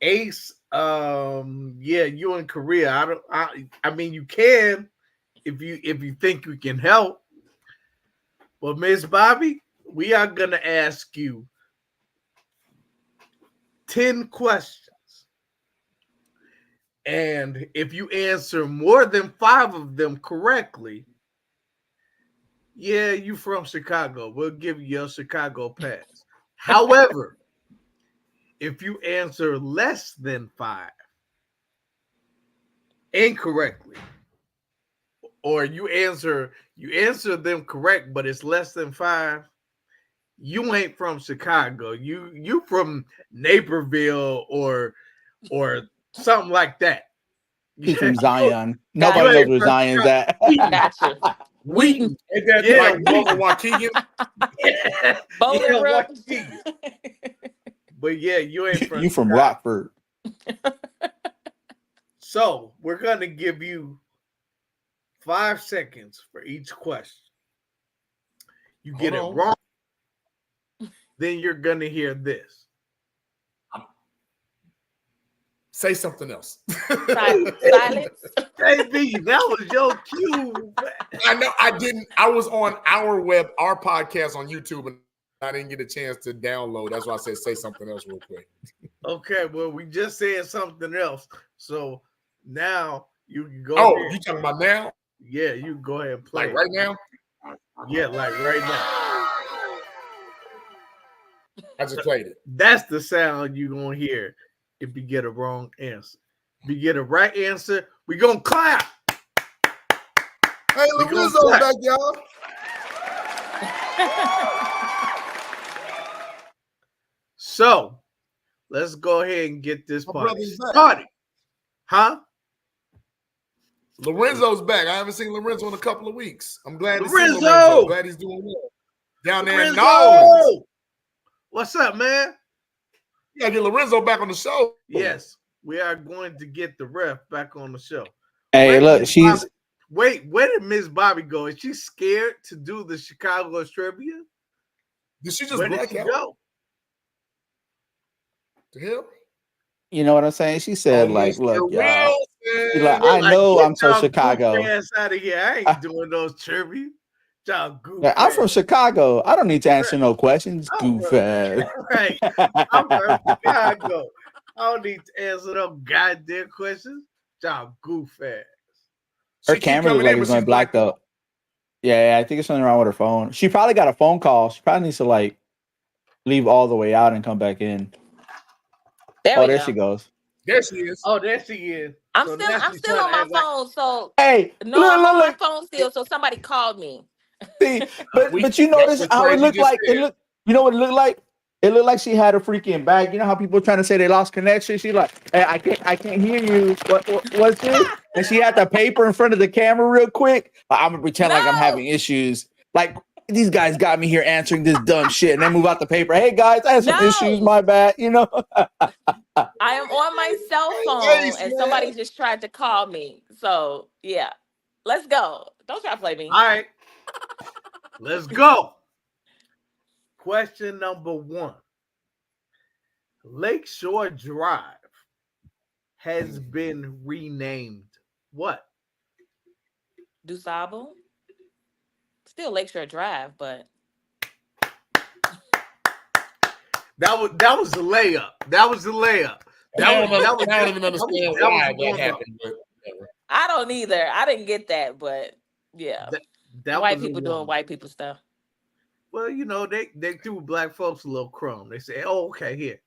Ace, you in Korea. I mean you can if you think you can help. But Ms. Bobbee, we are gonna ask you 10 questions. And if you answer more than 5 of them correctly, yeah, you from Chicago. We'll give you your Chicago pass. However, if you answer less than 5 incorrectly, or you answer them correct, but it's less than 5, you ain't from Chicago. You from Naperville or something like that. He's from Zion. Nobody knows where Zion's at. Gotcha. Wheaton. Ain't that Yeah, like Bowling Waukegan? Bowling Grove. Waukegan. But yeah, you ain't from You from Chicago. Rockford. So we're gonna give you 5 seconds for each question. You get it wrong, then you're gonna hear this. Say something else. Silence. Baby, that was your cue. I know I didn't. I was on our podcast on YouTube, and I didn't get a chance to download. That's why I said say something else real quick. Okay, well, we just said something else. So now you can go. Oh, ahead. you talking about now? Yeah, you can go ahead and play. Like right now? Yeah, like right now. I just played it. That's the sound you're going to hear if you get a wrong answer. If you get a right answer, we're going to clap. Hey, Lorenzo's back, y'all. So, let's go ahead and get this My party brother's back. started. Huh? Lorenzo's back. I haven't seen Lorenzo in a couple of weeks. I'm glad to see Lorenzo! Lorenzo. Glad he's doing well. Down there in New Lorenzo! Orleans. What's up, man? You gotta get Lorenzo back on the show. Yes, we are going to get the ref back on the show. Hey, look, she's Wait, where did Miss Bobbee go? Is she scared to do the Chicago trivia? Did she just Where did black she out? go? The hell? you know what I'm saying? She said, like, Mr. look, y'all. Wilson. She's like, I know Get I'm from y'all Chicago. goof ass out of here. I ain't doing those trivia. Y'all goof Like, I'm ass. from Chicago. I don't need to answer no questions. Goof ass. Right. I'm from Chicago. I don't need to answer them goddamn questions. Y'all goof ass. Her She keep camera looks coming like in, it's but going she's black blacked though. Yeah, I think it's something wrong with her phone. She probably got a phone call. She probably needs to like leave all the way out and come back in. There she goes. There she is. Oh, there she is. I'm So still now I'm she's still trying on to my act like- phone, so Hey, no, look, I'm on look. my phone still. So somebody called me. See, but We- but you that's notice what how it Crazy looked just like. It said. looked. You know what it looked like? It looked like she had a freaking bag. You know how people trying to say they lost connection? She's like, hey, I can't hear you. What's this? And she had the paper in front of the camera real quick. I'm gonna pretend like I'm having issues. Like these guys got me here answering this dumb shit, and then move out the paper. Hey guys, I had some issues. My bad. You know. I am on my cell phone, and somebody just tried to call me. So yeah, let's go. Don't try to play me. All right. Let's go. Question number 1. Lakeshore Drive has been renamed what? DuSable. Still Lakeshore Drive, but That was the layup. That was the layup. I don't even understand why that happened. But whatever. I don't either. I didn't get that, but yeah, That white was a people one. doing white people stuff. Well, you know, they threw black folks a little crumb. They say, "Oh, okay, here."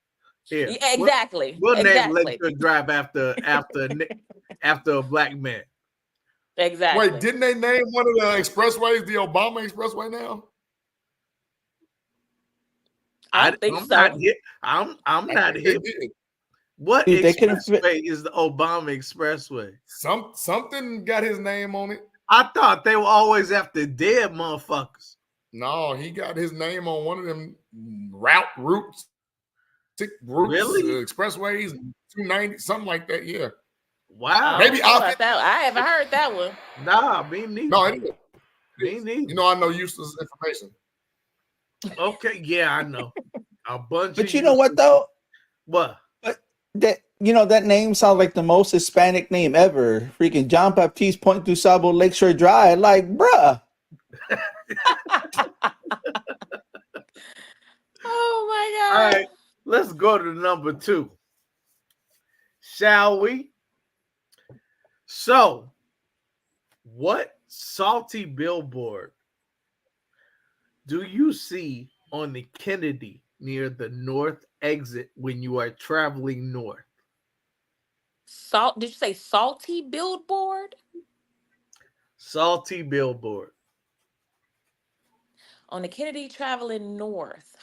Yeah, exactly. We'll name Exactly. Lakeshore Drive after a black man. Exactly. Wait, didn't they name one of the expressways the Obama Expressway now? I don't think so. I'm I not think they hip. did. What Dude, they couldn't fit- expressway is the Obama Expressway? Something got his name on it. I thought they were always after dead motherfuckers. No, he got his name on one of them routes, Really? expressways, 290, something like that. Yeah. Wow. Maybe I haven't heard that one. Nah, me neither. No, it is. Me neither. You know, I know useless information. Okay, yeah, I know. A bunch. But of you know what though? What? That that name sounds like the most Hispanic name ever. Freaking John Baptiste Point du Sable Lakeshore Drive. Like, bruh. Oh my All god. right. let's go to number 2. Shall we? So, what salty billboard do you see on the Kennedy near the north exit when you are traveling north? Did you say salty billboard? Salty billboard. On the Kennedy traveling north.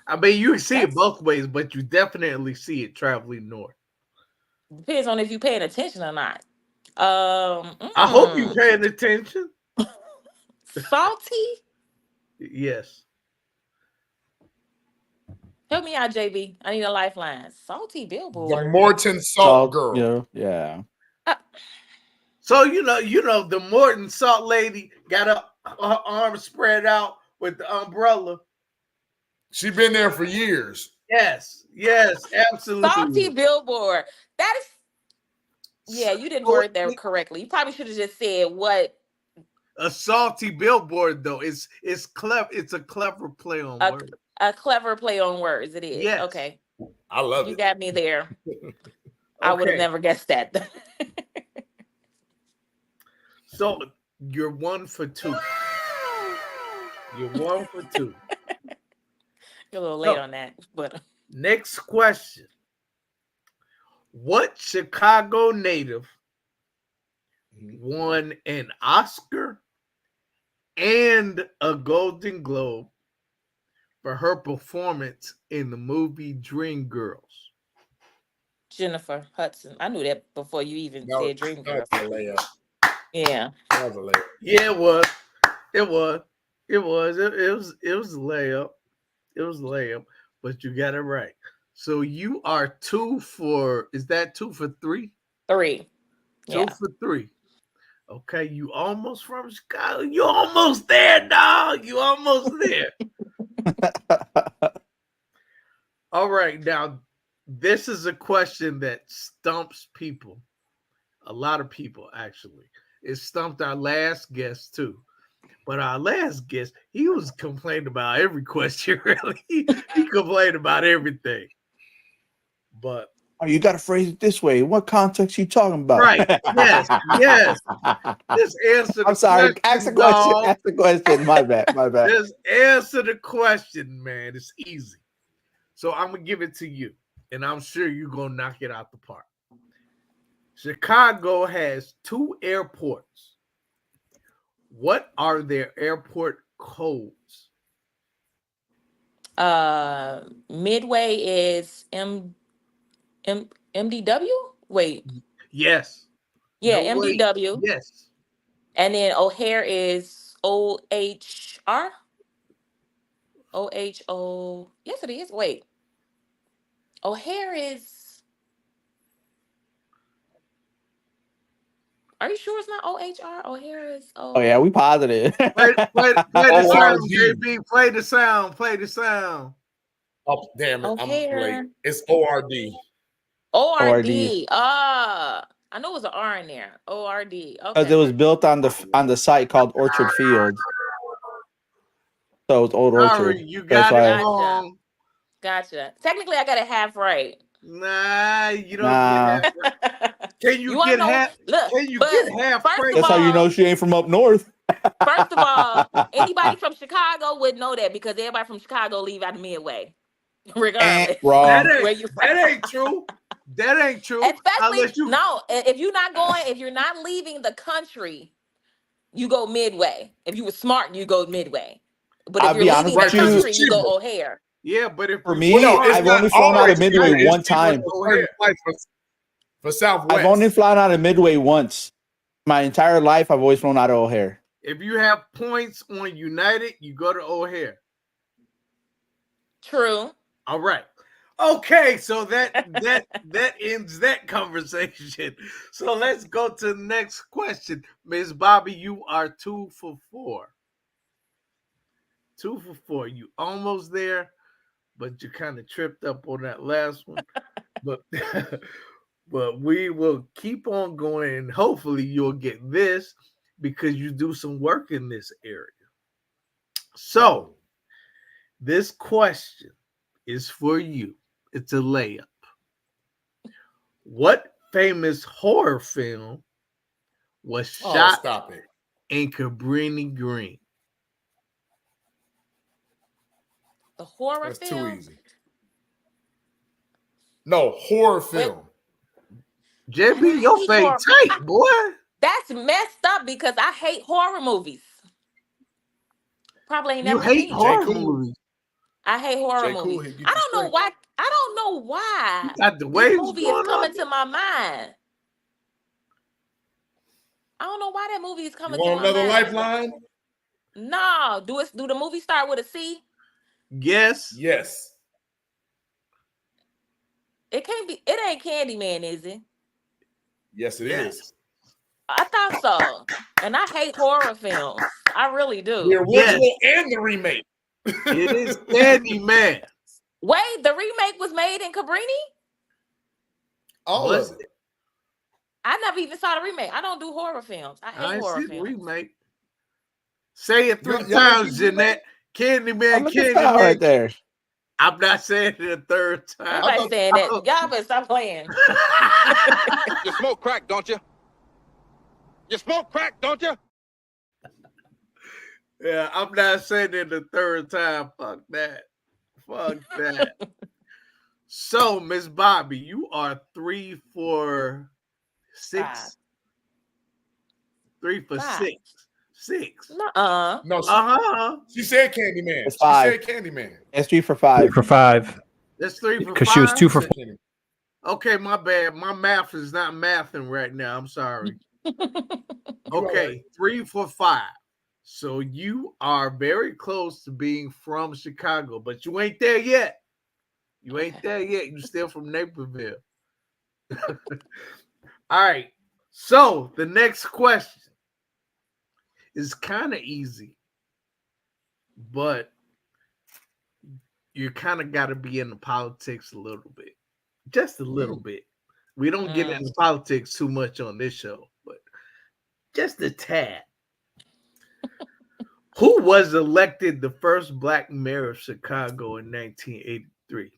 I mean, you see it both ways, but you definitely see it traveling north. Depends on if you're paying attention or not. I hope you're paying attention. Salty? Yes. Help me out, JB. I need a lifeline. Salty billboard. The Morton Salt Girl. Yeah. So you know the Morton Salt lady got her arms spread out with the umbrella. She been there for years. Yes, absolutely. Salty billboard. That is. Yeah, you didn't word that correctly. You probably should have just said what. A salty billboard, though, it's clever. It's a clever play on words. A clever play on words. It is. Yes. Okay. I love You it. got me there. I would have never guessed that. So you're 1 for 2. You're 1 for 2. You're a little late on that, but next question. What Chicago native won an Oscar and a Golden Globe for her performance in the movie Dreamgirls? Jennifer Hudson. I knew that before you even said Dreamgirls. That's a layup. Yeah. That was a layup. Yeah, it was. It was a layup. It was a layup, but you got it right. So you are 2 for, is that 2 for 3? 3. 2 for 3. Okay, you almost from Chicago. You almost there, dog. You almost there. All right, now this is a question that stumps people. A lot of people, actually. It stumped our last guest, too. But our last guest, he was complaining about every question, really. He complained about everything. But you got to phrase it this way. What context you talking about? Right. Yes. Just answer the I'm sorry. question. Ask the question. Dog. Ask the question. My bad. Just answer the question, man. It's easy. So I'm going to give it to you. And I'm sure you're going to knock it out the park. Chicago has 2 airports. What are their airport codes? Midway is MDW? Wait. Yes. Yeah, No, MDW. wait. Yes. And then O'Hare is OHR? OHO. Yes, it is. Wait. O'Hare is. Are you sure it's not OHR? O'Hare is O. Oh yeah, we positive. Play the sound, JB. Play the sound. Oh, damn it. O'Hare. I'm late. It's ORD. ORD. I know it was an R in there. ORD. Because Okay. it was built on the site called Orchard Field. So it's Old Orchard. You got it wrong. Gotcha. Technically, I got it half right. Nah, you don't get half right. Can you get half? Look, can you get half right? That's how you know she ain't from up north. First of all, anybody from Chicago would know that because everybody from Chicago leave out of Midway. Regardless. Wrong. That ain't true. That ain't true. Especially if you're not leaving the country, you go Midway. If you were smart, you go Midway. But if you're leaving the country, you go O'Hare. Yeah, but if for me, I've only flown out of Midway one time. For Southwest. I've only flown out of Midway once. My entire life, I've always flown out of O'Hare. If you have points on United, you go to O'Hare. True. All right. Okay, so that ends that conversation. So let's go to the next question. Ms. Bobbee, you are 2 for 4. 2 for 4. You almost there, but you kind of tripped up on that last one. But we will keep on going, and hopefully you'll get this because you do some work in this area. So this question is for you. It's a layup. What famous horror film was shot Stop it. in Cabrini Green? The horror That's film? too easy. No, horror film. JB, your face tight, boy. That's messed up because I hate horror movies. Probably ain't You never hate seen horror it. movies. I hate horror J. Cool, movies. he get I you don't know straight. why. I don't know why You got the this waves movie going is coming on. to my mind. I don't know why that movie is You coming to want my another mind. lifeline? No, do the movie start with a C? Yes. Yes. It can't be. It ain't Candyman, is it? Yes, it is. I thought so. And I hate horror films. I really do. The original and the remake. It is Candyman. Wait, the remake was made in Cabrini? All of it. I never even saw the remake. I don't do horror films. I hate I ain't horror seen the films. remake. Say it 3 Y'all times, seen the Jeanette. Candyman, Look at that right Candyman. there. I'm not saying it a third time. Everybody saying that. Y'all better stop playing. You smoke crack, don't you? You smoke crack, don't you? Yeah, I'm not saying it the third time. Fuck that. Fuck that. So, Miss Bobbie, you are 3 for 6. Five. 3 for Five. 6. 6. Nuh-uh. No, she said Candyman. It's She 5. said Candyman. It's 3 for 5. 3 for 5. That's 3 for 5. Because she was 2 for 4. Okay, my bad. My math is not mathing right now. I'm sorry. Okay, 3 for 5. So you are very close to being from Chicago, but you ain't there yet. You ain't there yet. You still from Naperville. All right. So the next question is kind of easy, but you kind of got to be into politics a little bit, just a little bit. We don't get into politics too much on this show, but just a tad. Who was elected the first black mayor of Chicago in 1983?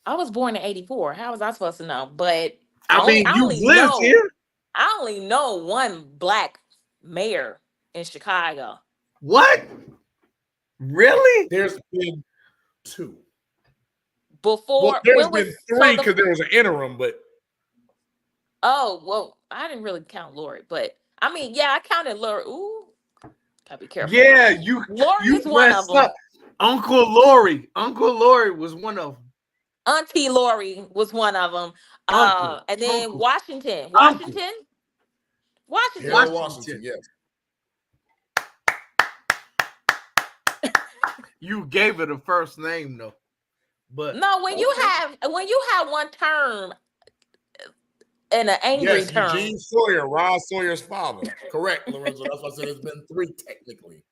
I was born in 84. How was I supposed to know? But I mean, you lived here. I only know one black mayor in Chicago. What? Really? There's been 2. Before Well, there's when been was- 3 so because there was an interim, but Oh, well, I didn't really count Lori, but I mean, yeah, I counted Lori. Ooh, gotta be careful. Yeah, you Lori is one of messed them. up. Uncle Lori was one of them. Auntie Lori was one of them. Uncle, And then uncle, Washington. uncle. Washington. Harold Washington, yes. You gave it a first name though, but No, when you have one term and an angry Yes, term. Eugene Sawyer, Rod Sawyer's father. Correct, Lorenzo. That's why I said it's been 3 technically.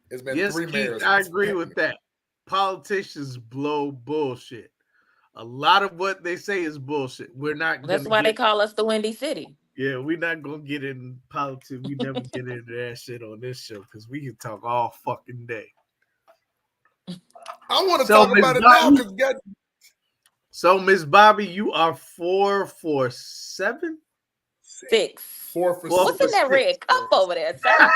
It's been yes, 3 Keith, mayors. I agree with that. Politicians blow bullshit. A lot of what they say is bullshit. We're not. That's why they call us the Windy City. Yeah, we're not gonna get in politics. We never get into that shit on this show because we can talk all fucking day. I want to talk about it now because So, Miss Bobbie, you are 4 for 7? 6. 4 for 6. What's in that red cup over there, sir?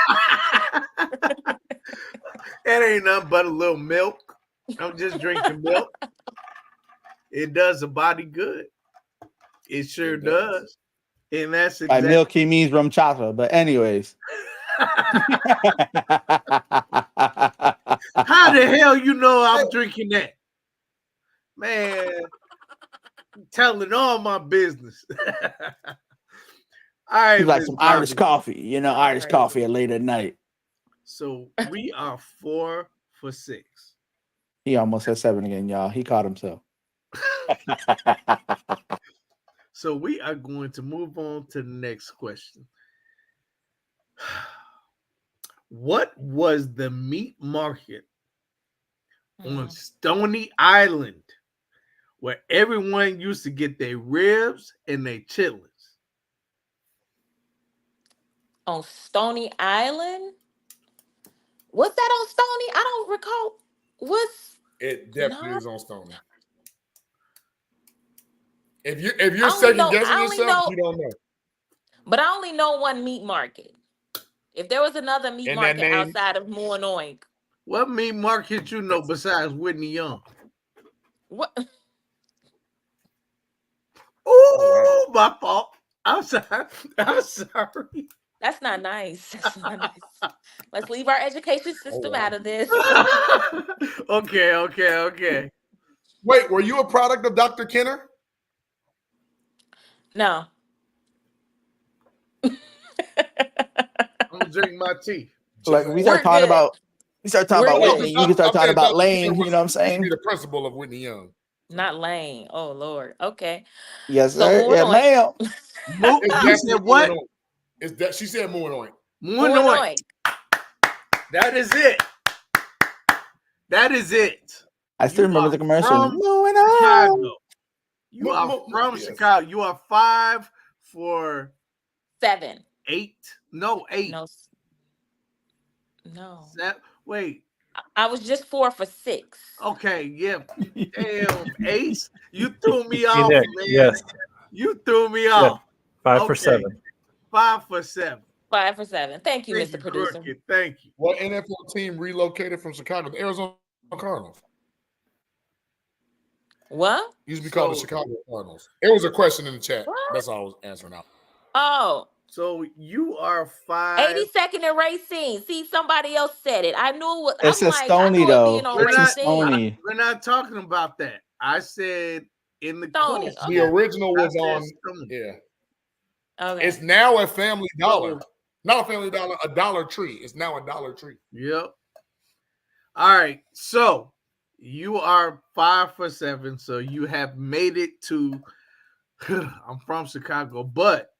That ain't nothing but a little milk. I'm just drinking milk. It does a body good. It sure does. And that's By exactly milk, he means rum chata. But anyways. How the hell you know I'm drinking that? Man, I'm telling all my business. All right, He's like Miss some Irish Bobbie. coffee, Irish coffee at late at night. So we are 4 for 6. He almost had 7 again, y'all. He caught himself. So we are going to move on to the next question. What was the meat market on Stony Island where everyone used to get their ribs and their chitlins? On Stony Island? Was that on Stony? I don't recall. What's It definitely no? is on Stony. If you're I only second know- guessing I only yourself, know- you don't know. But I only know one meat market. If there was another meat And that market name- outside of Moanoink, What meat market you know besides Whitney Young? what? Oh, my fault. I'm sorry. I'm sorry. That's not nice. That's not nice. Let's leave our education system out of this. Okay. Wait, were you a product of Dr. Kenner? No. I'm gonna drink my tea. Like we start talking about Whitney, you can start talking about Lane. You know what I'm saying? Be the principal of Whitney Young. Not Lane. Oh Lord. Okay. Yes, So sir. Yeah, ma'am. You said what? Is that she said Moanoink? Moanoink. That is it. That is it. I still remember the commercial. From Chicago. You are from Chicago. You are 5 for 7. 8. No, 8. No. Wait. I was just 4 for 6. Okay, yeah. Damn, Ace. You threw me Hey, off, Nick, man. yes. You threw me off. 5 for 7. 5 for 7. 5 for 7. Thank you, Thank Mr. you, Producer. Crooked. Thank you. What NFL team relocated from Chicago? The Arizona Cardinals. What? Used to be called the Chicago Cardinals. It was a question in the chat. What? That's all I was answering out. Oh. So you are 5. 82nd and Racine. See, somebody else said it. I knew it. It's I'm a like, Stony, I know though. it being on It's a Racine. Stony. We're not talking about that. I said in the Stony. question. The original was I said on. Stony. Yeah. Okay. It's now a Family Dollar. Not a Family Dollar, a Dollar Tree. It's now a Dollar Tree. Yep. All right. So you are 5 for 7. So you have made it to. I'm from Chicago, but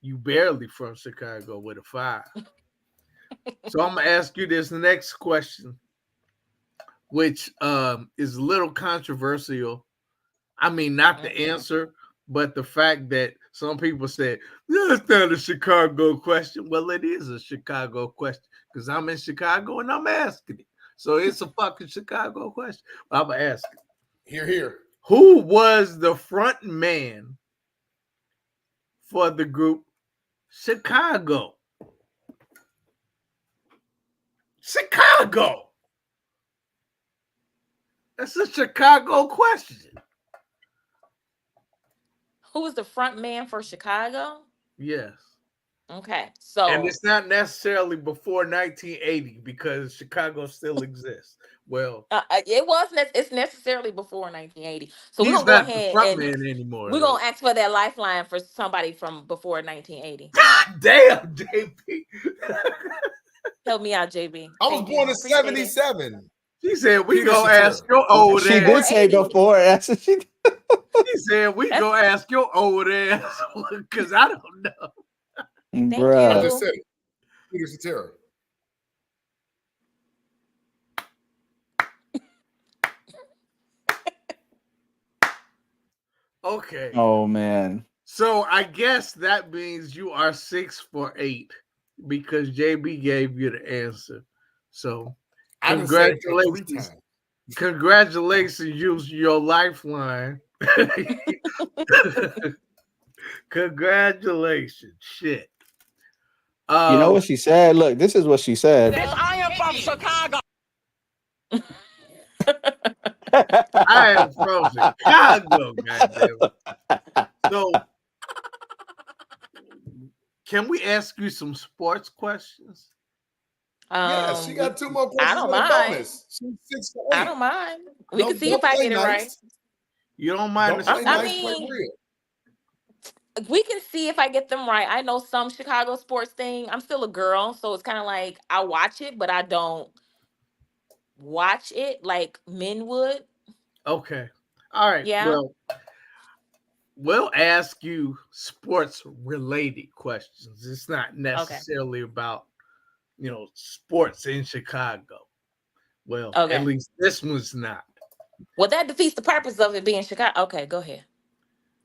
you barely from Chicago with a 5. So I'm gonna ask you this next question, which is a little controversial. I mean, not the answer, but the fact that some people said that's not a Chicago question. Well, it is a Chicago question because I'm in Chicago and I'm asking it. So it's a fucking Chicago question. I'm gonna ask it. Here. Who was the front man for the group Chicago? Chicago. That's a Chicago question. Who was the front man for Chicago? Yes. Okay. So And it's not necessarily before 1980 because Chicago still exists. Well, it wasn't. It's necessarily before 1980. So we're he's gonna go not the ahead front and man anymore. we're gonna ask for that lifeline for somebody from before 1980. Damn, JB. Help me out, JB. I was born in 77. She said we Peter gonna Cetera. ask your old She ass. did say before. That's what she did. She said we gonna ask your old ass because I don't know. Bruh. I just said it. Peter Cetera. Okay. Oh man. So I guess that means you are 6 for 8 because JB gave you the answer. So I done said it 3 congratulations. times. Congratulations, use your lifeline. Congratulations. Shit. You know what she said? Look, this is what she said. I am from Chicago. I am from Chicago, goddamn. So can we ask you some sports questions? Yeah, she got 2 more questions. I don't with a mind. bonus. She's 6 for 8. I don't mind. We can see Don't if I play get it nice. right. You don't mind Don't the play I nice, mean, play real. we can see if I get them right. I know some Chicago sports thing. I'm still a girl, so it's kind of like I watch it, but I don't watch it like men would. Okay. All right. Yeah. Well, we'll ask you sports related questions. It's not necessarily about, sports in Chicago. Well, Okay. at least this one's not. Well, that defeats the purpose of it being Chicago. Okay, go ahead.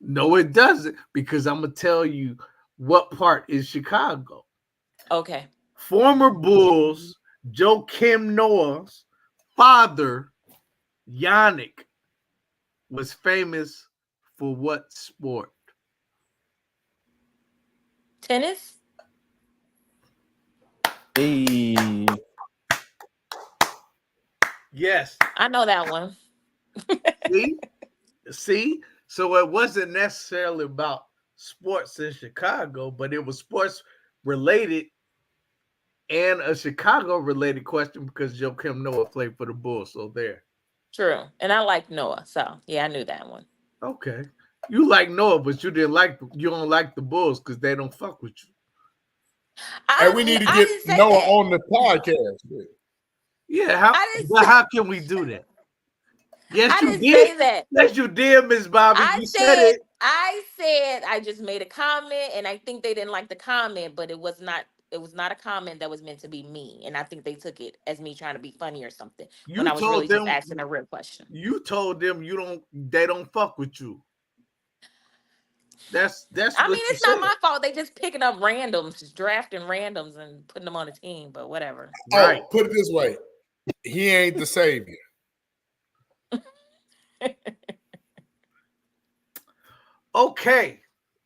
No, it doesn't, because I'm going to tell you what part is Chicago. Okay. Former Bulls, Joe Kim Noah's father, Yannick, was famous for what sport? Tennis? Hey. Yes. I know that one. See? So it wasn't necessarily about sports in Chicago, but it was sports related and a Chicago related question because Joakim Noah played for the Bulls. So there. True. And I like Noah. So yeah, I knew that one. Okay. You like Noah, but you don't like the Bulls because they don't fuck with you. And we need to get Noah on the podcast. Yeah, how can we do that? Yes, I you didn't did. say that. Yes, you did, Miss Bobbie. You said it. I said I just made a comment, and I think they didn't like the comment, but it was not a comment that was meant to be mean, and I think they took it as me trying to be funny or something. When I was really just asking a real question. You told them they don't fuck with you. That's. I mean, it's not my fault. They just picking up randoms, just drafting randoms and putting them on a team, but whatever. Right. Oh, put it this way: he ain't the savior. Okay,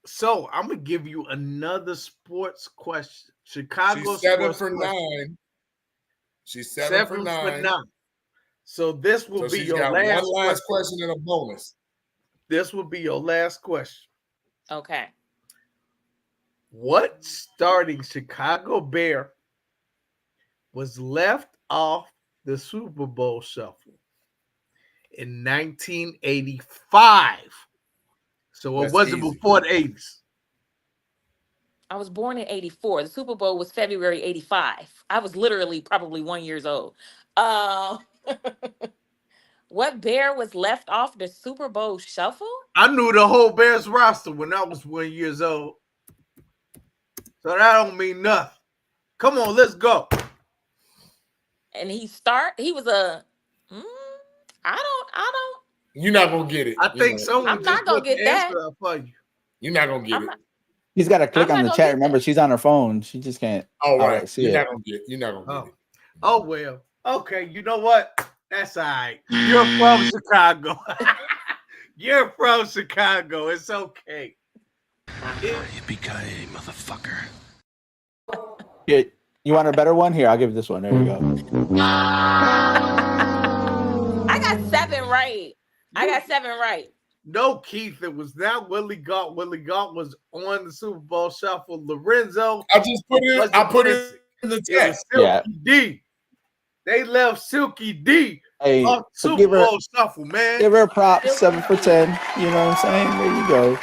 so I'm gonna give you another sports question. Chicago. She's 7 for 9. She's 7 for 9. So this will be your last. One last question and a bonus. This will be your last question. Okay. What starting Chicago Bear was left off the Super Bowl shuffle in 1985? So it wasn't before the 80s. I was born in 84. The Super Bowl was February 85. I was literally probably 1 year old. What Bear was left off the Super Bowl shuffle? I knew the whole Bears roster when I was 1 year old. So that don't mean nothing. Come on, let's go. And he was a I don't. You're not gonna get it. I think someone I'm not gonna get that for you. You're not gonna get it. He's got to click on the chat. Remember, she's on her phone. She just can't. Oh, right. See You're it. not gonna get it. You're not gonna get it. Oh well. Okay, you know what? That's all right. You're from Chicago. You're from Chicago. It's okay. Yippee-ki-yay, motherfucker. Yeah, you want a better one? Here, I'll give you this one. There you go. I got 7 right. No, Keith, it was not Willie Galt. Willie Galt was on the Super Bowl shuffle. Lorenzo. I just put it. I put it in the text. Silky D. They left Silky D off the Super Bowl shuffle, man. Give her props. 7 for 10. You know what I'm saying? There you go.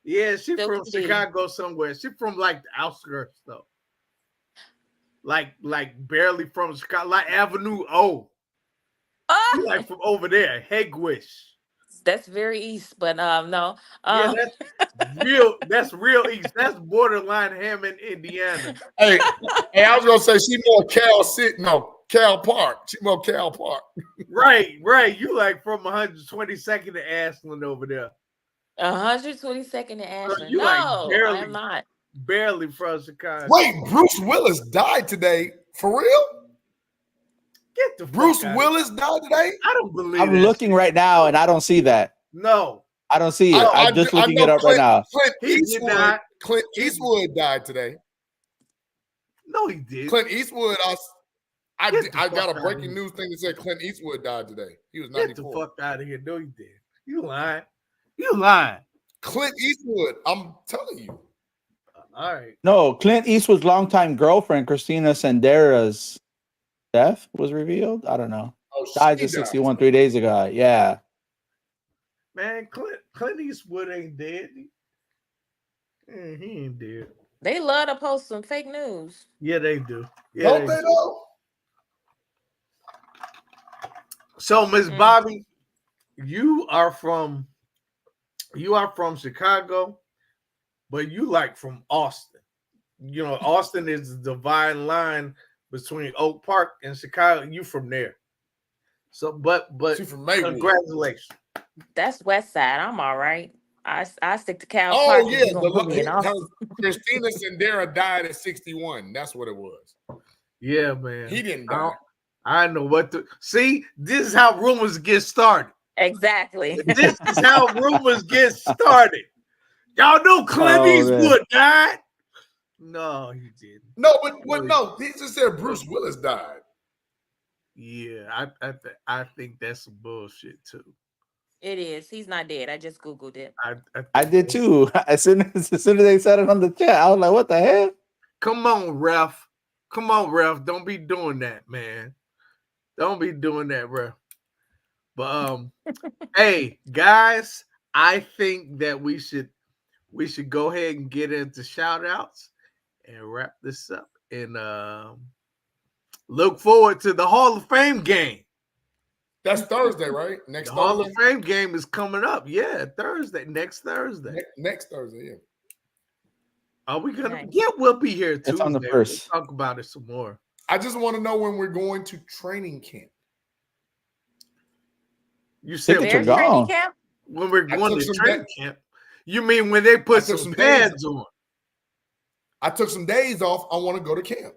Yeah, she's from Chicago somewhere. She's from like the outskirts though. Like barely from Chicago, like Avenue O. Like from over there, Hegwish. That's very east, but no. Yeah, that's real east. That's borderline Hammond, Indiana. Hey, I was gonna say she more Cal Park. She more Cal Park. Right. You like from 122nd to Ashland over there. 122nd to Ashland. You no, barely, I'm not. Barely from Chicago. Wait, Bruce Willis died today. For real? Get the Bruce Willis died today? I don't believe I'm looking right now and I don't see that. No. I don't see it. I'm just looking it up right now. Clint Eastwood died today. No, he did. Clint Eastwood, I got a breaking news thing that said Clint Eastwood died today. He was 94. Get the fuck out of here. No, he did. You lying. You lying. Clint Eastwood, I'm telling you. All right. No, Clint Eastwood's longtime girlfriend, Christina Sandera's death was revealed. I don't know. Died at 61 3 days ago. Yeah. Man, Clint Eastwood ain't dead. He ain't dead. They love to post some fake news. Yeah, they do. Yeah, Don't they know? So, Miss Bobbie, you are from Chicago, but you like from Austin. You know, Austin is the dividing line between Oak Park and Chicago. You from there. So, but congratulations. That's West Side. I'm all right. I stick to Cal Oh Park. yeah, Christina Sandera died at 61. That's what it was. Yeah, man. He didn't die. I know what to see. This is how rumors get started. Exactly. This is how rumors get started. Y'all know Clint Eastwood died? No, he didn't. No, but no, he just said Bruce Willis died. Yeah, I think that's some bullshit too. It is. He's not dead. I just Googled it. I did too. As soon as they said it on the chat, I was like, "What the hell?" Come on, ref. Come on, ref. Don't be doing that, man. Don't be doing that, ref. But hey, guys, I think that we should go ahead and get into shout outs and wrap this up and look forward to the Hall of Fame game. That's Thursday, right? The Hall of Fame game is coming up. Yeah, Thursday. Next Thursday. Next Thursday, yeah. Are we gonna? Yeah, we'll be here Tuesday. It's on the first. We'll talk about it some more. I just want to know when we're going to training camp. You said There's training camp? When we're going to training camp. You mean when they put some pads on? I took some days off. I want to go to camp.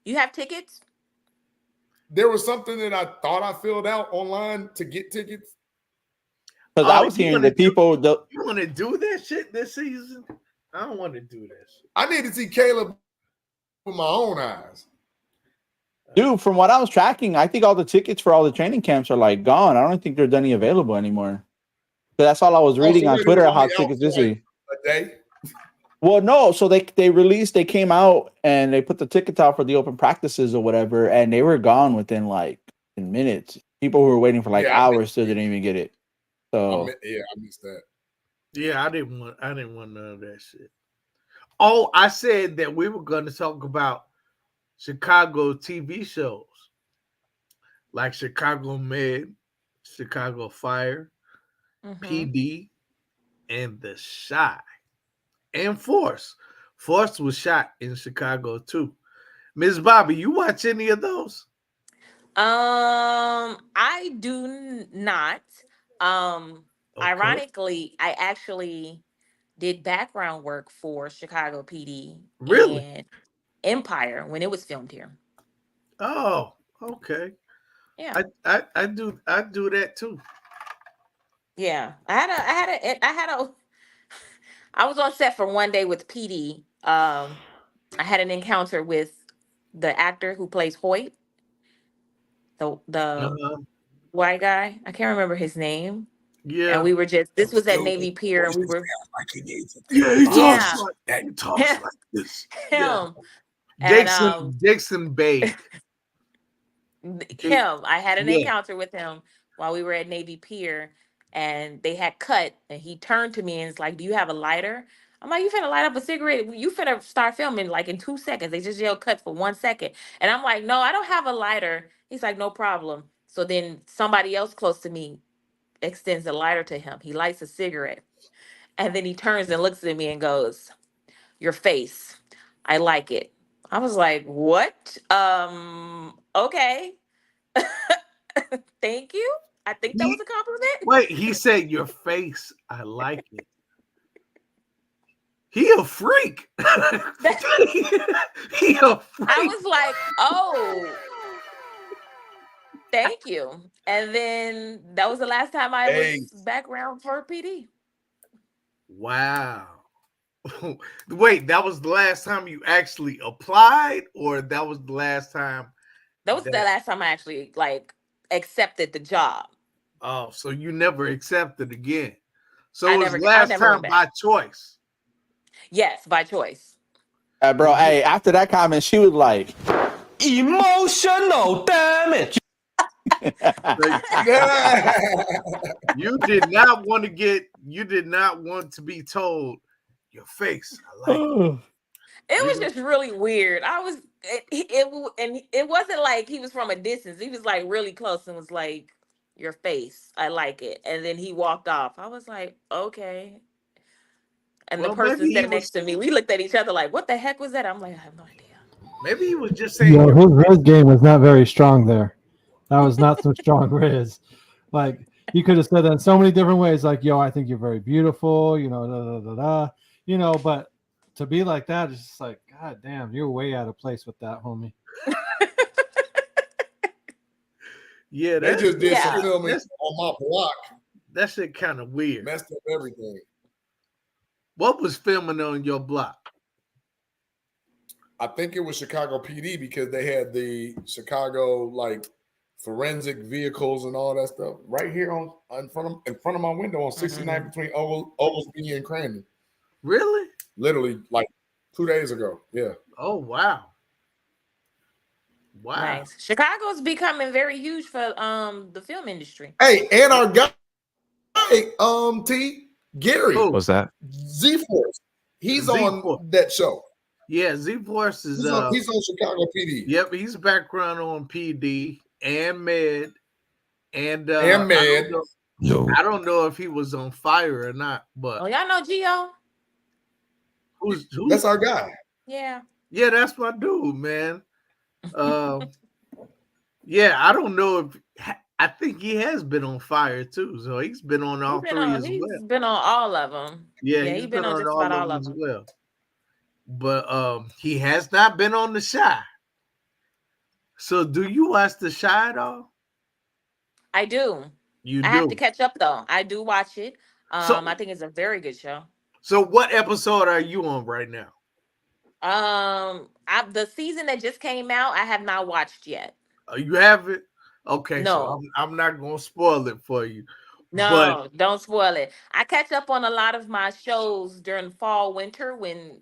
You have tickets? There was something that I thought I filled out online to get tickets. Because I was hearing that people. You want to do that shit this season? I don't want to do that shit. I need to see Caleb with my own eyes. Dude, from what I was tracking, I think all the tickets for all the training camps are like gone. I don't think there's any available anymore. But that's all I was reading on Twitter how tickets this week. A day? Well, no. So they came out and they put the tickets out for the open practices or whatever, and they were gone within like minutes. People who were waiting for like hours still didn't even get it. So I missed that. Yeah, I didn't want none of that shit. Oh, I said that we were going to talk about Chicago TV shows like Chicago Med, Chicago Fire, PD, and The Chi, and Force. Force was shot in Chicago too. Ms. Bobbee, you watch any of those? I do not. Ironically, I actually did background work for Chicago PD and Empire when it was filmed here. Oh, okay. Yeah, I do that too. Yeah, I was on set for one day with PD. I had an encounter with the actor who plays Hoyt, the white guy. I can't remember his name. Yeah, and we were this was at Navy Pier, and we were. He talks like that. He talks like this. Him. Jason Bay. Him. I had an encounter with him while we were at Navy Pier, and they had cut, and he turned to me and it's like, "Do you have a lighter?" I'm like, "You finna light up a cigarette? You finna start filming like in 2 seconds." They just yelled cut for 1 second. And I'm like, "No, I don't have a lighter." He's like, "No problem." So then somebody else close to me extends a lighter to him. He lights a cigarette. And then he turns and looks at me and goes, "Your face. I like it." I was like, "What? Okay." Thank you. I think that was a compliment. Wait, he said your face. I like it. He a freak. He a freak. I was like, "Oh, thank you." And then that was the last time I was background for PD. Wow. Wait, that was the last time you actually applied, or that was the last time? That was the last time I actually accepted the job. Oh, so you never accepted again. So it was last time by choice. Yes, by choice. Bro, hey, after that comment, she was like, emotional damage. You did not want to be told your face. I like it. It was just really weird. It wasn't like he was from a distance. He was like really close and was like, "Your face, I like it." And then he walked off. I was like, "Okay." And the person sitting next to me, we looked at each other like, "What the heck was that?" I'm like, "I have no idea." Maybe he was just saying. Yeah, his Riz game was not very strong there. That was not some strong Riz. Like, you could have said that in so many different ways. Like, "Yo, I think you're very beautiful." You know, da da da da. You know, but to be like that is just like, God damn, you're way out of place with that, homie. Yeah, They just did some Yeah. filming on my block. That shit kind of weird. Messed up everything. What was filming on your block? I think it was Chicago PD because they had the Chicago like forensic vehicles and all that stuff right here in front of my window on 69 between Oglesby and Crandon. Really? Literally like 2 days ago. Yeah. Oh wow. Wow. Nice. Chicago's becoming very huge for the film industry. Hey, and our guy, T. Gary. What's that? Z-Force. He's Z-Force. on that show. Yeah, Z-Force is He's on Chicago PD. Yep, he's background on PD and Med. And Med. I don't know if he was on Fire or not, but Oh, y'all know Gio? who's That's our guy. Yeah. Yeah, that's my dude, man. Yeah, I don't know if I think he has been on Fire too, so he's been on all three as He's well. been on all of them. Yeah, he's been on just about all of as them. well. But he has not been on The Shy. So do you watch The Shy at all? I do. You I do. have to catch up though. I do watch it. So- I think it's a very good show. So what episode are you on right now? The season that just came out, I have not watched yet. You haven't? Okay, No. so I'm not gonna spoil it for you. No, don't spoil it. I catch up on a lot of my shows during fall, winter when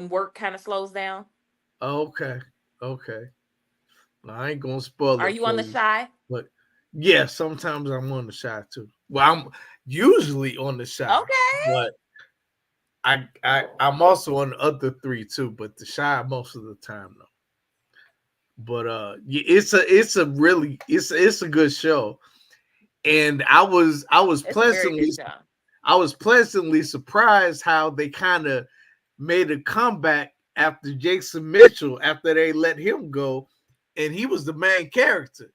work kind of slows down. Okay. Well, I ain't gonna spoil it. Are you on for The Shy? But yeah, sometimes I'm on The Shy too. Well, I'm usually on The Shy. Okay. But I'm also on the other three too, but The Shy most of the time though. But yeah, it's a good show. And I was pleasantly surprised how they kind of made a comeback after Jason Mitchell, after they let him go, and he was the main character.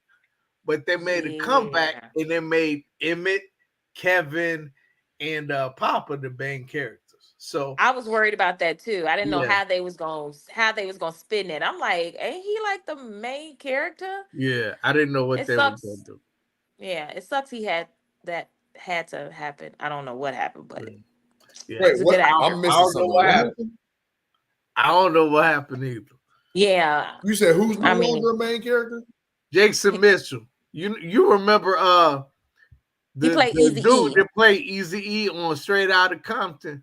But they made a comeback and they made Emmett, Kevin, and Papa the main characters. So I was worried about that too. I didn't know Yeah. how they was gonna spin it. I'm like, ain't he like the main character? yeah, I didn't know what It they were sucks. gonna do. Yeah, it sucks he had to happen. I don't know what happened, but Yeah. he's a good actor. I'm missing something. What happened? I don't know what happened either. Yeah. You said who's no I mean- longer a main character? Jason Mitchell. You remember He played the Eazy-E. dude that played Eazy-E on Straight Outta Compton.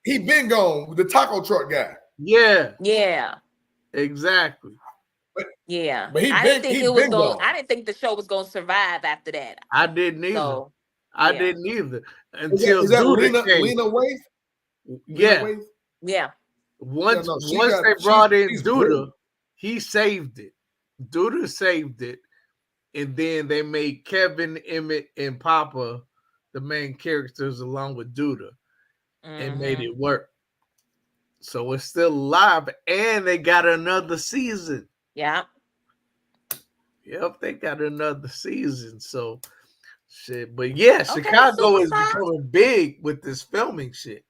He been gone, the taco truck guy. Yeah, Yeah. exactly. Yeah. But he I been- didn't think he it was been going gone. I didn't think the show was gonna survive after that. I didn't either. So I yeah. didn't either Is until that Duda came. Lena Waithe? Yeah. Lena Waithe? yeah. Once no, she once got- they she- brought in she's Duda, brilliant. he saved it. Duda saved it, and then they made Kevin, Emmett, and Papa the main characters along with Duda, and made Mhm. it work. So it's still alive, and they got another season. Yeah. Yep, they got another season. So shit, but yeah, Okay, Chicago is Superstar. becoming big with this filming shit.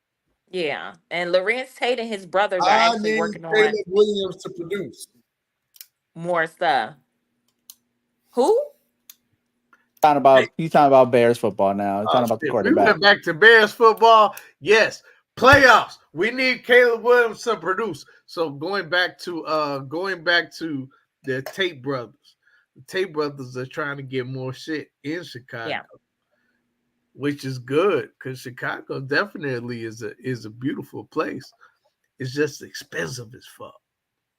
Yeah. And Lorenz Tate and his brothers are I actually need working on Caleb Williams to produce. more stuff. Who? He's talking about Bears football now. He's talking about the Shit, we quarterback. went back to Bears football. Yes, playoffs. We need Caleb Williams to produce. So going back to the Tate brothers. The Tate brothers are trying to get more shit in Chicago. Yeah. Which is good because Chicago definitely is a beautiful place. It's just expensive as fuck.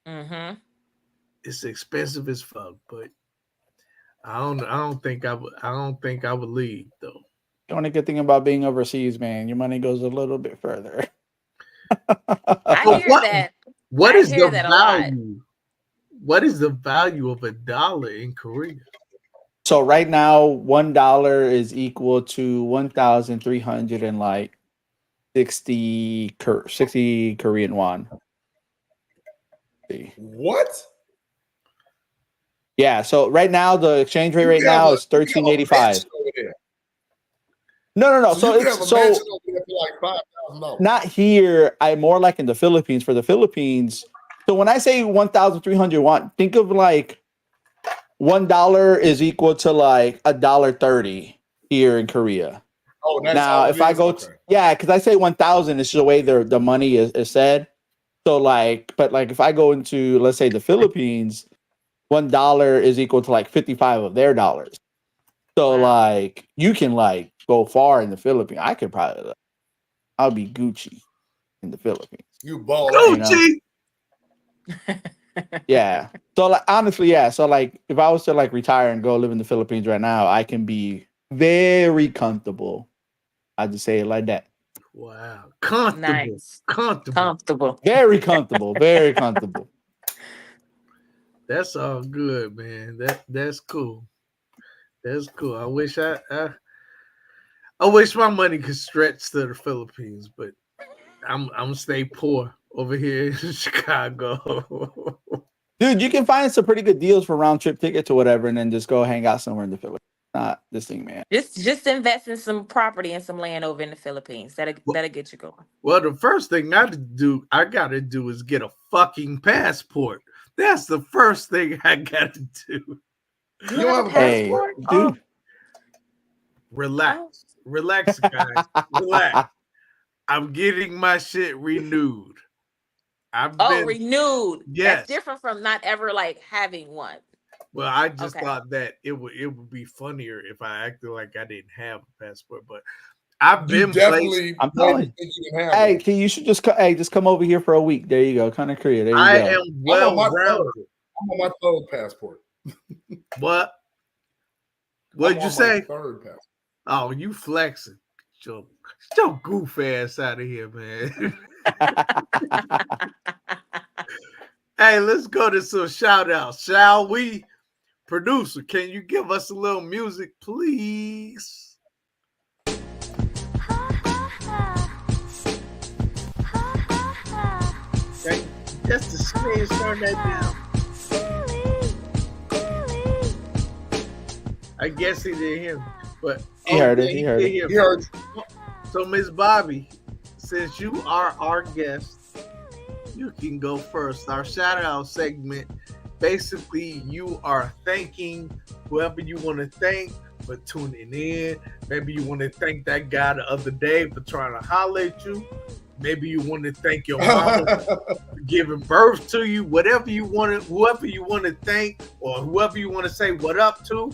Mm-hmm. It's expensive as fuck, but I don't think I would leave though. The only good thing about being overseas, man, your money goes a little bit further. I hear that. What I is hear the that a lot. value? What is the value of $1 in Korea? So right now, $1 is equal to 1,360 Korean won. What? Yeah. So right now, the exchange rate right now is 13.85. No. So you could have it's a so mansion over there for like $5,000. not here. I more like in the Philippines. For the Philippines, so when I say 1,300 won, think of like $1 is equal to like $1.30 here in Korea. Oh, that's Now, how if it I is? go, Okay. yeah, because I say 1,000, it's the way the money is said. So like, but like if I go into, let's say, the Philippines, $1 is equal to like 55 of their dollars. So like you can like go far in the Philippines. I could probably, I'll be Gucci in the Philippines. You ball Gucci. Yeah. So like honestly, yeah. So like if I was to like retire and go live in the Philippines right now, I can be very comfortable. I just say it like that. Wow. Comfortable. Nice. Comfortable. Very comfortable. Very comfortable. That's all good, man. That's cool. That's cool. I wish I wish my money could stretch to the Philippines, but I'm stay poor over here in Chicago. Dude, you can find some pretty good deals for round trip tickets or whatever, and then just go hang out somewhere in the Philippines. Not this thing, man. Just invest in some property and some land over in the Philippines. That'll get you going. Well, the first thing I gotta do is get a fucking passport. That's the first thing I gotta do. You don't have a passport? Hey, dude. Relax. Relax, guys. Relax. I'm getting my shit renewed. Renewed. Yes. That's different from not ever like having one. Well, I just thought that it would be funnier if I acted like I didn't have a passport, but I've been definitely. I'm telling you. Hey, you should just come over here for a week. There you go. Kind of Korea. There you I go. am well rounded. I'm on my third passport. What? What'd you say? Third passport. Oh, you flexing. Your goof ass out of here, man. Hey, let's go to some shout outs, shall we? Producer, can you give us a little music, please? Just the screen, turn that down. I guess he didn't hear me, but He heard it. He heard it. So, Miss Bobbee, since you are our guest, you can go first. Our shout out segment, basically, you are thanking whoever you want to thank for tuning in. Maybe you want to thank that guy the other day for trying to holler at you. Maybe you want to thank your mom for giving birth to you. Whatever you want to, whoever you want to thank, or whoever you want to say what up to,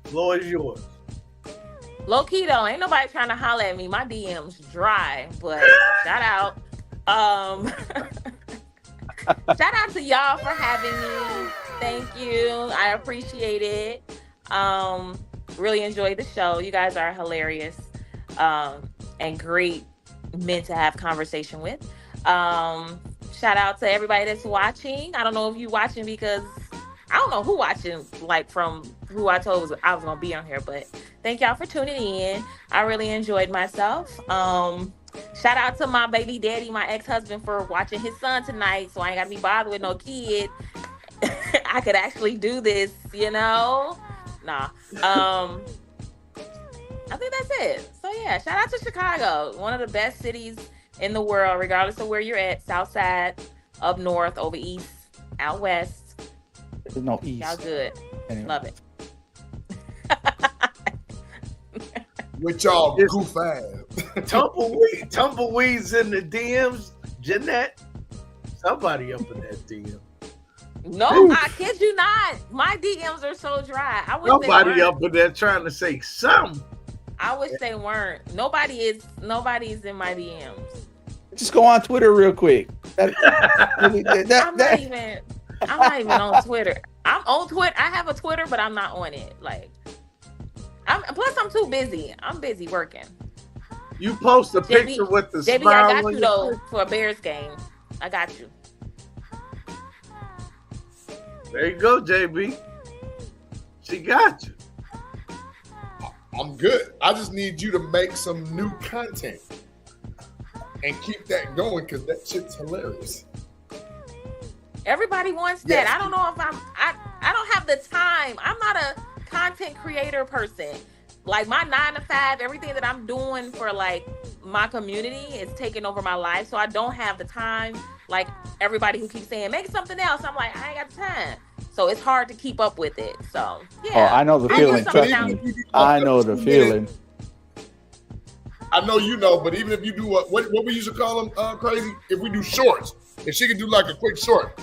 floor is yours. Low key though, ain't nobody trying to holler at me. My DM's dry, but shout out. Shout out to y'all for having me. Thank you. I appreciate it. Really enjoyed the show. You guys are hilarious and great men to have conversation with. Shout out to everybody that's watching. I don't know if you watching because I don't know who watching, like from who I told I was gonna be on here, but thank y'all for tuning in. I really enjoyed myself. Shout out to my baby daddy, my ex-husband, for watching his son tonight, so I ain't gotta be bothered with no kid. I could actually do this, you know? Nah. I think that's it. So yeah, shout out to Chicago, one of the best cities in the world, regardless of where you're at. South side, up north, over east, out west. There's no east. Y'all good. Anyway. Love it. With y'all goof ass. Tumbleweeds in the DMs. Jeanette, somebody up in that DM. No, I kid you not. My DMs are so dry. I wish Nobody up in there trying to say something. I wish they weren't. Nobody's in my DMs. Just go on Twitter real quick. I'm not even on Twitter. I'm on Twitter. I have a Twitter, but I'm not on it. Like, plus I'm too busy. I'm busy working. You post a picture with the JB, smile I got on you your though face. for a Bears game. I got you. There you go, JB. She got you. I'm good. I just need you to make some new content and keep that going because that shit's hilarious. Everybody wants that. I don't know if I don't have the time. I'm not a content creator person. Like my 9 to 5, everything that I'm doing for like my community is taking over my life. So I don't have the time. Like everybody who keeps saying, make something else. I'm like, I ain't got the time. So So it's hard to keep up with it. So yeah. Oh, I know the I'll feeling. put Trust something me. down. I know the feeling. I know you know, but even if you do what we used to call them, Crazy, if we do shorts, if she could do like a quick short.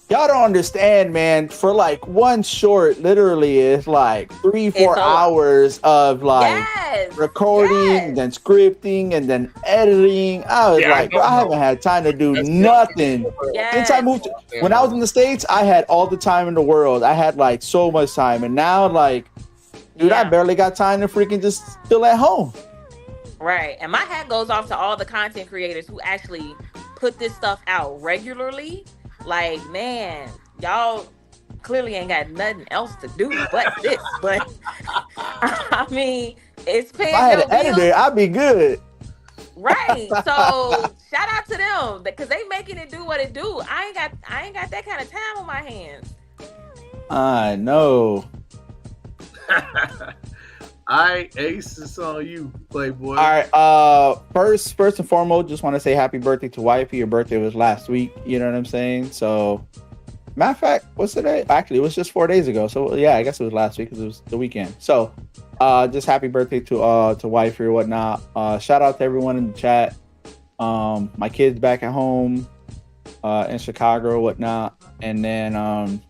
Y'all don't understand, man. For like one short, literally is like 3-4 hours of like recording, then scripting, and then editing. I was like, bro, I haven't had time to do nothing. Since I moved, when I was in the States, I had all the time in the world. I had like so much time, and now like, dude, I barely got time to freaking just chill at home. Right. And my hat goes off to all the content creators who actually put this stuff out regularly. Like, man, y'all clearly ain't got nothing else to do but this. But I mean, it's paying. If I had your an editor, bills. I'd be good. Right. So shout out to them because they making it do what it do. I ain't got that kind of time on my hands. I know. All right, Ace, it's on you, Playboy. All right. First and foremost, just want to say happy birthday to Wifey. Your birthday was last week. You know what I'm saying? So, matter of fact, what's today? Actually, it was just 4 days ago. So yeah, I guess it was last week because it was the weekend. So, just happy birthday to Wifey or whatnot. Shout out to everyone in the chat. My kids back at home, in Chicago or whatnot, and then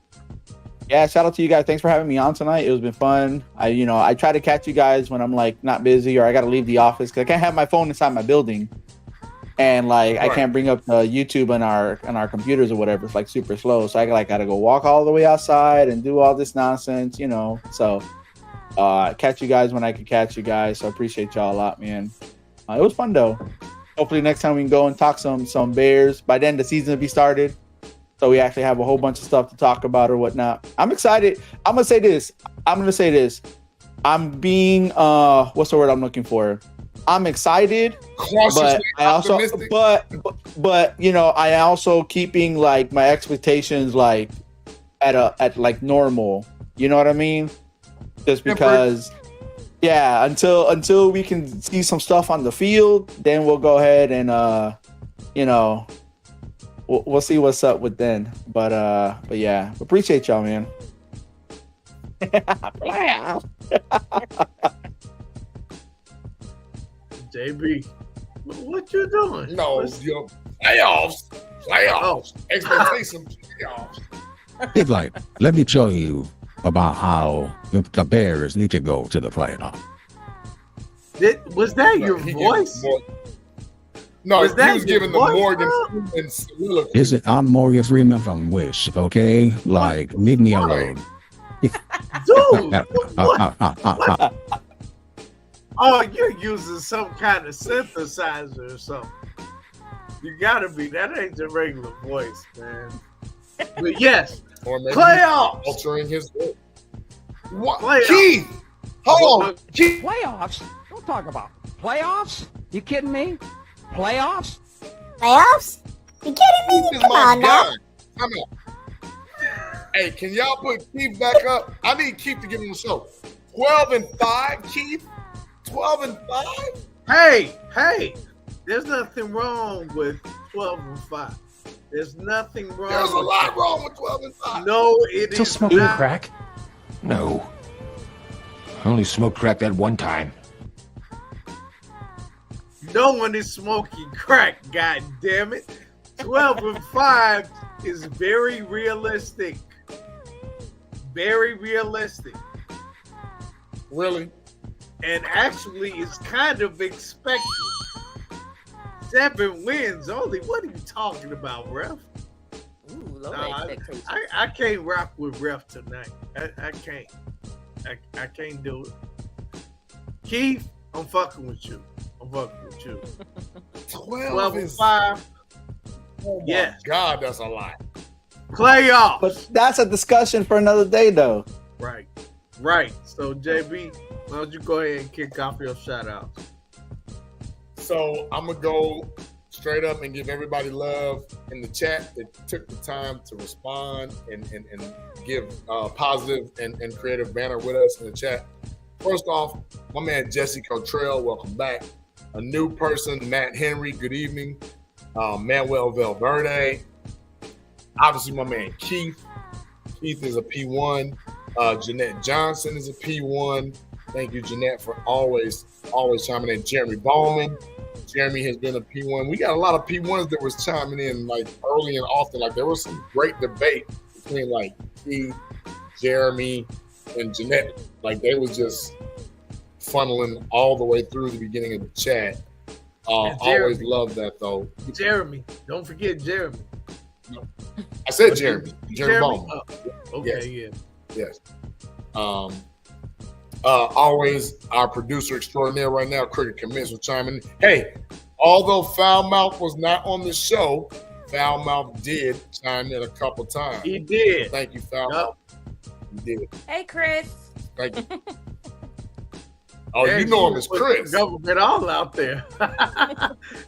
yeah, shout out to you guys. Thanks for having me on tonight. It was been fun. I try to catch you guys when I'm like not busy or I got to leave the office because I can't have my phone inside my building, and like I can't bring up YouTube on our computers or whatever. It's like super slow, so I got to go walk all the way outside and do all this nonsense, So catch you guys when I can catch you guys. So I appreciate y'all a lot, man. It was fun though. Hopefully next time we can go and talk some Bears. By then the season will be started. So we actually have a whole bunch of stuff to talk about or whatnot. I'm excited. I'm gonna say this. I'm being what's the word I'm looking for? I'm excited, but I also but I also keeping like my expectations like at like normal. You know what I mean? Just because until we can see some stuff on the field, then we'll go ahead and we'll see what's up with then, but yeah, appreciate y'all, man. JB, what you doing? No, playoffs. Expectations, playoffs. It's like, let me tell you about how the Bears need to go to the playoffs. Was that your voice? No, he was giving the Morgan Freeman soliloquy. Listen, I'm Morgan Freeman from Wish, okay? Like, leave me alone. Dude, oh, you're using some kind of synthesizer or something. You gotta be. That ain't the regular voice, man. But yes, or maybe playoffs. Altering his voice. What? Playoffs. Keith, hold on. Keith. Playoffs? Don't talk about playoffs. You kidding me? Playoffs? Playoffs? You kidding me? Come on now. Come on. Hey, can y'all put Keith back up? I need Keith to give him a show. 12-5, Keith. 12-5. Hey, there's nothing wrong with 12-5. There's nothing wrong. There's a lot wrong with 12-5. No, it Still is smoking not. crack? No. I only smoked crack that one time. No one is smoking crack, god damn it. 12-5 is very realistic. Very realistic. Really? And actually it's kind of expected. 7 wins only. What are you talking about, ref? Ooh, low expectations. I can't rock with ref tonight. I can't. I can't do it. Keith, I'm fucking with you. 12-5. Oh yes. my God, that's a lot. Playoffs. But that's a discussion for another day, though. Right. So JB, why don't you go ahead and kick off your shout outs? So I'm gonna go straight up and give everybody love in the chat that took the time to respond and give positive and creative banner with us in the chat. First off, my man Jesse Cottrell, welcome back. A new person, Matt Henry, good evening. Manuel Valverde. Obviously, my man Keith. Keith is a P1. Jeanette Johnson is a P1. Thank you, Jeanette, for always chiming in. Jeremy Bowman. Jeremy has been a P1. We got a lot of P1s that was chiming in like early and often. Like there was some great debate between like Keith, Jeremy, and Jeanette. Like they was just funneling all the way through the beginning of the chat. Always love that though. Jeremy, don't forget Jeremy. I said Jeremy. Jeremy Bowman. Oh, okay, Yes. Always our producer extraordinaire right now, Cricket Commits, was chiming in. Hey, although Foulmouth was not on the show, Foulmouth did chime in a couple times. He did. Thank you, Foulmouth. He did. Hey, Chris. Thank you. Oh, you know him as Chris. Government all out there.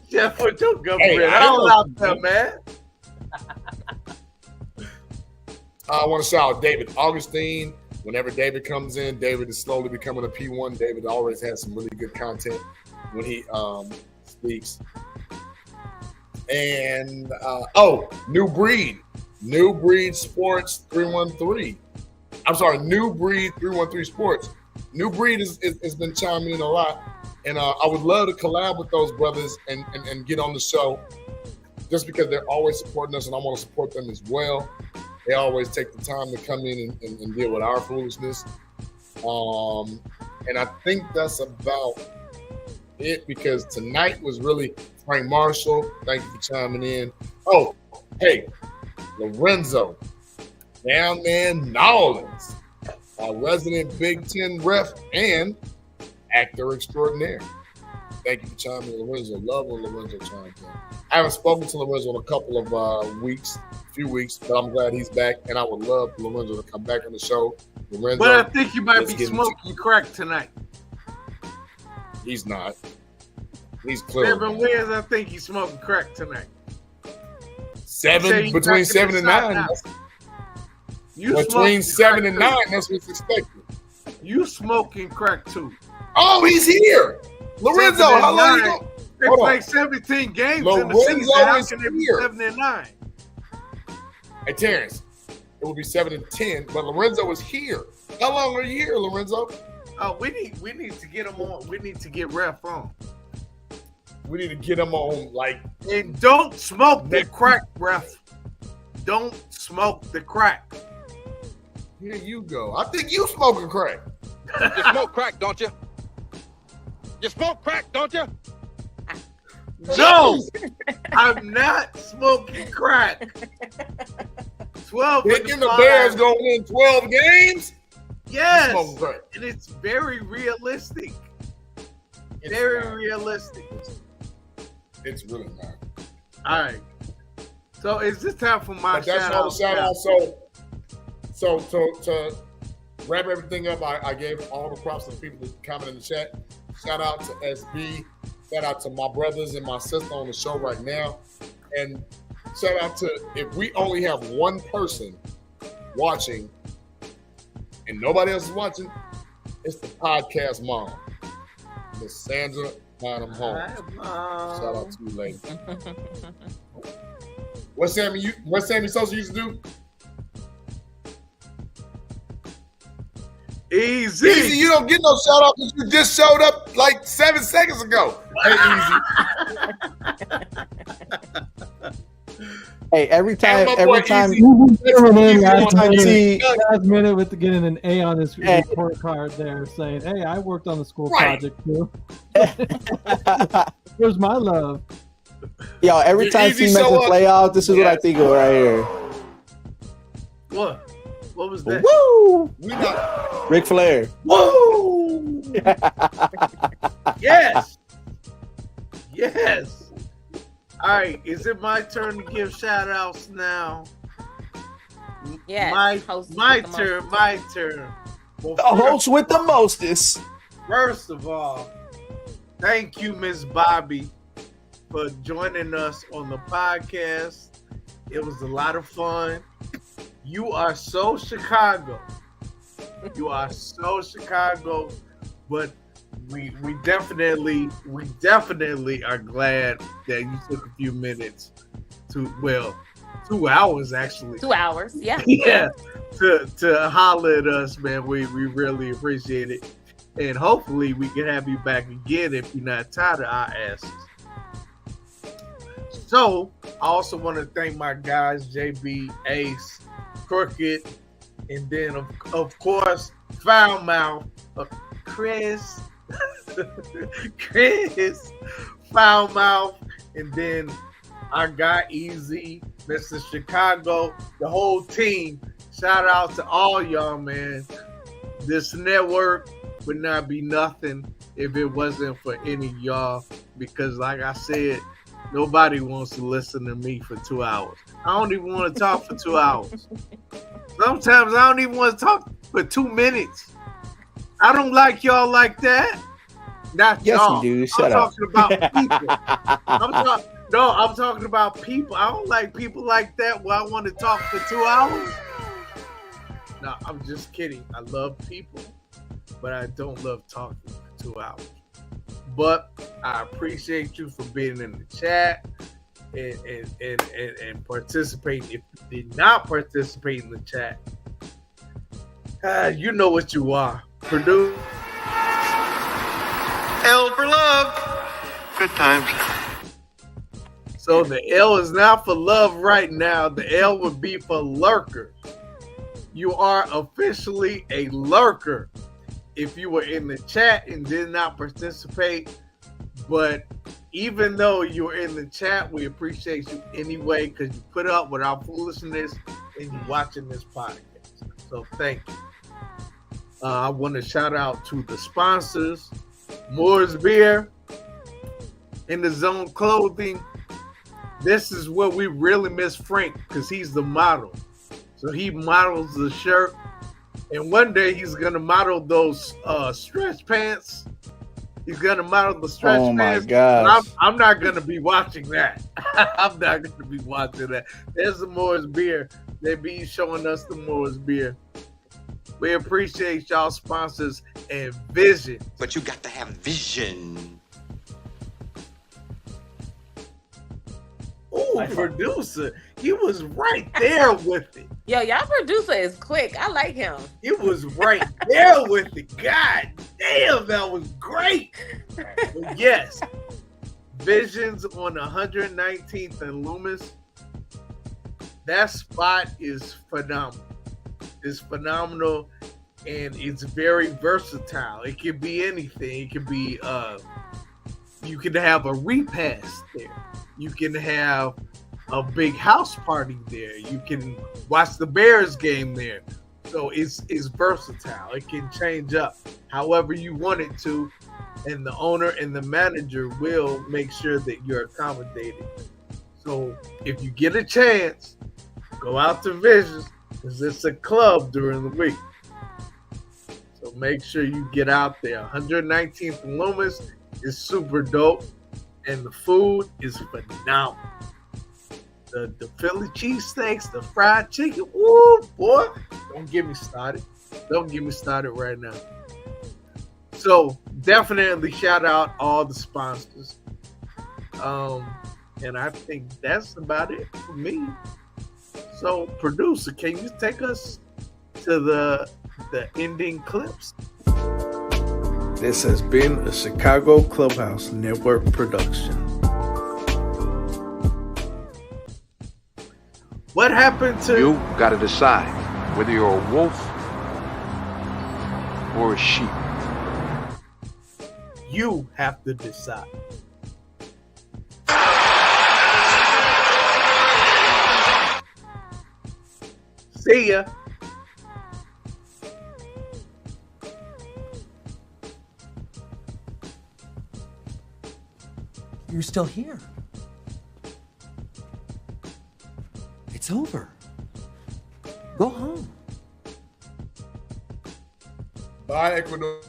Yeah, put your government all out there, man. I want to shout out David Augustine. Whenever David comes in, David is slowly becoming a P1. David always has some really good content when he speaks. And New Breed Sports 313. I'm sorry, New Breed 313 Sports. New Breed has been chiming in a lot, and I would love to collab with those brothers and get on the show, just because they're always supporting us, and I want to support them as well. They always take the time to come in and deal with our foolishness. And I think that's about it, because tonight was really Frank Marshall. Thank you for chiming in. Oh, hey, Lorenzo, down there in New Orleans, our resident Big Ten ref and actor extraordinaire. Thank you for chiming in, Lorenzo. Love when Lorenzo chimes in. I haven't spoken to Lorenzo in a couple of few weeks, but I'm glad he's back, and I would love for Lorenzo to come back on the show. Lorenzo, but I think you might be smoking crack tonight. He's not. He's clear. Seven wins, I think he's smoking crack tonight. Between 7 and 9. Between 7 and 9, that's what's expected. You smoking crack too. Oh, he's here. Lorenzo, how long you go? They play 17 games in the season. How can it be 7 and 9? Hey, Terrence, it will be 7 and 10, but Lorenzo is here. How long are you here, Lorenzo? Oh, we need to get him on. We need to get ref on. We need to get him on, like. And don't smoke the crack, ref. Don't smoke the crack. Here you go. I think you smoking crack. You smoke crack, don't you? You smoke crack, don't you? No, I'm not smoking crack. 12. Thinking the Bears gonna win 12 games? Yes, smoking crack. And it's very realistic. Very realistic. It's really not. All right. So is this time for my shout out? So to wrap everything up, I gave all the props to the people that comment in the chat. Shout out to SB. Shout out to my brothers and my sister on the show right now. And shout out to, if we only have one person watching and nobody else is watching, it's the podcast mom, Miss Sandra Bonham Holmes. Shout out to you, lady. What Sammy Sosa used to do? Easy. Easy, you don't get no shout out because you just showed up like 7 seconds ago. Hey, Easy. Hey, every time last minute with getting an A on his report card there, saying, "Hey, I worked on the school project too." Here's my love. Yo, every time he mentions playoff, this is what I think of right here. What? What was that? Woo! We not Ric Flair. Woo! Yes. Yes. All right. Is it my turn to give shout outs now? Yeah. My turn. My turn. Well, the host with the mostest. First of all, thank you, Miss Bobbee, for joining us on the podcast. It was a lot of fun. You are so Chicago. You are so Chicago, but we definitely are glad that you took a few minutes to, well, 2 hours actually. 2 hours, yeah. Yeah, to holler at us, man. We really appreciate it. And hopefully we can have you back again if you're not tired of our asses. So I also want to thank my guys, JB, Ace, Crooked, and then of course, Foul Mouth, Chris, Foul Mouth, and then our guy Easy, Mr. Chicago, the whole team. Shout out to all y'all, man. This network would not be nothing if it wasn't for any of y'all, because like I said, nobody wants to listen to me for 2 hours. I don't even want to talk for 2 hours. Sometimes I don't even want to talk for 2 minutes. I don't like y'all like that. Not Yes, y'all. you do. Shut I'm up. talking about people. I'm talking about people. I don't like people like that where I want to talk for 2 hours. No, I'm just kidding. I love people, but I don't love talking for 2 hours. But I appreciate you for being in the chat and participating. If you did not participate in the chat, you know what you are. Purdue. L for love. Good times. So the L is not for love right now. The L would be for lurker. You are officially a lurker if you were in the chat and did not participate. But even though you were in the chat, we appreciate you anyway because you put up with our foolishness and you're watching this podcast. So thank you. I want to shout out to the sponsors, Moore's Beer, In the Zone Clothing. This is where we really miss Frank because he's the model. So he models the shirt. And one day he's going to model those stretch pants. He's going to model the stretch pants. Oh, my gosh. I'm not going to be watching that. I'm not going to be watching that. There's the Moore's Beer. They be showing us the Moore's Beer. We appreciate y'all sponsors and vision. But you got to have vision. Ooh, producer. He was right there with it. Yo, y'all producer is quick. I like him. He was right there with it. God damn, that was great. But yes, Visions on 119th and Loomis. That spot is phenomenal. It's phenomenal and it's very versatile. It can be anything. It can be you can have a repast there. You can have a big house party there. You can watch the Bears game there. So it's versatile. It can change up however you want it to, and the owner and the manager will make sure that you're accommodated. So if you get a chance, go out to Visions because it's a club during the week. So make sure you get out there. 119th and Loomis is super dope, and the food is phenomenal. The Philly cheesesteaks, the fried chicken, woo, boy. Don't get me started. Don't get me started right now. So definitely shout out all the sponsors. And I think that's about it for me. So producer, can you take us to the ending clips? This has been a Chicago Clubhouse Network production. What happened to You got to decide whether you're a wolf or a sheep. You have to decide. See ya. You're still here. It's over. Go home. Bye, Ecuador.